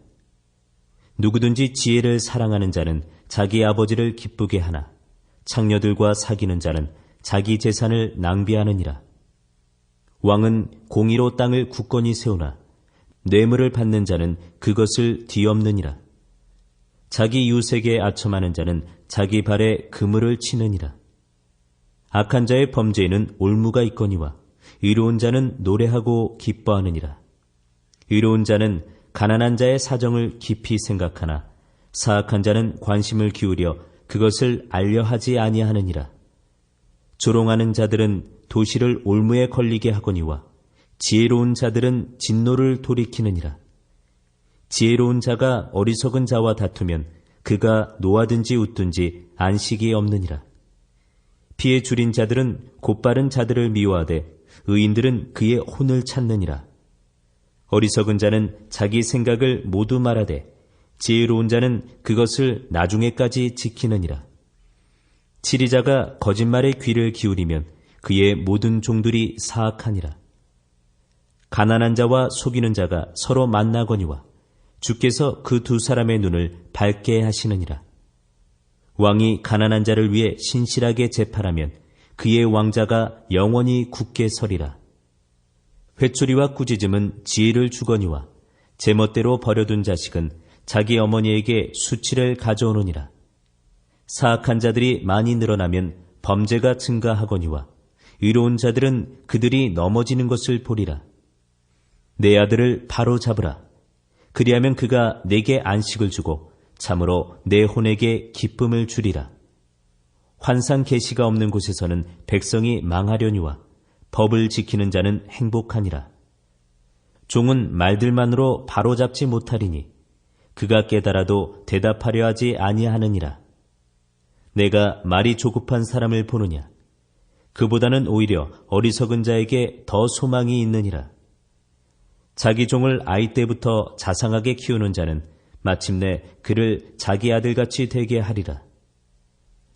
누구든지 지혜를 사랑하는 자는 자기 아버지를 기쁘게 하나 창녀들과 사귀는 자는 자기 재산을 낭비하느니라. 왕은 공의로 땅을 굳건히 세우나 뇌물을 받는 자는 그것을 뒤엎느니라. 자기 이웃에게 아첨하는 자는 자기 발에 그물을 치느니라. 악한 자의 범죄에는 올무가 있거니와 의로운 자는 노래하고 기뻐하느니라. 의로운 자는 가난한 자의 사정을 깊이 생각하나 사악한 자는 관심을 기울여 그것을 알려하지 아니하느니라. 조롱하는 자들은 도시를 올무에 걸리게 하거니와 지혜로운 자들은 진노를 돌이키느니라. 지혜로운 자가 어리석은 자와 다투면 그가 노하든지 웃든지 안식이 없느니라. 피해 줄인 자들은 곧바른 자들을 미워하되 의인들은 그의 혼을 찾느니라. 어리석은 자는 자기 생각을 모두 말하되 지혜로운 자는 그것을 나중에까지 지키느니라. 치리자가 거짓말에 귀를 기울이면 그의 모든 종들이 사악하니라. 가난한 자와 속이는 자가 서로 만나거니와 주께서 그 두 사람의 눈을 밝게 하시느니라. 왕이 가난한 자를 위해 신실하게 재판하면 그의 왕자가 영원히 굳게 서리라. 회초리와 꾸짖음은 지혜를 주거니와 제멋대로 버려둔 자식은 자기 어머니에게 수치를 가져오느니라. 사악한 자들이 많이 늘어나면 범죄가 증가하거니와 의로운 자들은 그들이 넘어지는 것을 보리라. 내 아들을 바로 잡으라. 그리하면 그가 내게 안식을 주고 참으로 내 혼에게 기쁨을 주리라. 환상 계시가 없는 곳에서는 백성이 망하려니와 법을 지키는 자는 행복하니라. 종은 말들만으로 바로잡지 못하리니 그가 깨달아도 대답하려 하지 아니하느니라. 내가 말이 조급한 사람을 보느냐? 그보다는 오히려 어리석은 자에게 더 소망이 있느니라. 자기 종을 아이 때부터 자상하게 키우는 자는 마침내 그를 자기 아들같이 되게 하리라.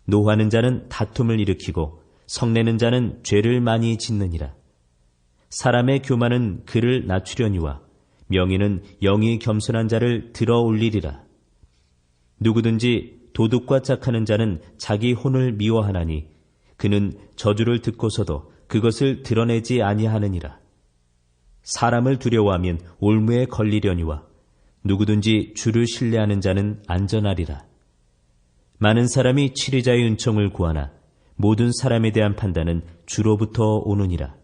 노하는 자는 다툼을 일으키고 성내는 자는 죄를 많이 짓느니라. 사람의 교만은 그를 낮추려니와 명예는 영이 겸손한 자를 들어 올리리라. 누구든지 도둑과 짝하는 자는 자기 혼을 미워하나니 그는 저주를 듣고서도 그것을 드러내지 아니하느니라. 사람을 두려워하면 올무에 걸리려니와 누구든지 주를 신뢰하는 자는 안전하리라. 많은 사람이 치리자의 은총을 구하나 모든 사람에 대한 판단은 주로부터 오느니라.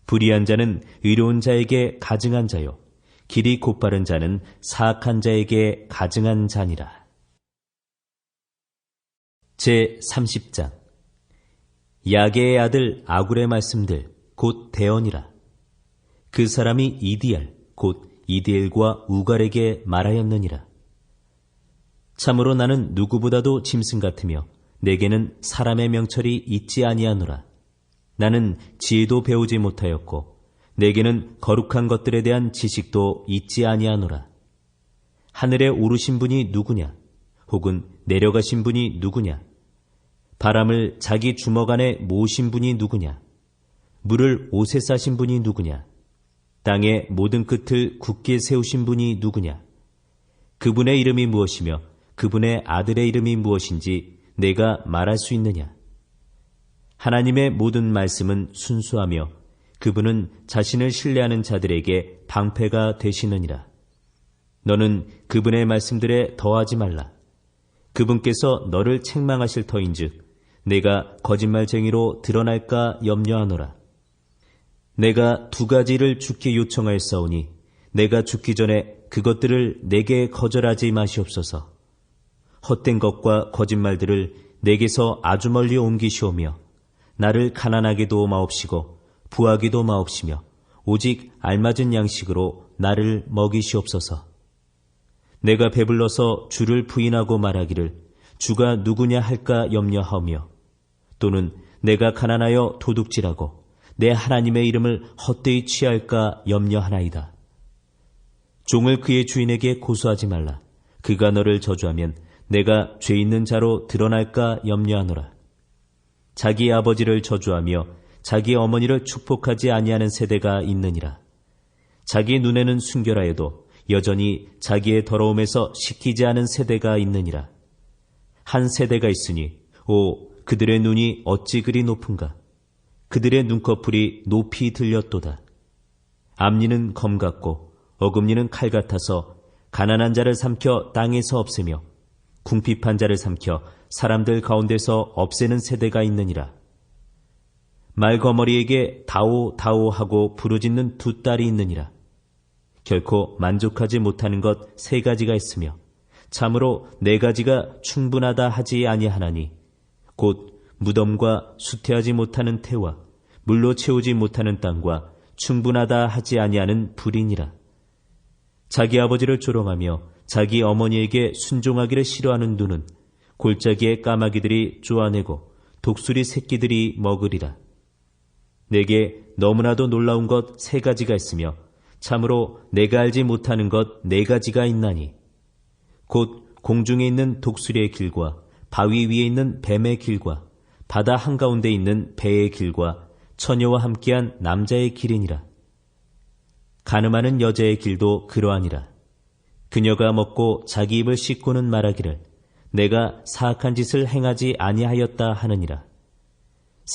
불의한 자는 의로운 자에게 가증한 자요 길이 곧바른 자는 사악한 자에게 가증한 자니라. 제30장 야게의 아들 아굴의 말씀들 곧 대언이라. 그 사람이 이디알 곧 이디엘과 우갈에게 말하였느니라. 참으로 나는 누구보다도 짐승 같으며 내게는 사람의 명철이 있지 아니하노라. 나는 지혜도 배우지 못하였고 내게는 거룩한 것들에 대한 지식도 있지 아니하노라. 하늘에 오르신 분이 누구냐? 혹은 내려가신 분이 누구냐? 바람을 자기 주먹 안에 모으신 분이 누구냐? 물을 옷에 싸신 분이 누구냐? 땅의 모든 끝을 굳게 세우신 분이 누구냐? 그분의 이름이 무엇이며 그분의 아들의 이름이 무엇인지 내가 말할 수 있느냐? 하나님의 모든 말씀은 순수하며 그분은 자신을 신뢰하는 자들에게 방패가 되시느니라. 너는 그분의 말씀들에 더하지 말라. 그분께서 너를 책망하실 터인즉 내가 거짓말쟁이로 드러날까 염려하노라. 내가 2가지를 주께 요청하였사오니 내가 죽기 전에 그것들을 내게 거절하지 마시옵소서. 헛된 것과 거짓말들을 내게서 아주 멀리 옮기시오며 나를 가난하게도 마옵시고 부하게도 마옵시며 오직 알맞은 양식으로 나를 먹이시옵소서. 내가 배불러서 주를 부인하고 말하기를 주가 누구냐 할까 염려하며 또는 내가 가난하여 도둑질하고 내 하나님의 이름을 헛되이 취할까 염려하나이다. 종을 그의 주인에게 고소하지 말라. 그가 너를 저주하면 내가 죄 있는 자로 드러날까 염려하노라. 자기 아버지를 저주하며 자기 어머니를 축복하지 아니하는 세대가 있느니라. 자기 눈에는 순결하여도 여전히 자기의 더러움에서 씻기지 않은 세대가 있느니라. 한 세대가 있으니 오 그들의 눈이 어찌 그리 높은가. 그들의 눈꺼풀이 높이 들렸도다. 앞니는 검 같고 어금니는 칼 같아서 가난한 자를 삼켜 땅에서 없애며 궁핍한 자를 삼켜 사람들 가운데서 없애는 세대가 있느니라. 말거머리에게 다오 다오 하고 부르짖는 2딸이 있느니라. 결코 만족하지 못하는 것 3가지가 있으며 참으로 4가지가 충분하다 하지 아니하나니 곧 무덤과 수태하지 못하는 태와 물로 채우지 못하는 땅과 충분하다 하지 아니하는 불이니라. 자기 아버지를 조롱하며 자기 어머니에게 순종하기를 싫어하는 눈은 골짜기의 까마귀들이 쪼아내고 독수리 새끼들이 먹으리라. 내게 너무나도 놀라운 것 3가지가 있으며 참으로 내가 알지 못하는 것 4가지가 있나니 곧 공중에 있는 독수리의 길과 바위 위에 있는 뱀의 길과 바다 한가운데 있는 배의 길과 처녀와 함께한 남자의 길이니라. 가늠하는 여자의 길도 그러하니라. 그녀가 먹고 자기 입을 씻고는 말하기를 내가 사악한 짓을 행하지 아니하였다 하느니라.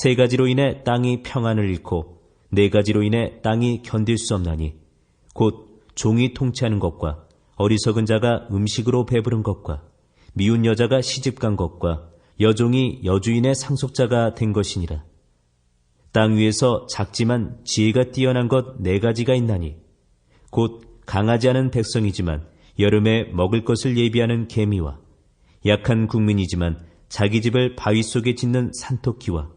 3가지로 인해 땅이 평안을 잃고 4가지로 인해 땅이 견딜 수 없나니 곧 종이 통치하는 것과 어리석은 자가 음식으로 배부른 것과 미운 여자가 시집간 것과 여종이 여주인의 상속자가 된 것이니라. 땅 위에서 작지만 지혜가 뛰어난 것 4가지가 있나니 곧 강하지 않은 백성이지만 여름에 먹을 것을 예비하는 개미와 약한 국민이지만 자기 집을 바위 속에 짓는 산토끼와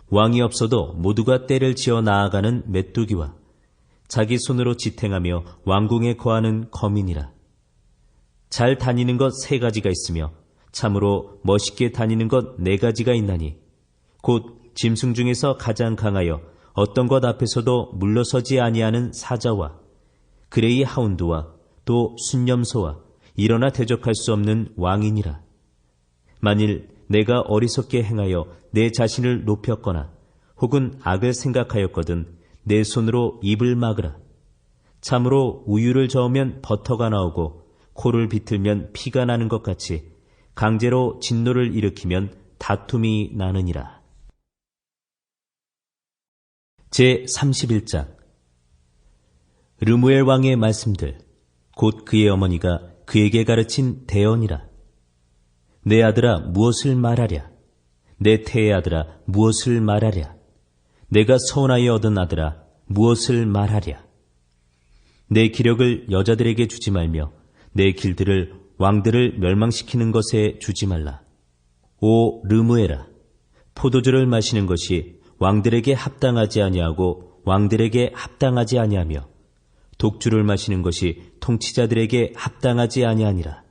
왕이 없어도 모두가 떼를 지어 나아가는 메뚜기와 자기 손으로 지탱하며 왕궁에 거하는 거민이라. 잘 다니는 것 3가지가 있으며 참으로 멋있게 다니는 것 4가지가 있나니 곧 짐승 중에서 가장 강하여 어떤 것 앞에서도 물러서지 아니하는 사자와 그레이 하운드와 또 순념소와 일어나 대적할 수 없는 왕이니라. 만일 내가 어리석게 행하여 내 자신을 높였거나 혹은 악을 생각하였거든 내 손으로 입을 막으라. 참으로 우유를 저으면 버터가 나오고 코를 비틀면 피가 나는 것 같이 강제로 진노를 일으키면 다툼이 나느니라. 제31장 르무엘 왕의 말씀들 곧 그의 어머니가 그에게 가르친 대언이라. 내 아들아 무엇을 말하랴? 내 태의 아들아 무엇을 말하랴? 내가 서운하여 얻은 아들아 무엇을 말하랴? 내 기력을 여자들에게 주지 말며 내 길들을 왕들을 멸망시키는 것에 주지 말라. 오 르무엘아, 포도주를 마시는 것이 왕들에게 합당하지 아니하고 왕들에게 합당하지 아니하며 독주를 마시는 것이 통치자들에게 합당하지 아니하니라.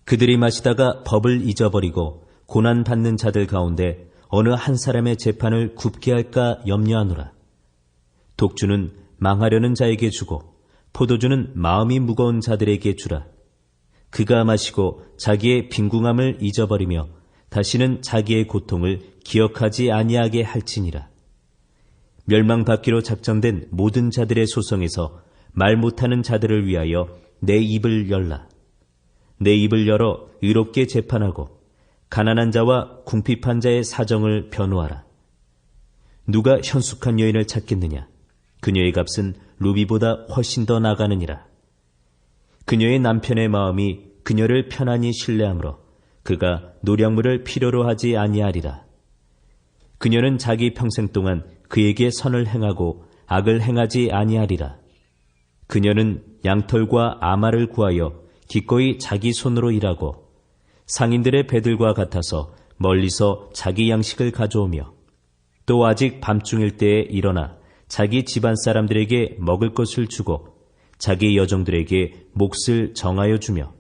그들이 마시다가 법을 잊어버리고 고난받는 자들 가운데 어느 한 사람의 재판을 굽게 할까 염려하노라. 독주는 망하려는 자에게 주고 포도주는 마음이 무거운 자들에게 주라. 그가 마시고 자기의 빈궁함을 잊어버리며 다시는 자기의 고통을 기억하지 아니하게 할지니라. 멸망받기로 작정된 모든 자들의 소송에서 말 못하는 자들을 위하여 내 입을 열라. 내 입을 열어 의롭게 재판하고 가난한 자와 궁핍한 자의 사정을 변호하라. 누가 현숙한 여인을 찾겠느냐? 그녀의 값은 루비보다 훨씬 더 나가느니라. 그녀의 남편의 마음이 그녀를 편안히 신뢰하므로 그가 노량물을 필요로 하지 아니하리라. 그녀는 자기 평생 동안 그에게 선을 행하고 악을 행하지 아니하리라. 그녀는 양털과 아마를 구하여 기꺼이 자기 손으로 일하고 상인들의 배들과 같아서 멀리서 자기 양식을 가져오며 또 아직 밤중일 때에 일어나 자기 집안 사람들에게 먹을 것을 주고 자기 여종들에게 몫을 정하여 주며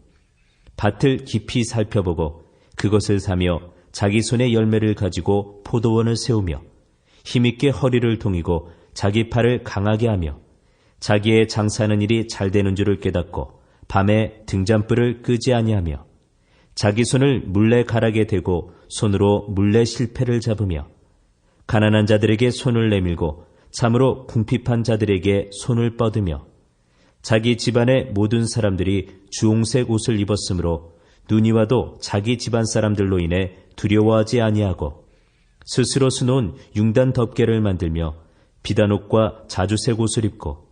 밭을 깊이 살펴보고 그것을 사며 자기 손에 열매를 가지고 포도원을 세우며 힘있게 허리를 동이고 자기 팔을 강하게 하며 자기의 장사하는 일이 잘 되는 줄을 깨닫고 밤에 등잔불을 끄지 아니하며 자기 손을 물레 가락에 대고 손으로 물레 실패를 잡으며 가난한 자들에게 손을 내밀고 참으로 궁핍한 자들에게 손을 뻗으며 자기 집안의 모든 사람들이 주홍색 옷을 입었으므로 눈이 와도 자기 집안 사람들로 인해 두려워하지 아니하고 스스로 수놓은 융단 덮개를 만들며 비단옷과 자주색 옷을 입고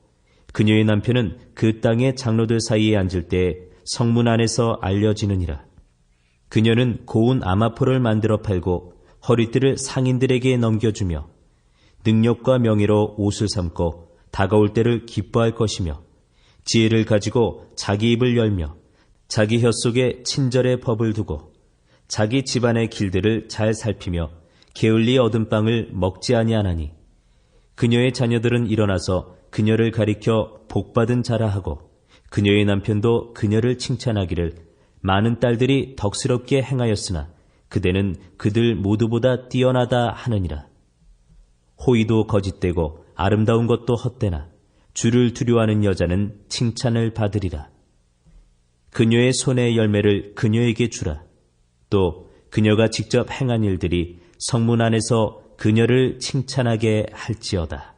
그녀의 남편은 그 땅의 장로들 사이에 앉을 때 성문 안에서 알려지느니라. 그녀는 고운 아마포를 만들어 팔고 허리띠를 상인들에게 넘겨주며 능력과 명예로 옷을 삼고 다가올 때를 기뻐할 것이며 지혜를 가지고 자기 입을 열며 자기 혀 속에 친절의 법을 두고 자기 집안의 길들을 잘 살피며 게을리 얻은 빵을 먹지 아니하나니 그녀의 자녀들은 일어나서 그녀를 가리켜 복받은 자라 하고 그녀의 남편도 그녀를 칭찬하기를 많은 딸들이 덕스럽게 행하였으나 그대는 그들 모두보다 뛰어나다 하느니라. 호의도 거짓되고 아름다운 것도 헛되나 주를 두려워하는 여자는 칭찬을 받으리라. 그녀의 손의 열매를 그녀에게 주라. 또 그녀가 직접 행한 일들이 성문 안에서 그녀를 칭찬하게 할지어다.